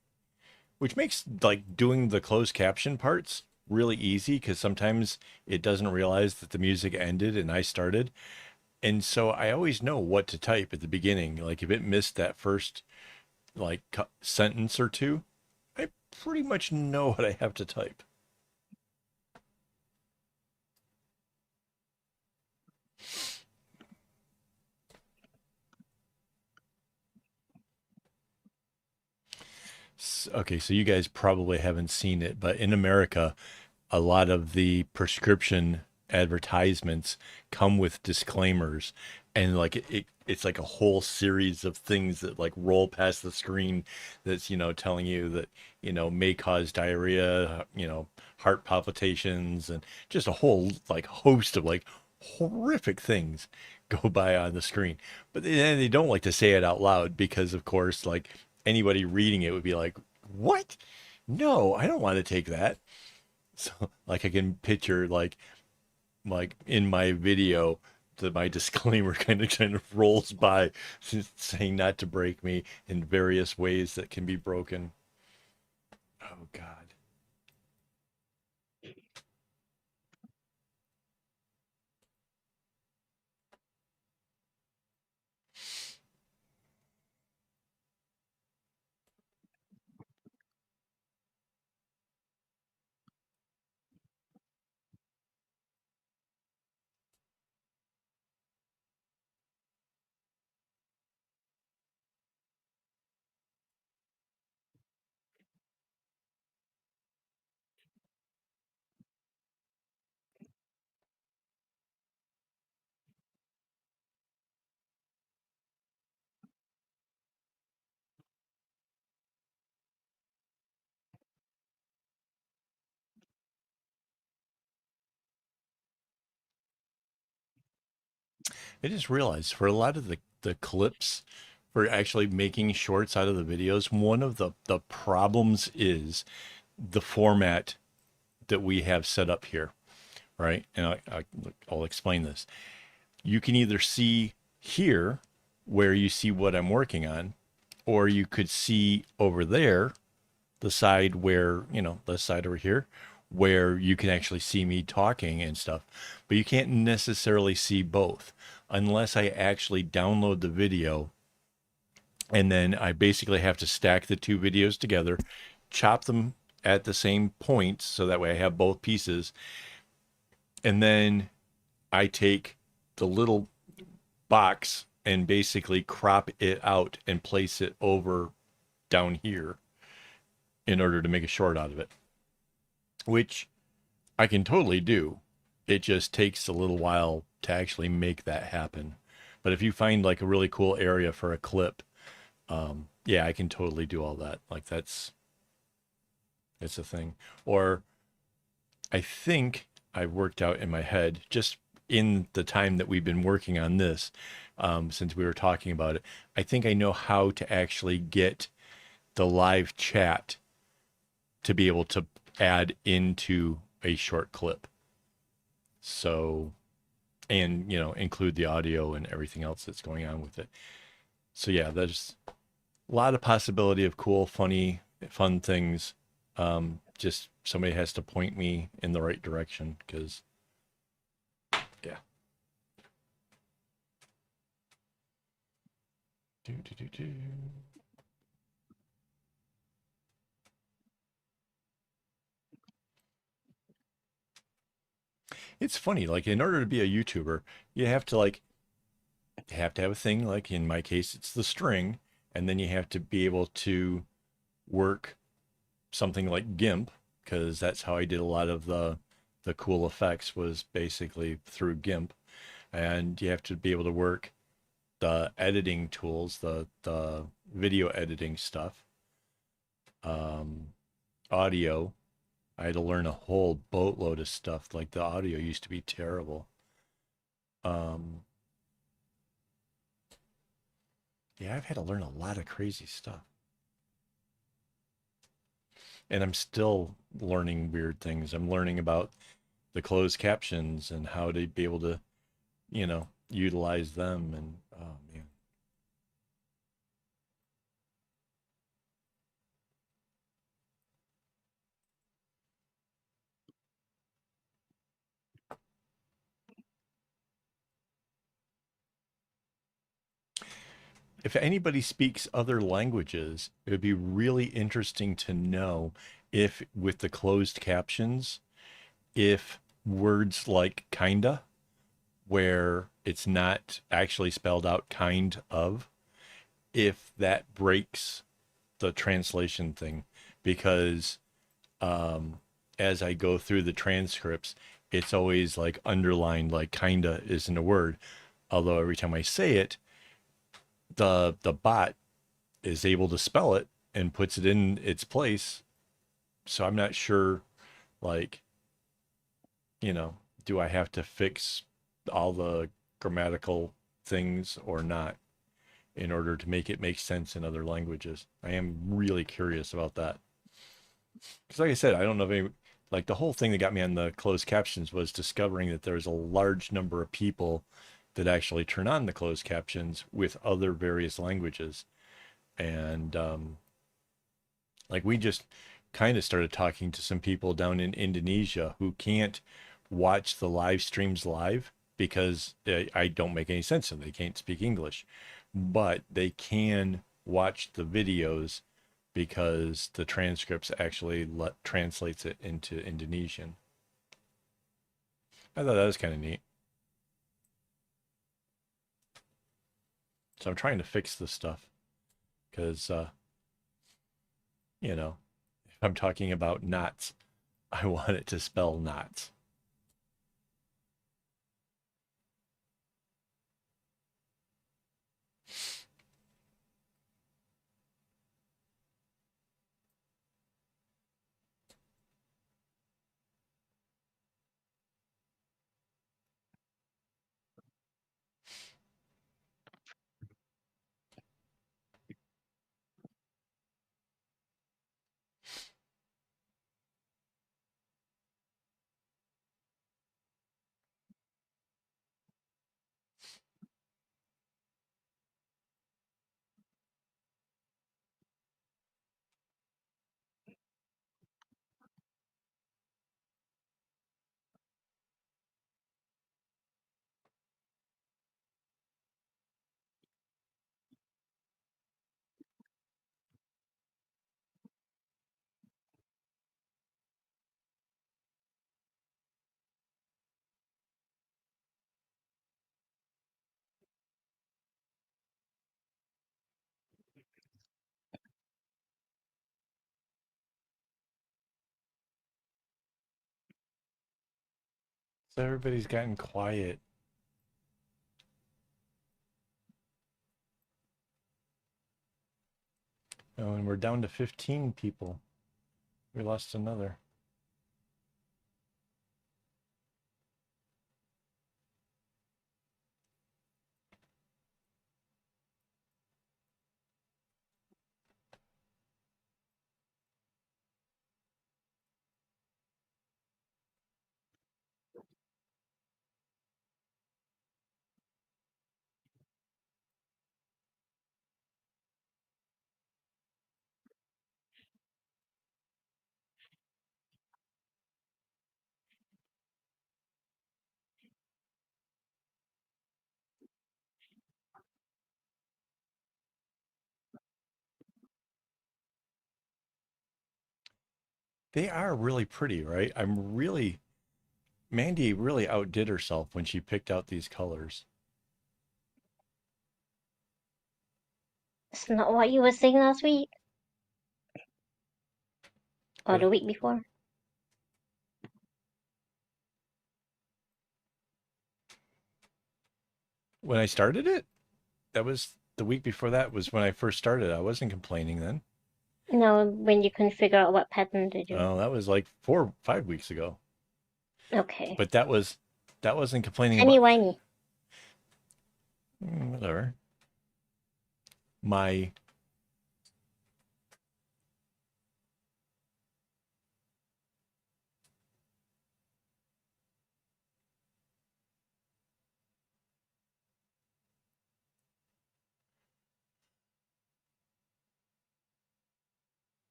which makes like doing the closed caption parts really easy because sometimes it doesn't realize that the music ended and I started. And so I always know what to type at the beginning. Like, if it missed that first like sentence or two, I pretty much know what I have to type. Okay, so you guys probably haven't seen it, but in America, a lot of the prescription advertisements come with disclaimers, and like it's like a whole series of things that like roll past the screen that's, telling you that, may cause diarrhea, heart palpitations, and just a whole like host of like horrific things go by on the screen. But then they don't like to say it out loud because, of course, like anybody reading it would be like, what? No, I don't want to take that. So, like, I can picture like in my video that my disclaimer kind of rolls by, saying not to break me in various ways that can be broken. Oh God. I just realized for a lot of the clips for actually making shorts out of the videos, one of the problems is the format that we have set up here, right? And I'll explain this. You can either see here where you see what I'm working on, or you could see over there, the side where, the side over here, where you can actually see me talking and stuff. But you can't necessarily see both unless I actually download the video. And then I basically have to stack the two videos together, chop them at the same points so that way I have both pieces. And then I take the little box and basically crop it out and place it over down here in order to make a short out of it, which I can totally do. It just takes a little while to actually make that happen. But if you find like a really cool area for a clip, yeah, I can totally do all that. Like it's a thing. Or I think I've worked out in my head just in the time that we've been working on this, since we were talking about it, I think I know how to actually get the live chat to be able to add into a short clip. So, and include the audio and everything else that's going on with it. So yeah, there's a lot of possibility of cool, funny, fun things. Just somebody has to point me in the right direction because, yeah. Do, do, do, do. It's funny, like in order to be a YouTuber, you have to have a thing, like in my case, it's the string, and then you have to be able to work something like GIMP, because that's how I did a lot of the cool effects was basically through GIMP. And you have to be able to work the editing tools, the video editing stuff, audio. I had to learn a whole boatload of stuff. Like the audio used to be terrible. Um, yeah, I've had to learn a lot of crazy stuff. And I'm still learning weird things. I'm learning about the closed captions and how to be able to, utilize them. And oh man. If anybody speaks other languages, it would be really interesting to know if with the closed captions, if words like kinda, where it's not actually spelled out kind of, if that breaks the translation thing, because as I go through the transcripts, it's always like underlined, like kinda isn't a word. Although every time I say it, the bot is able to spell it and puts it in its place. So I'm not sure, like, do I have to fix all the grammatical things or not in order to make it make sense in other languages? I am really curious about that. Because, like I said, I don't know if any, like, the whole thing that got me on the closed captions was discovering that there's a large number of people that actually turn on the closed captions with other various languages. And, like, we just kind of started talking to some people down in Indonesia who can't watch the live streams live because I don't make any sense to them. They can't speak English, but they can watch the videos because the transcripts actually translates it into Indonesian. I thought that was kind of neat. So I'm trying to fix this stuff because, if I'm talking about knots, I want it to spell knots. So everybody's gotten quiet. Oh, and we're down to 15 people. We lost another. They are really pretty, right? Mandy really outdid herself when she picked out these colors. It's not what you were saying last week or the But week before. when I started it, that was the week before that was when I first started. I wasn't complaining then. No, when you couldn't figure out what pattern to do. Oh, that was like 4 or 5 weeks ago. Okay. But that wasn't complaining Timey about wimey. whatever. My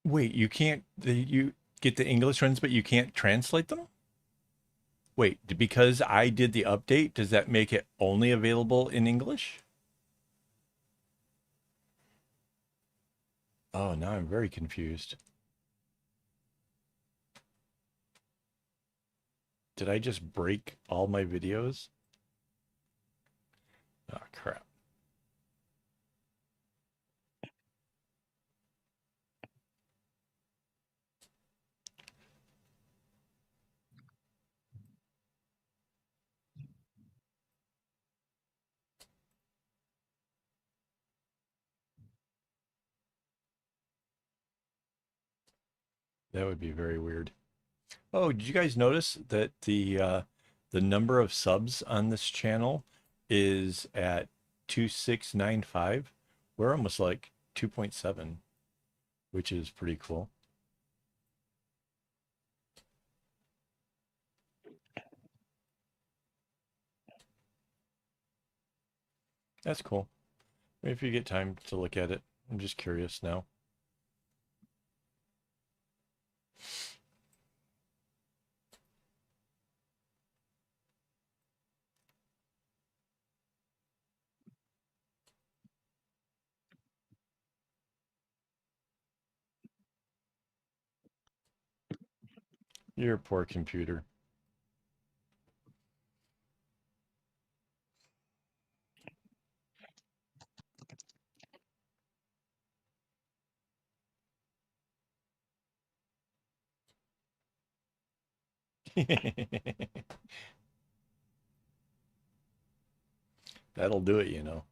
wait, you get the English ones, but you can't translate them? Wait, because I did the update, does that make it only available in English? Oh, now I'm very confused. Did I just break all my videos? Oh, crap. That would be very weird. Oh, did you guys notice that the number of subs on this channel is at 2695? We're almost like 2.7, which is pretty cool. That's cool. If you get time to look at it, I'm just curious now. Your poor computer. That'll do it, you know.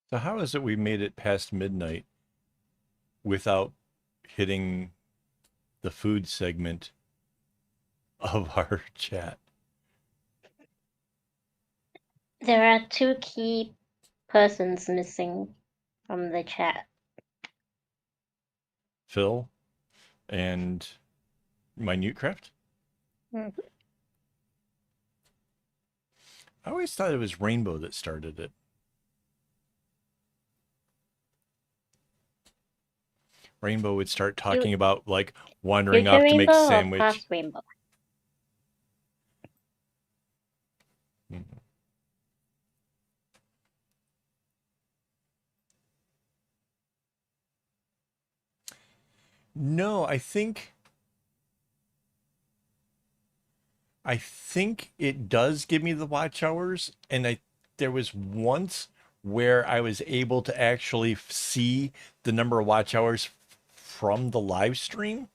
So how is it we made it past midnight without hitting the food segment of our chat? There are two key persons missing from the chat. Phil and Minutecraft? Hmm. I always thought it was Rainbow that started it. Rainbow would start talking about like wandering Future off to make a Rainbow or sandwich. past Rainbow? Mhm. No, I think it does give me the watch hours, and I there was once where I was able to actually see the number of watch hours from the live stream,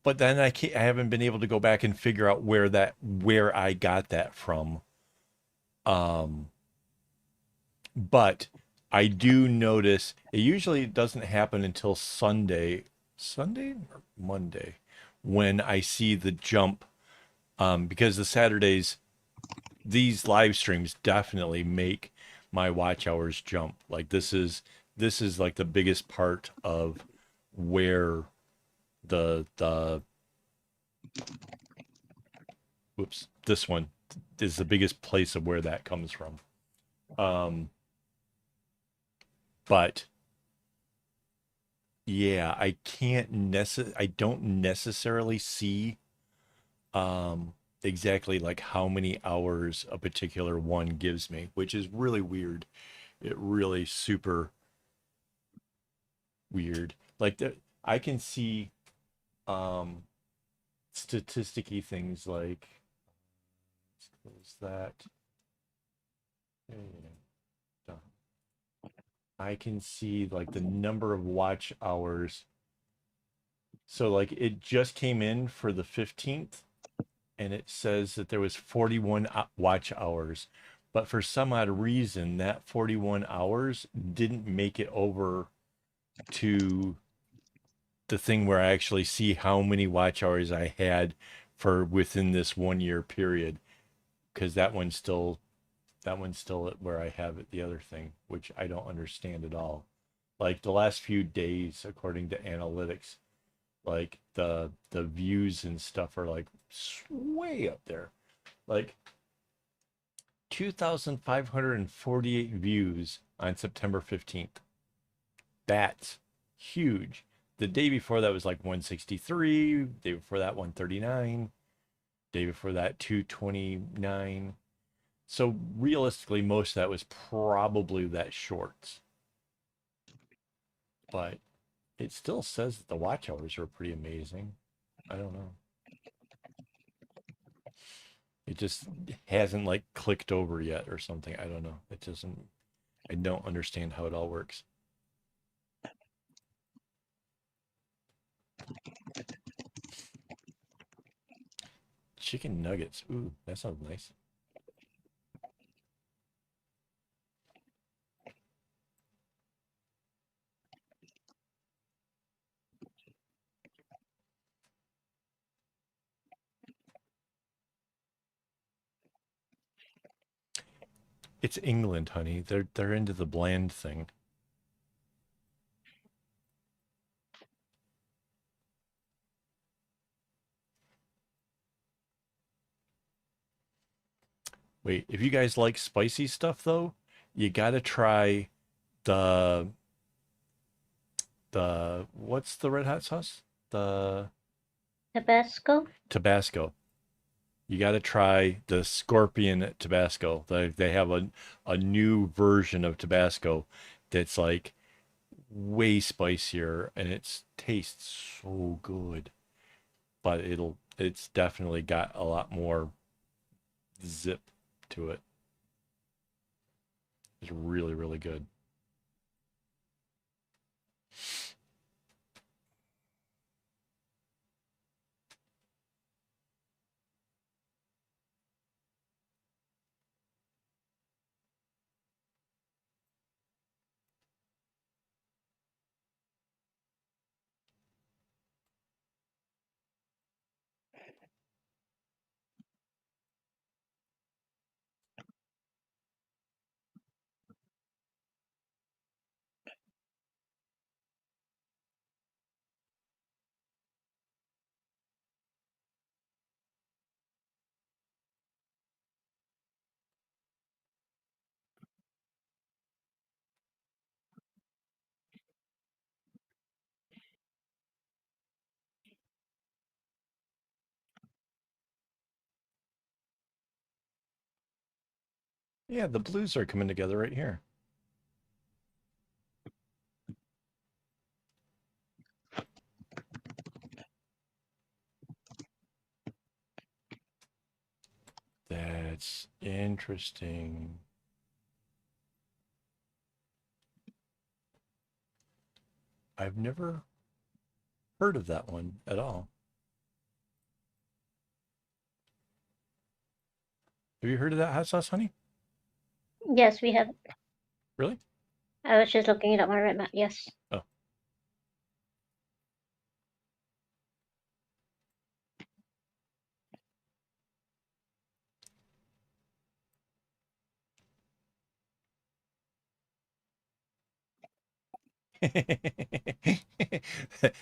but then I haven't been able to go back and figure out where I got that from. Um, but I do notice it usually doesn't happen until Sunday or Monday, when I see the jump, because the Saturdays, these live streams definitely make my watch hours jump. Like this is like the biggest part of where the whoops, this one is the biggest place of where that comes from. Um, but yeah, I don't necessarily see exactly like how many hours a particular one gives me, which is really weird. It really super weird. Like I can see um statisticy things like, let's close that. Yeah, done. I can see like the number of watch hours. So like it just came in for the 15th, and it says that there was 41 watch hours. But for some odd reason, that 41 hours didn't make it over to the thing where I actually see how many watch hours I had for within this 1 year period. Because that one's still at where I have it, the other thing, which I don't understand at all. Like the last few days, according to analytics, like the views and stuff are like way up there. Like 2,548 views on September 15th. That's huge. The day before that was like 163, day before that 139, day before that 229. So realistically, most of that was probably that shorts, but it still says that the watch hours are pretty amazing. I don't know. It just hasn't like clicked over yet or something. I don't know. It doesn't, I don't understand how it all works. Chicken nuggets. Ooh, that sounds nice. It's England, honey. They're into the bland thing. Wait, if you guys like spicy stuff though, you gotta try the what's the red hot sauce? The Tabasco? Tabasco. You gotta try the Scorpion Tabasco. They have a new version of Tabasco that's like way spicier, and it tastes so good. But it's definitely got a lot more zip to it. It's really, really good. Yeah, the blues are coming together right here. That's interesting. I've never heard of that one at all. Have you heard of that hot sauce, honey? Yes, we have. Really? I was just looking it up on red map. Yes. Oh.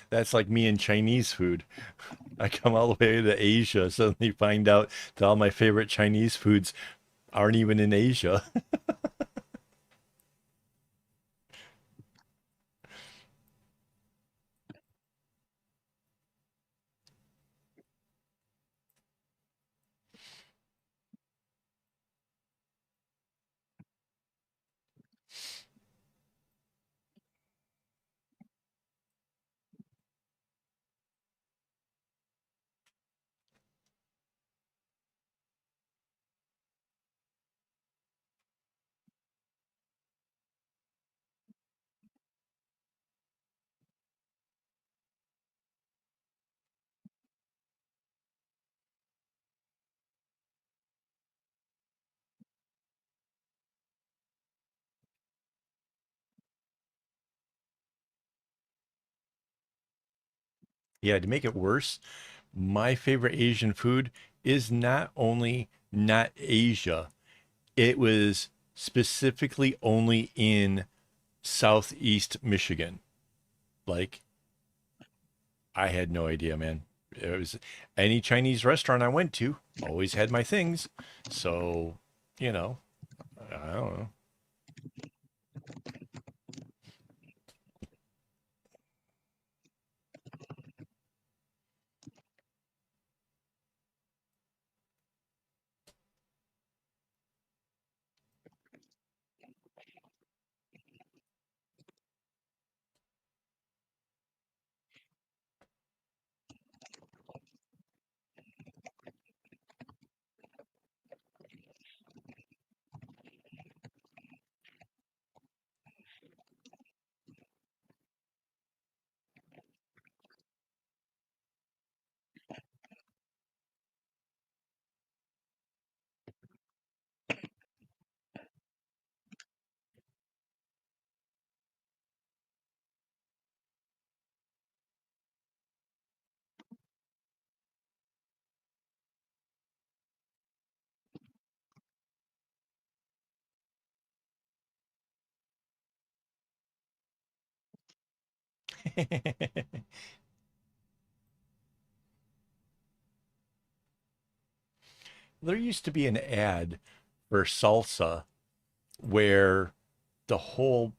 That's like me and Chinese food. I come all the way to Asia, suddenly find out that all my favorite Chinese foods aren't even in Asia. Yeah, to make it worse, my favorite Asian food is not only not Asia, it was specifically only in Southeast Michigan. Like, I had no idea, man. It was any Chinese restaurant I went to always had my things. So, you know, I don't know. There used to be an ad for salsa where the whole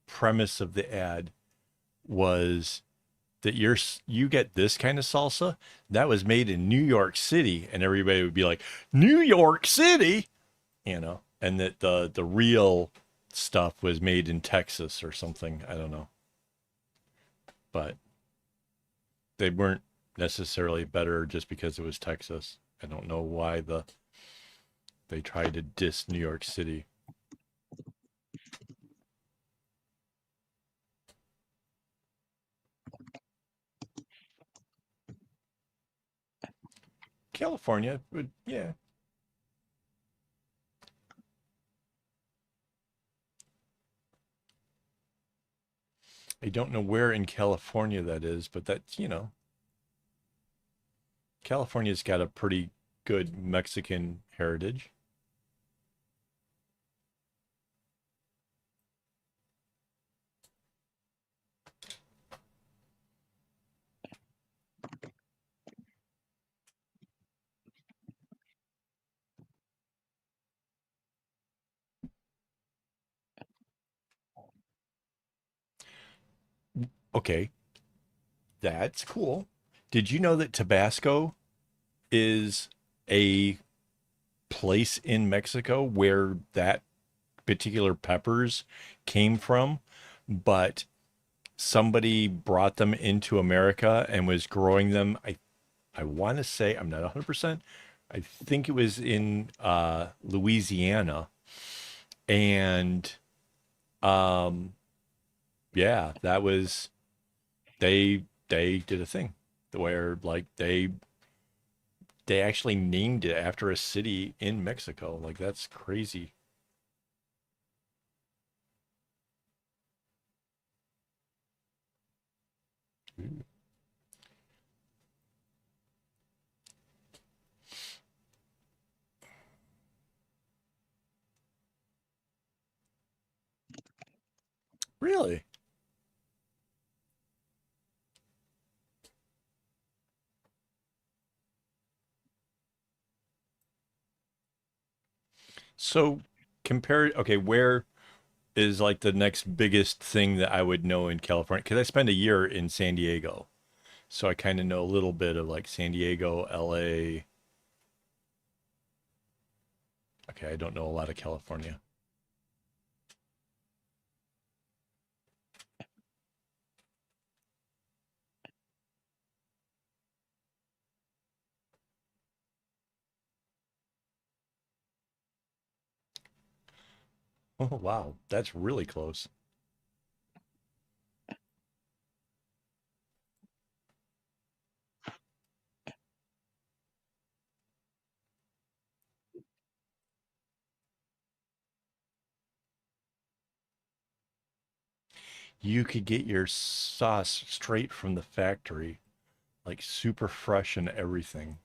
premise of the ad was that you get this kind of salsa that was made in New York City, and everybody would be like, New York City, and that the real stuff was made in Texas or something. I don't know, but they weren't necessarily better just because it was Texas. I don't know why they tried to diss New York City. California would, yeah. I don't know where in California that is, but that's, California's got a pretty good Mexican heritage. Okay, that's cool. Did you know that Tabasco is a place in Mexico where that particular peppers came from, but somebody brought them into America and was growing them. I want to say, I'm not 100%. I think it was in Louisiana, and um yeah, that was they did a thing where like they actually named it after a city in Mexico. Like that's crazy. Really? So compare, okay, where is like the next biggest thing that I would know in California? Because I spent a year in San Diego. So I kind of know a little bit of like San Diego, LA. Okay, I don't know a lot of California. Oh, wow. That's really close. You could get your sauce straight from the factory, like super fresh and everything.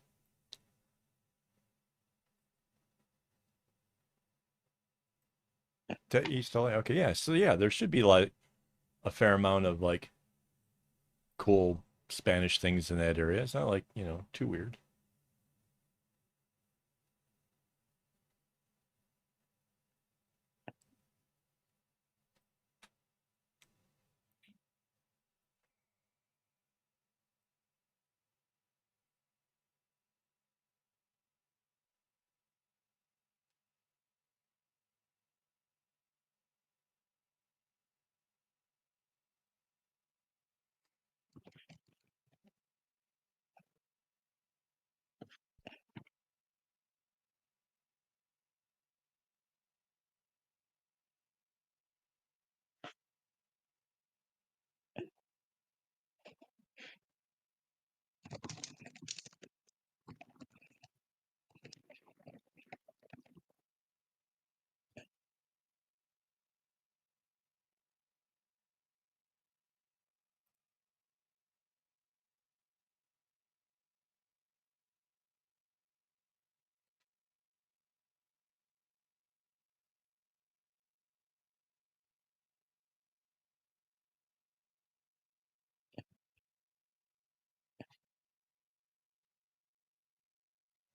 To East LA. Okay, yeah. So yeah, there should be like a fair amount of like cool Spanish things in that area. It's not like, too weird.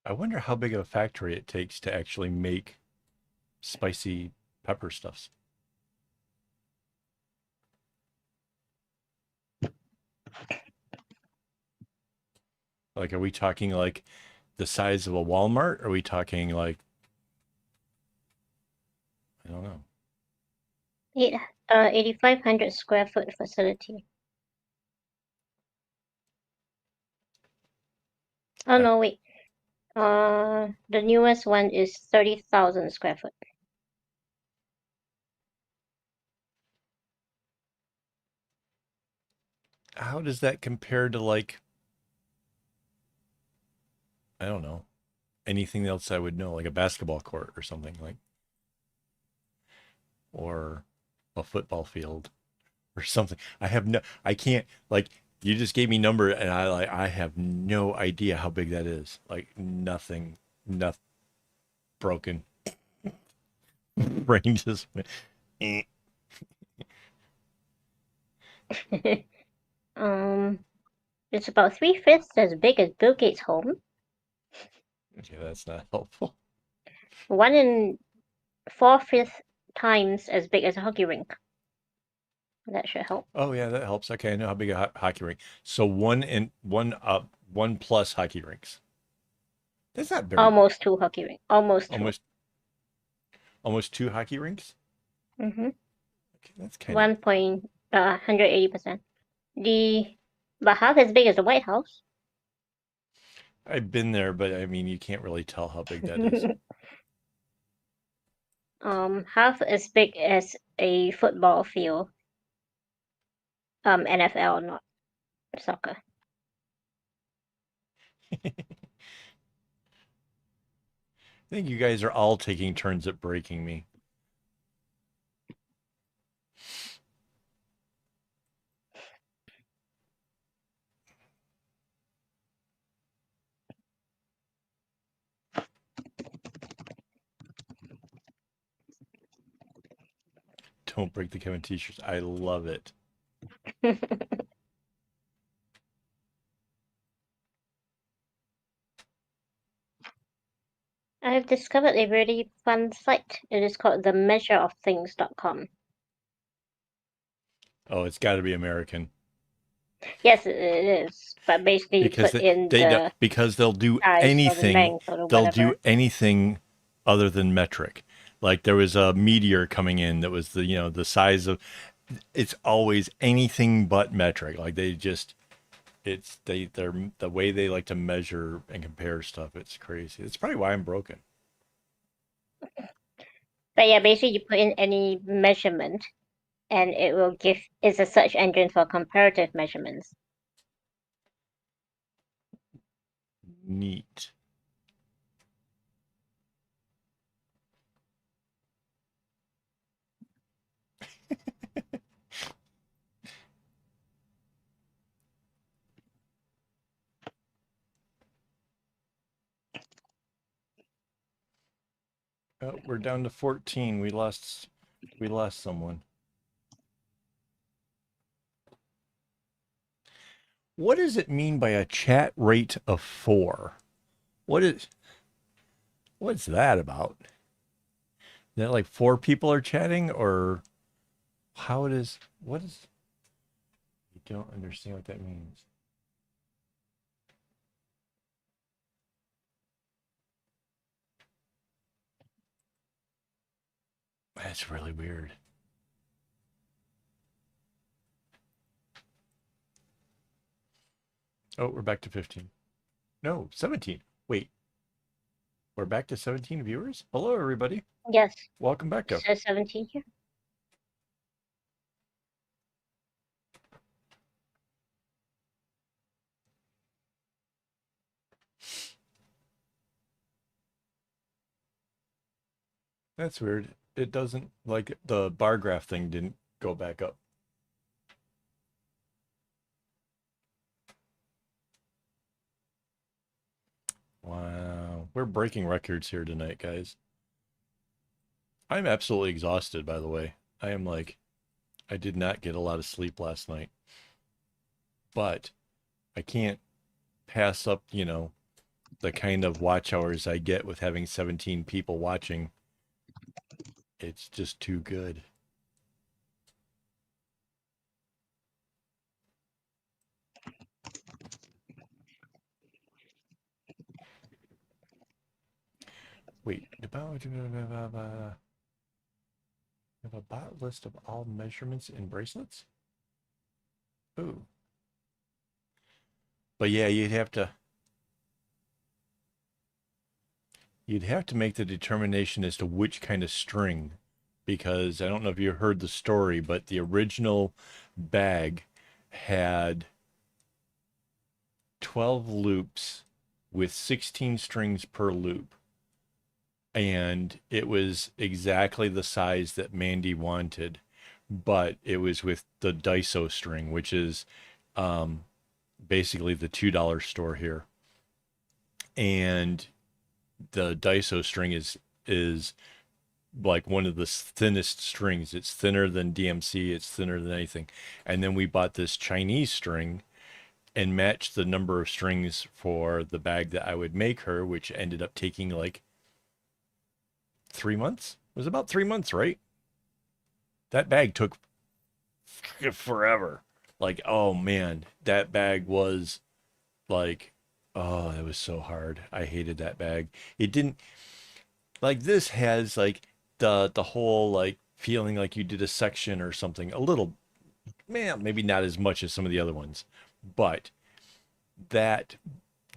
I wonder how big of a factory it takes to actually make spicy pepper stuffs. Like, are we talking like the size of a Walmart? Are we talking like, I don't know. Eight, 8,500 square foot facility. Oh Uh, no, wait. The newest one is 30,000 square foot. how does that compare to like, I don't know, anything else I would know, like a basketball court or something like, or a football field or something. I can't like, you just gave me number and I have no idea how big that is. Like nothing broken. Brain just went, "Eh." um, it's about 3/5 as big as Bill Gates' home. Okay, that's not helpful. 1 4/5 times as big as a hockey rink. That should help. Oh yeah, that helps. Okay, I know how big a hockey rink. So one plus hockey rinks. That's not very Almost two hockey rink. Almost two. almost almost two hockey rinks. Mm-hmm. Okay, that's kind of. 180%. The but half as big as the White House. I've been there, but I mean, you can't really tell how big that is. Half as big as a football field. NFL, not soccer. I think you guys are all taking turns at breaking me. Don't break the Kevin t-shirts. I love it. I've discovered a really fun site. It is called themeasureofthings.com. Oh, it's got to be American Yes, it is. But basically, you because put in they don't, the because they'll do size or the anything. length or the They'll do whatever. anything other than metric. Like there was a meteor coming in that was the size of. It's always anything but metric. Like they just they're the way they like to measure and compare stuff. It's crazy. It's probably why I'm broken. But yeah, basically, you put in any measurement and it will give, it's a search engine for comparative measurements. Neat. Oh, we're down to 14. We lost someone. What does it mean by a chat rate of 4? What's that about? Is that like 4 people are chatting or how it is? What is I don't understand what that means. That's really weird. Oh, we're back to 15. No, 17. Wait, we're back to 17 viewers? Hello, everybody. Yes, Welcome back it to. says 17 here. That's weird. It doesn't, like, the bar graph thing didn't go back up. Wow. We're breaking records here tonight, guys. I'm absolutely exhausted, by the way. I did not get a lot of sleep last night, but I can't pass up, the kind of watch hours I get with having 17 people watching. It's just too good. Wait, have a bot list of all measurements in bracelets? Ooh. But yeah, you'd have to make the determination as to which kind of string, because I don't know if you heard the story, but the original bag had 12 loops with 16 strings per loop. And it was exactly the size that Mandy wanted, but it was with the Daiso string, which is um, basically the $2 store here. And the Daiso string is like one of the thinnest strings. It's thinner than DMC. It's thinner than anything. And then we bought this Chinese string and matched the number of strings for the bag that I would make her, which ended up taking like 3 months. It was about 3 months, right? That bag took forever. Like, oh man, that bag was like, Oh, that was so hard. I hated that bag. It didn't like this has like the whole like feeling like you did a section or something. A little, man, maybe not as much as some of the other ones, but that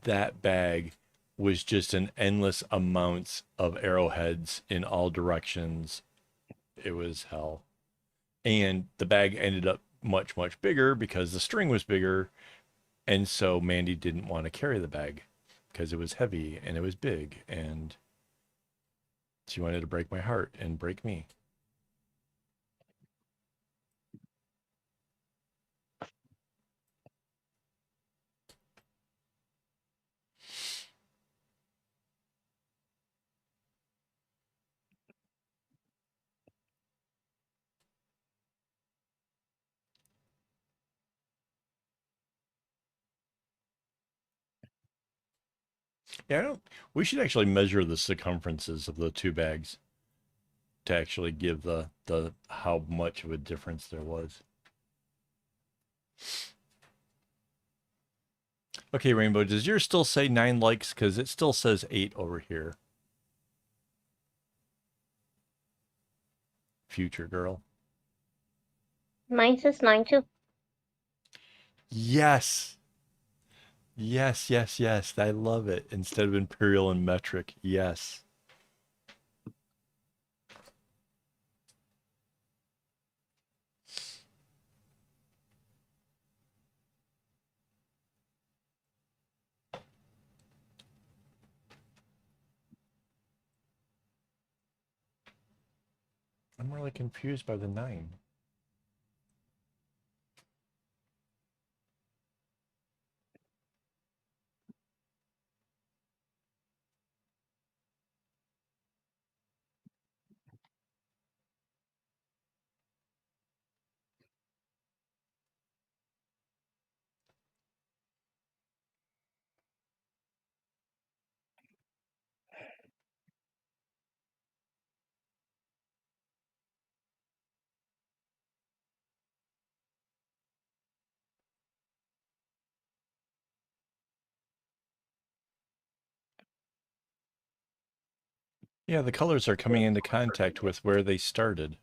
that bag was just an endless amounts of arrowheads in all directions. It was hell. And the bag ended up much, much bigger because the string was bigger. And so Mandy didn't want to carry the bag because it was heavy and it was big. And she wanted to break my heart and break me. Yeah, I don't, we should actually measure the circumferences of the two bags to actually give the how much of a difference there was. Okay, Rainbow, does yours still say 9 likes? Because it still says 8 over here. Future girl. Mine says 9 too. Yes. Yes, yes, yes. I love it. Instead of imperial and metric. Yes. I'm really confused by the 9. Yeah, the colors are coming into contact with where they started.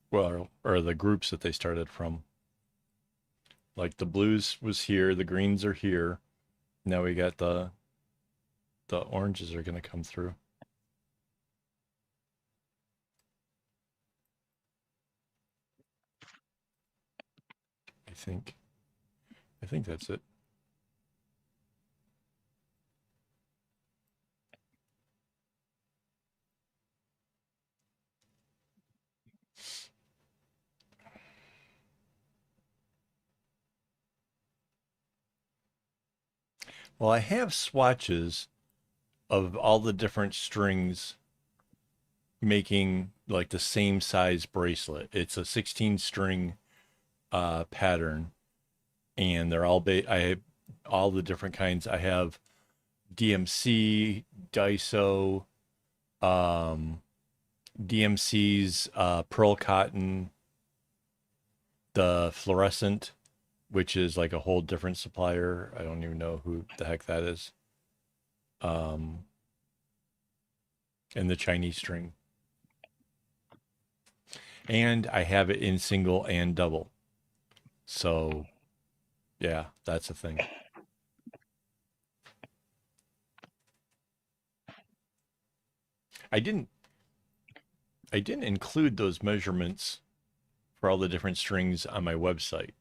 Well, or the groups that they started from. Like the blues was here, the greens are here. Now we got the oranges are going to come through. I think. I think that's it. Well, I have swatches of all the different strings making like the same size bracelet. It's a 16 string pattern, and they're all I have all the different kinds. I have DMC, Daiso, um, DMC's pearl cotton, the fluorescent, which is like a whole different supplier. I don't even know who the heck that is. Um, and the Chinese string. And I have it in single and double. So, yeah, that's a thing. I didn't I didn't include those measurements for all the different strings on my website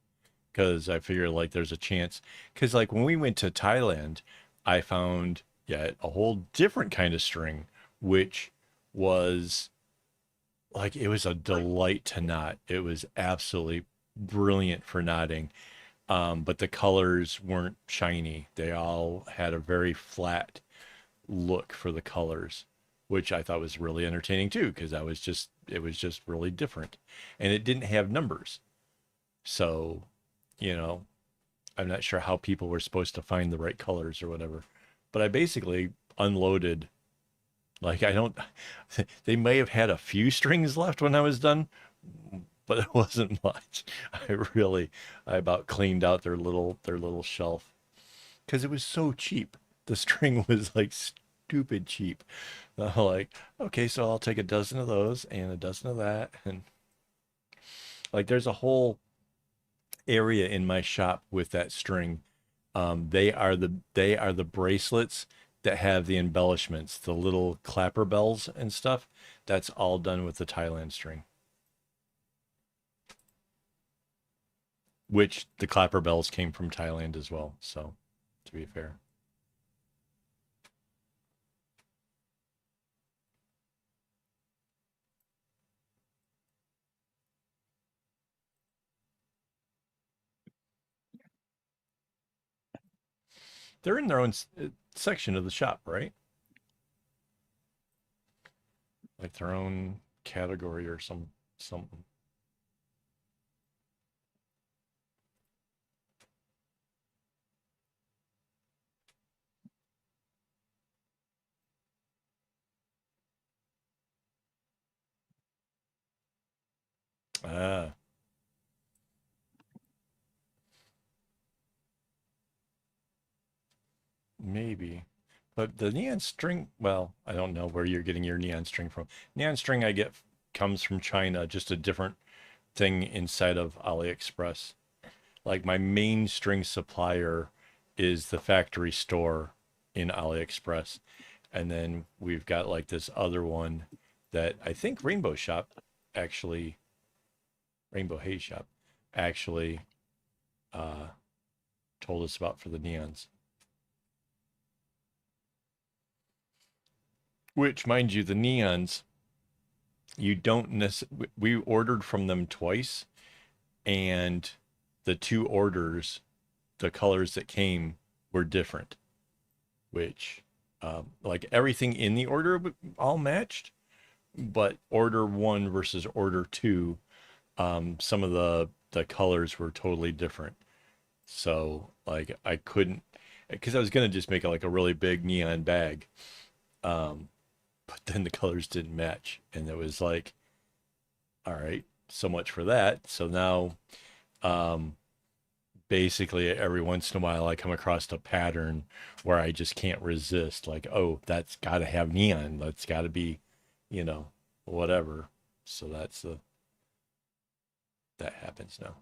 because I figured like there's a chance because like when we went to Thailand, I found yet a whole different kind of string, which was like it was a delight to knot. It was absolutely brilliant for knotting. But the colors weren't shiny. They all had a very flat look for the colors, which I thought was really entertaining too, because it was just really different. And it didn't have numbers. So, you know, I'm not sure how people were supposed to find the right colors or whatever. But I basically unloaded like I don't they may have had a few strings left when I was done, but it wasn't much. I about cleaned out their little shelf. because it was so cheap. The string was like stupid cheap. Like, okay, so I'll take a dozen of those and a dozen of that, and like there's a whole area in my shop with that string. They are the bracelets that have the embellishments, the little clapper bells and stuff. That's all done with the Thailand string, which the clapper bells came from Thailand as well. So, to be fair. They're in their own section of the shop, right? Like their own category or something. Ah, maybe. But the neon string, well, I don't know where you're getting your neon string from. Neon string I get comes from China, just a different thing inside of AliExpress. Like my main string supplier is the factory store in AliExpress. And then we've got like this other one that I think actually, Rainbow Haze Shop actually uh, told us about for the neons. Which, mind you, the neons, you don't necessarily, we ordered from them twice, and the two orders, the colors that came were different, which, like everything in the order all matched, but order one versus order two, some of the colors were totally different. So, like, I couldn't, because I was gonna just make it like a really big neon bag. Um, but then the colors didn't match, and it was like, all right, so much for that. So now, um basically every once in a while I come across a pattern where I just can't resist, like, oh, that's got to have neon, that's got to be, you know, whatever. So that happens now.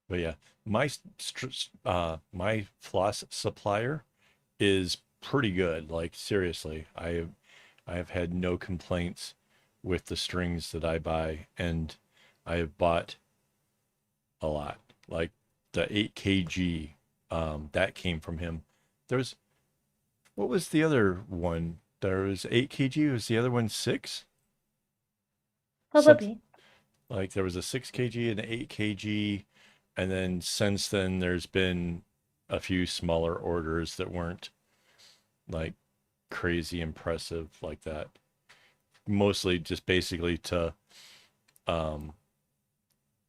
But yeah, my floss supplier is pretty good. Like seriously, I have had no complaints with the strings that I buy, and I have bought a lot. Like the 8 kg, that came from him. There's what was the other one? There was 8 kg. Was the other one six? Something Probably. like there was a 6 kg and an 8 kg, and then since then there's been a few smaller orders that weren't like crazy impressive like that. Mostly just basically to um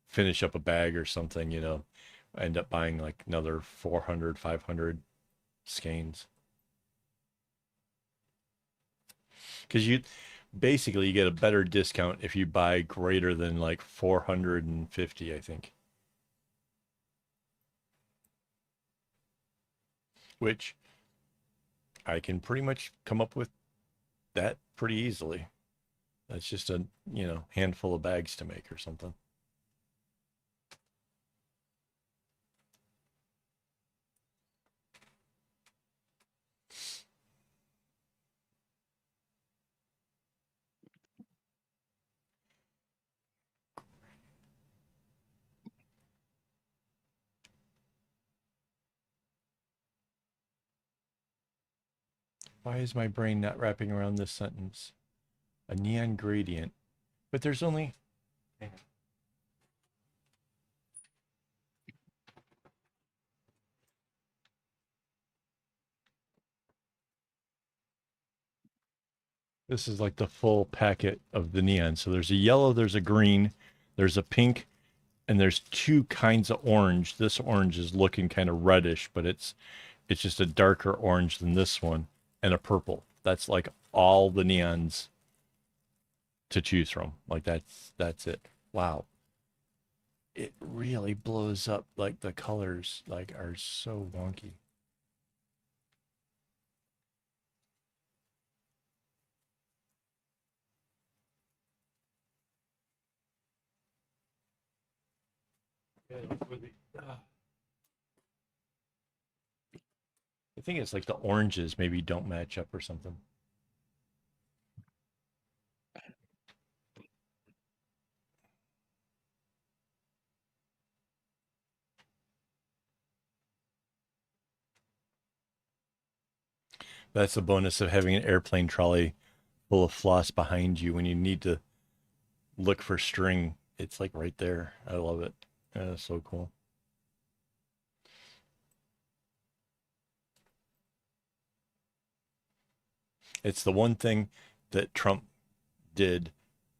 finish up a bag or something, end up buying like another 400, 500 skeins. Because you get a better discount if you buy greater than like 450, I think. Which I can pretty much come up with that pretty easily. That's just a, handful of bags to make or something. Why is my brain not wrapping around this sentence? A neon gradient. But there's only. This is like the full packet of the neon. So there's a yellow, there's a green, there's a pink, and there's two kinds of orange. This orange is looking kind of reddish, but it's just a darker orange than this one, and a purple. That's like all the neons to choose from. Like that's it. Wow. It really blows up, like the colors like are so wonky. I think it's like the oranges maybe don't match up or something. That's the bonus of having an airplane trolley full of floss behind you when you need to look for string. It's like right there. I love it. That's so cool. It's the one thing that Trump did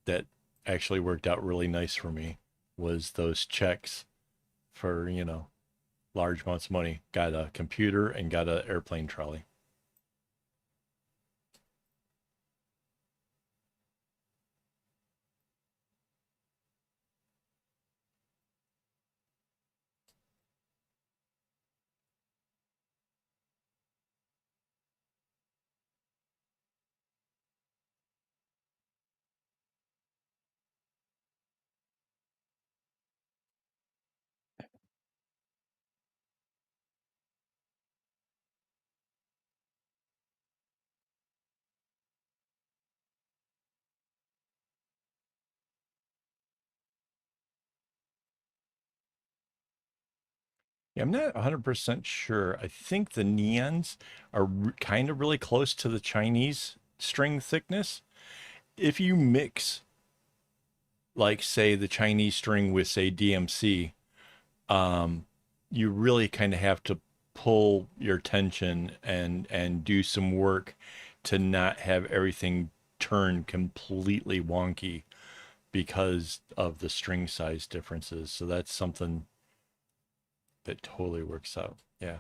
that actually worked out really nice for me was those checks for, large amounts of money. Got a computer and got an airplane trolley. Yeah, I'm not 100% sure. I think the neons are kind of really close to the Chinese string thickness. If you mix, like, say, the Chinese string with, say, DMC, um, you really kind of have to pull your tension and do some work to not have everything turn completely wonky because of the string size differences. So that's something that totally works out. Yeah.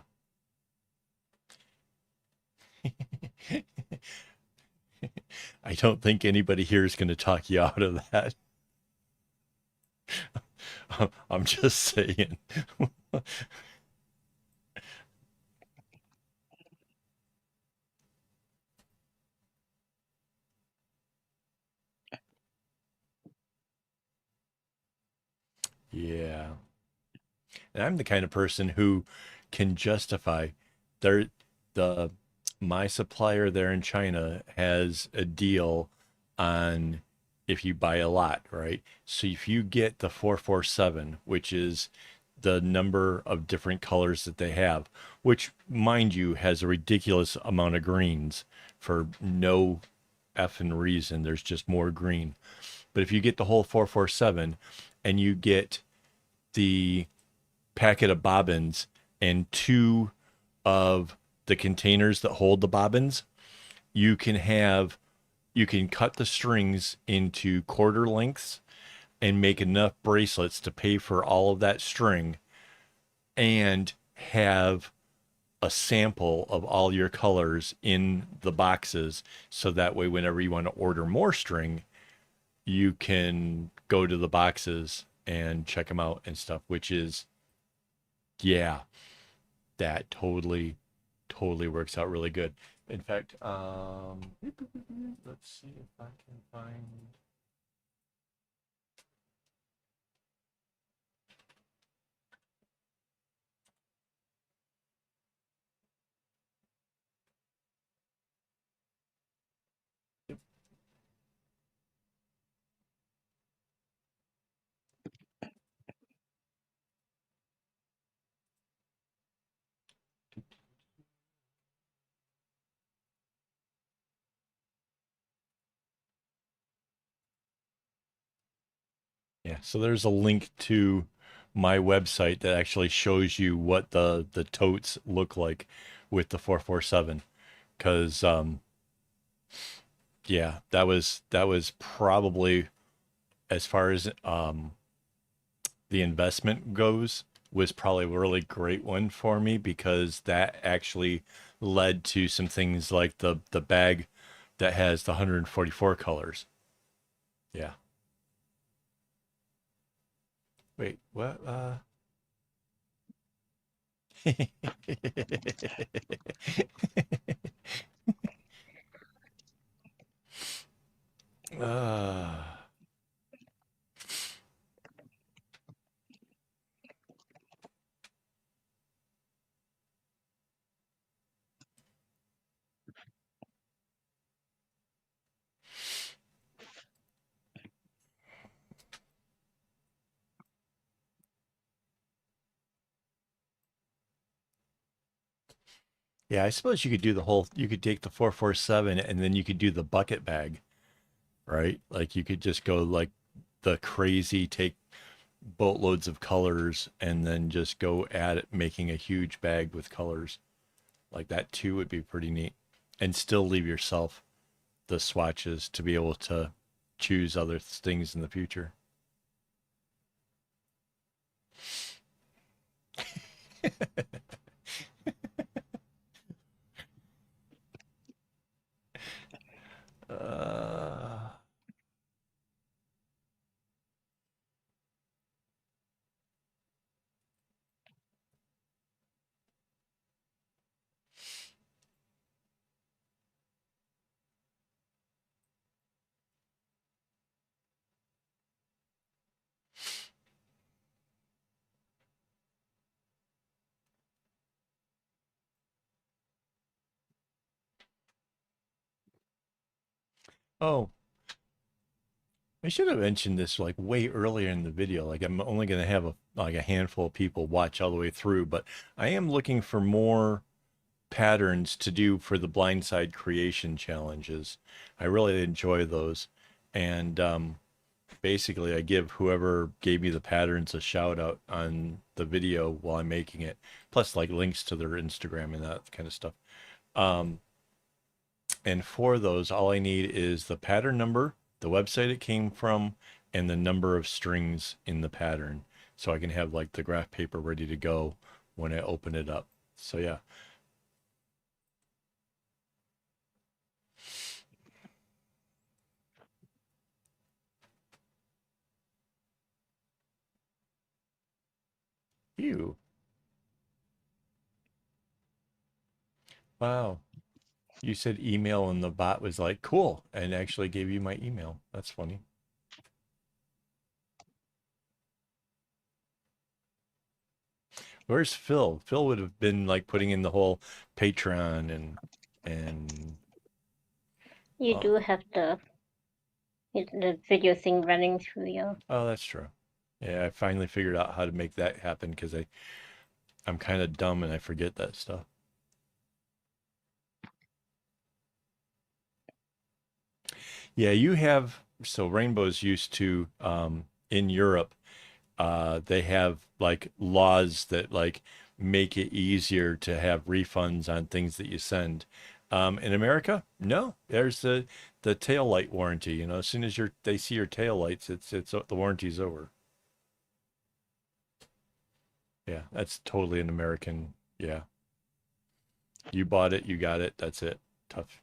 I don't think anybody here is going to talk you out of that. I'm just saying. Yeah. And I'm the kind of person who can justify their the my supplier there in China has a deal on if you buy a lot, right? So if you get the 447, which is the number of different colors that they have, which mind you has a ridiculous amount of greens for no effing reason. There's just more green. But if you get the whole 447 and you get the packet of bobbins and two of the containers that hold the bobbins, you can have you can cut the strings into quarter lengths and make enough bracelets to pay for all of that string and have a sample of all your colors in the boxes so that way whenever you want to order more string you can go to the boxes and check them out and stuff, which is, yeah, that totally works out really good. In fact, let's see if I can find. Yeah, so there's a link to my website that actually shows you what the totes look like with the 447 because yeah, that was probably as far as the investment goes was probably a really great one for me because that actually led to some things like the bag that has the 144 colors. Yeah. Wait, what? uh, yeah, I suppose you could do the whole, you could take the 447 and then you could do the bucket bag, right? Like you could just go like the crazy, take boatloads of colors and then just go at it, making a huge bag with colors. Like that too would be pretty neat. And still leave yourself the swatches to be able to choose other things in the future. Uh, oh, I should have mentioned this like way earlier in the video. Like I'm only going to have a handful of people watch all the way through, but I am looking for more patterns to do for the blindside creation challenges. I really enjoy those. And basically I give whoever gave me the patterns a shout out on the video while I'm making it, plus like links to their Instagram and that kind of stuff. Um, and for those, all I need is the pattern number, the website it came from, and the number of strings in the pattern. So I can have like the graph paper ready to go when I open it up. So yeah. You. Wow. You said email and the bot was like, cool, and actually gave you my email. That's funny. Where's Phil? Phil would have been like putting in the whole Patreon and You uh, do have the video thing running through your. oh, that's true. Yeah, I finally figured out how to make that happen because I'm kind of dumb and I forget that stuff. Yeah, you have so Rainbow's used to in Europe, they have like laws that like make it easier to have refunds on things that you send. In America, no. There's the tail light warranty. You know, as soon as they see your tail lights, it's the warranty's over. Yeah, that's totally an American. Yeah, you bought it, you got it. That's it. Tough.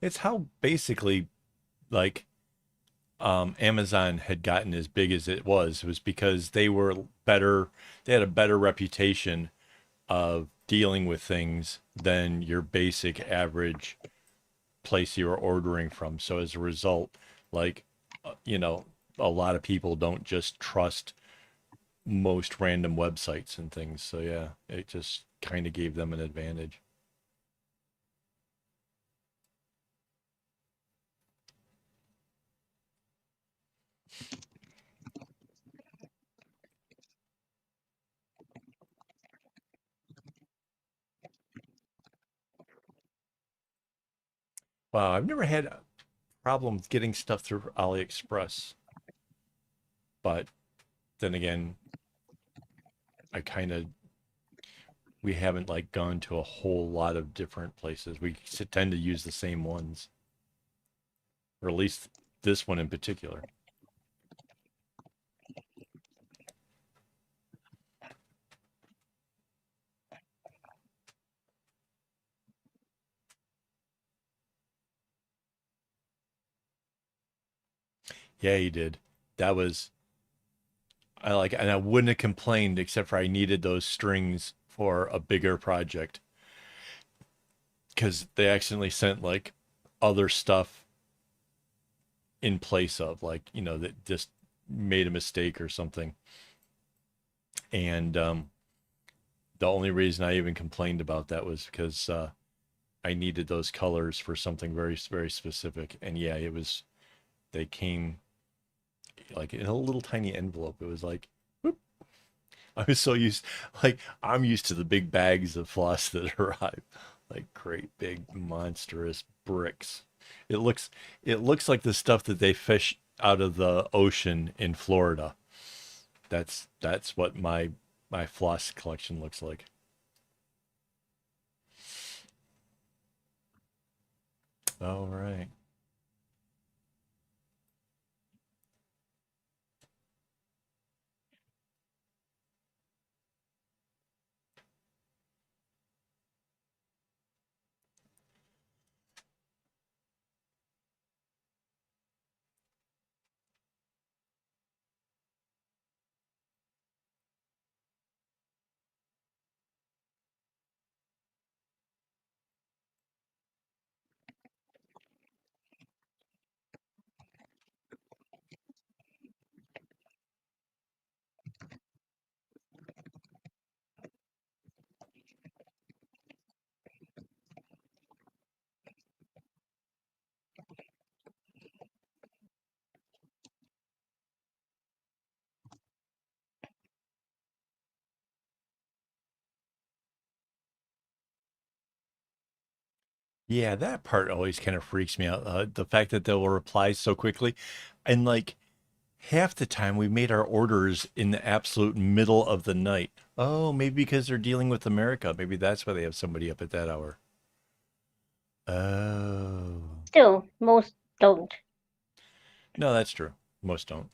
It's how basically like Amazon had gotten as big as it was because they were better. They had a better reputation of dealing with things than your basic average place you're ordering from. So as a result, like, you know, a lot of people don't just trust most random websites and things. So yeah, it just kind of gave them an advantage. Wow, I've never had problems getting stuff through AliExpress, but then again, I kind of we haven't like gone to a whole lot of different places. We tend to use the same ones, or at least this one in particular. Yeah, he did. That was I like, and I wouldn't have complained except for I needed those strings for a bigger project because they accidentally sent like other stuff in place of like that just made a mistake or something. And the only reason I even complained about that was because I needed those colors for something very very specific. And yeah, it was they came like in a little tiny envelope. It was like I was so used, like, I'm used to the big bags of floss that arrive, like great big monstrous bricks. It looks, it looks like the stuff that they fish out of the ocean in Florida. That's what my floss collection looks like. All right. Yeah, that part always kind of freaks me out. The fact that they'll reply so quickly, and like half the time we made our orders in the absolute middle of the night. Oh, maybe because they're dealing with America. Maybe that's why they have somebody up at that hour. Oh. Still, most don't. No, that's true. Most don't.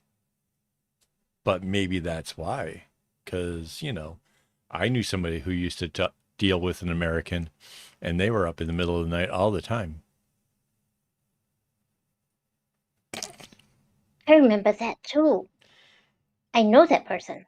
But maybe that's why. Because, I knew somebody who used to deal with an American and they were up in the middle of the night all the time. I remember that too. I know that person.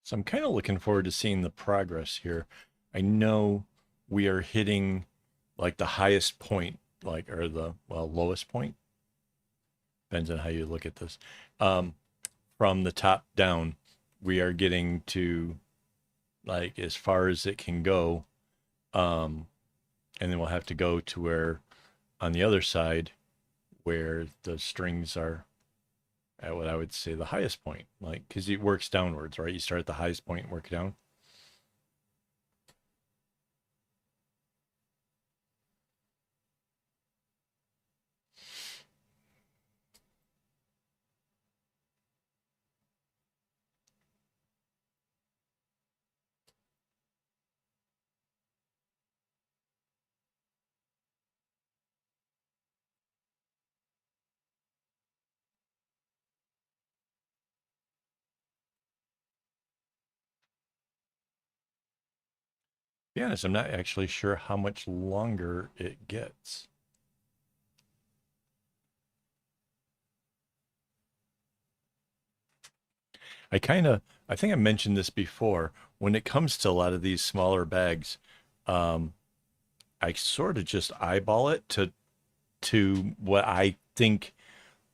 So I'm kind of looking forward to seeing the progress here. I know we are hitting like the highest point, like, or the, well, lowest point. Depends on how you look at this. Um, from the top down, we are getting to like as far as it can go. Um, and then we'll have to go to where on the other side where the strings are at what I would say the highest point, like because it works downwards, right? You start at the highest point and work down. To be honest, I'm not actually sure how much longer it gets. I think I mentioned this before. When it comes to a lot of these smaller bags, um, I sort of just eyeball it to what I think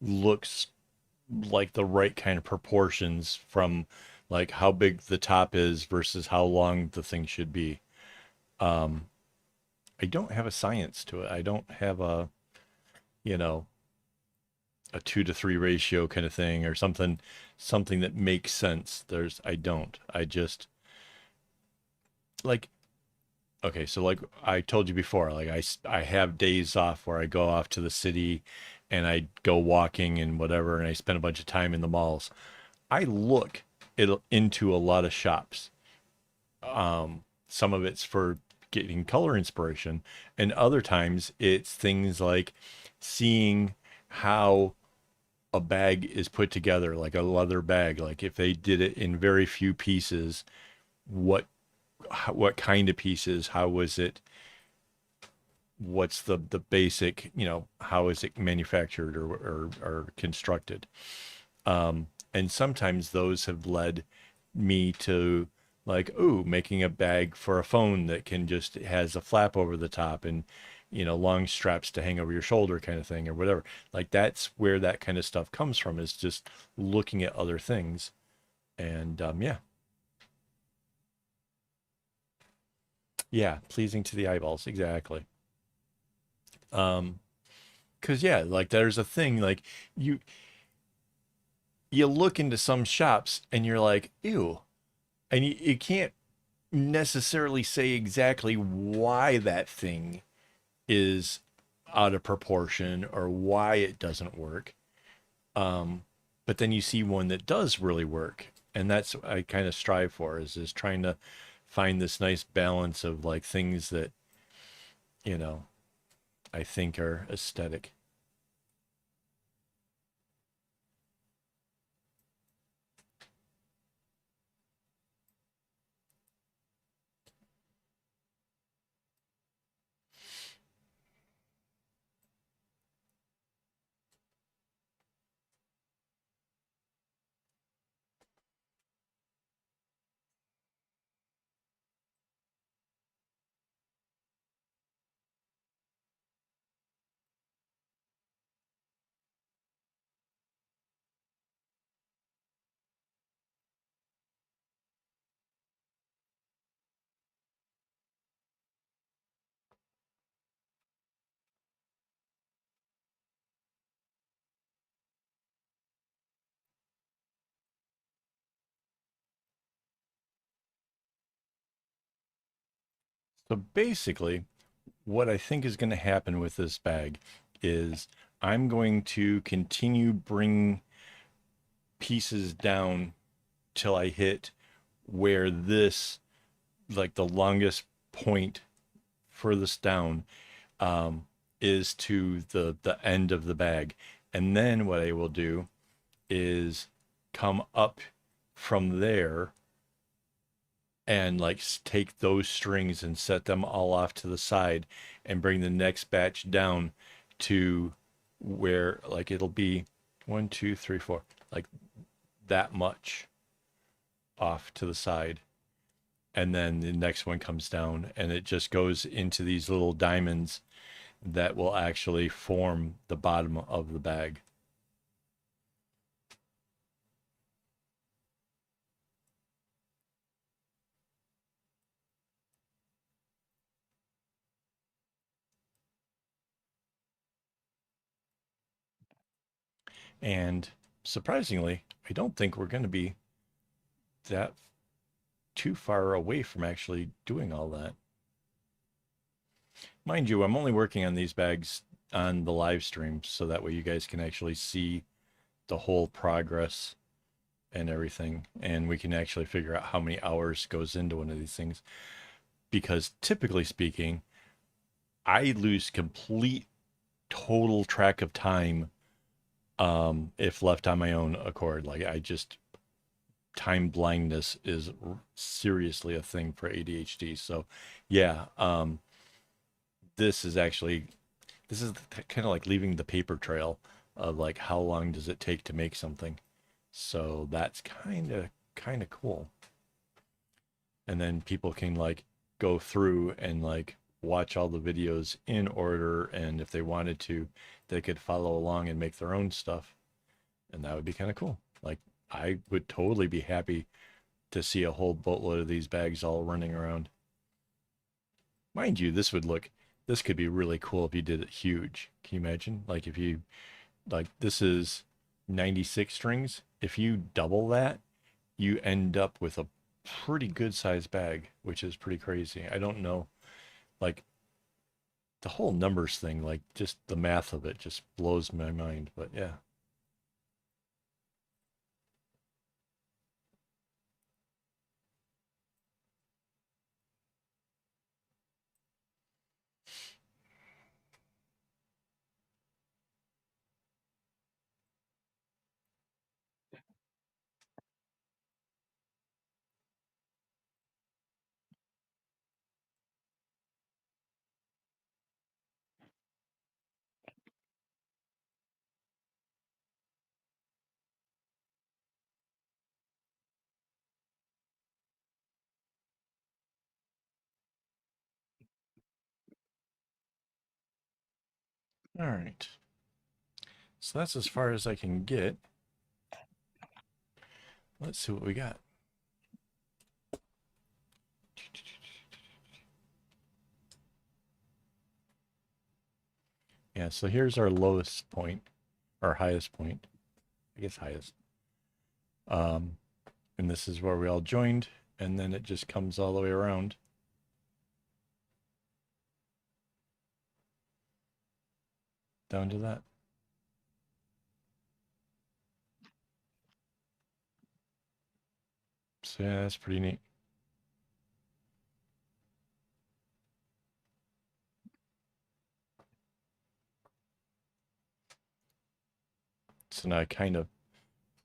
looks like the right kind of proportions from like how big the top is versus how long the thing should be. Um, I don't have a science to it. I don't have a, you know, a 2 to 3 ratio kind of thing or something that makes sense. I don't. I just like, okay, so like I told you before, like I have days off where I go off to the city and I go walking and whatever, and I spend a bunch of time in the malls. I look into a lot of shops. Some of it's for getting color inspiration, and other times it's things like seeing how a bag is put together, like a leather bag. Like if they did it in very few pieces, what what kind of pieces? How was it? What's the basic? How is it manufactured or constructed? And sometimes those have led me to like, ooh, making a bag for a phone that can just has a flap over the top and long straps to hang over your shoulder kind of thing or whatever. Like that's where that kind of stuff comes from, is just looking at other things. And yeah, yeah, pleasing to the eyeballs, exactly. um because yeah, like there's a thing like you you look into some shops and you're like, ew, and you can't necessarily say exactly why that thing is out of proportion or why it doesn't work. Um, but then you see one that does really work, and that's what I kind of strive for, is trying to find this nice balance of like things that you know I think are aesthetic. So basically, what I think is going to happen with this bag is I'm going to continue bring pieces down till I hit where this, like the longest point furthest down, um, is to the end of the bag. And then what I will do is come up from there and like take those strings and set them all off to the side and bring the next batch down to where like it'll be 1, 2, 3, 4, like that much off to the side. And then the next one comes down and it just goes into these little diamonds that will actually form the bottom of the bag. And surprisingly, I don't think we're going to be that too far away from actually doing all that. Mind you, I'm only working on these bags on the live stream so that way you guys can actually see the whole progress and everything, and we can actually figure out how many hours goes into one of these things. Because typically speaking, I lose complete total track of time if left on my own accord. Like I just time blindness is seriously a thing for ADHD. So yeah, this is actually this is kind of like leaving the paper trail of like how long does it take to make something. So that's kind of cool. And then people can like go through and like watch all the videos in order, and if they wanted to, they could follow along and make their own stuff. And that would be kind of cool. Like, I would totally be happy to see a whole boatload of these bags all running around. Mind you, this could be really cool if you did it huge. Can you imagine? Like, if you, like, this is 96 strings. If you double that, you end up with a pretty good sized bag, which is pretty crazy. I don't know. Like, the whole numbers thing, like, just the math of it just blows my mind. But yeah. All right. So that's as far as I can get. Let's see what we got. Yeah, so here's our lowest point, our highest point. I guess highest. Um, and this is where we all joined, and then it just comes all the way around. Down to that. So yeah, that's pretty neat. So now I kind of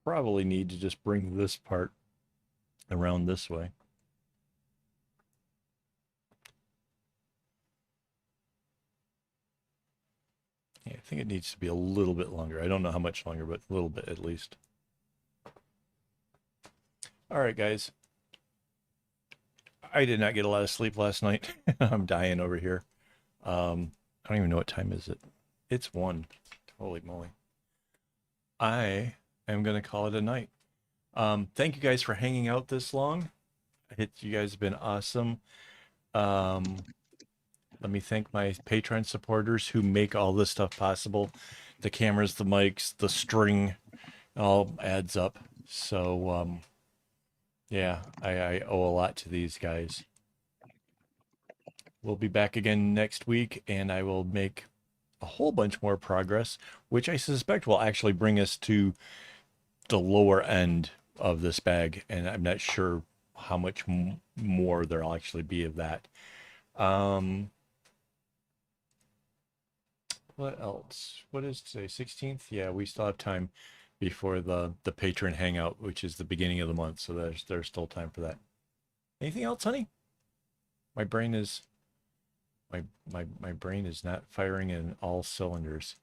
probably need to just bring this part around this way. Yeah, I think it needs to be a little bit longer. I don't know how much longer, but a little bit at least. All right, guys. I did not get a lot of sleep last night. I'm dying over here. I don't even know what time is it. It's 1. Holy moly. I am going to call it a night. Thank you guys for hanging out this long. You guys have been awesome. Um, let me thank my Patreon supporters who make all this stuff possible. The cameras, the mics, the string, all adds up. So, yeah, I owe a lot to these guys. We'll be back again next week, and I will make a whole bunch more progress, which I suspect will actually bring us to the lower end of this bag, and I'm not sure how much more there'll actually be of that. Um, what else? What is today? 16th? Yeah, we still have time before the patron hangout, which is the beginning of the month, so there's still time for that. Anything else, honey? My brain is my brain is not firing in all cylinders.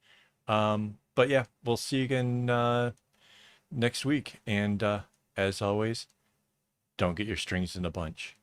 But yeah, we'll see you again next week, and as always, don't get your strings in a bunch.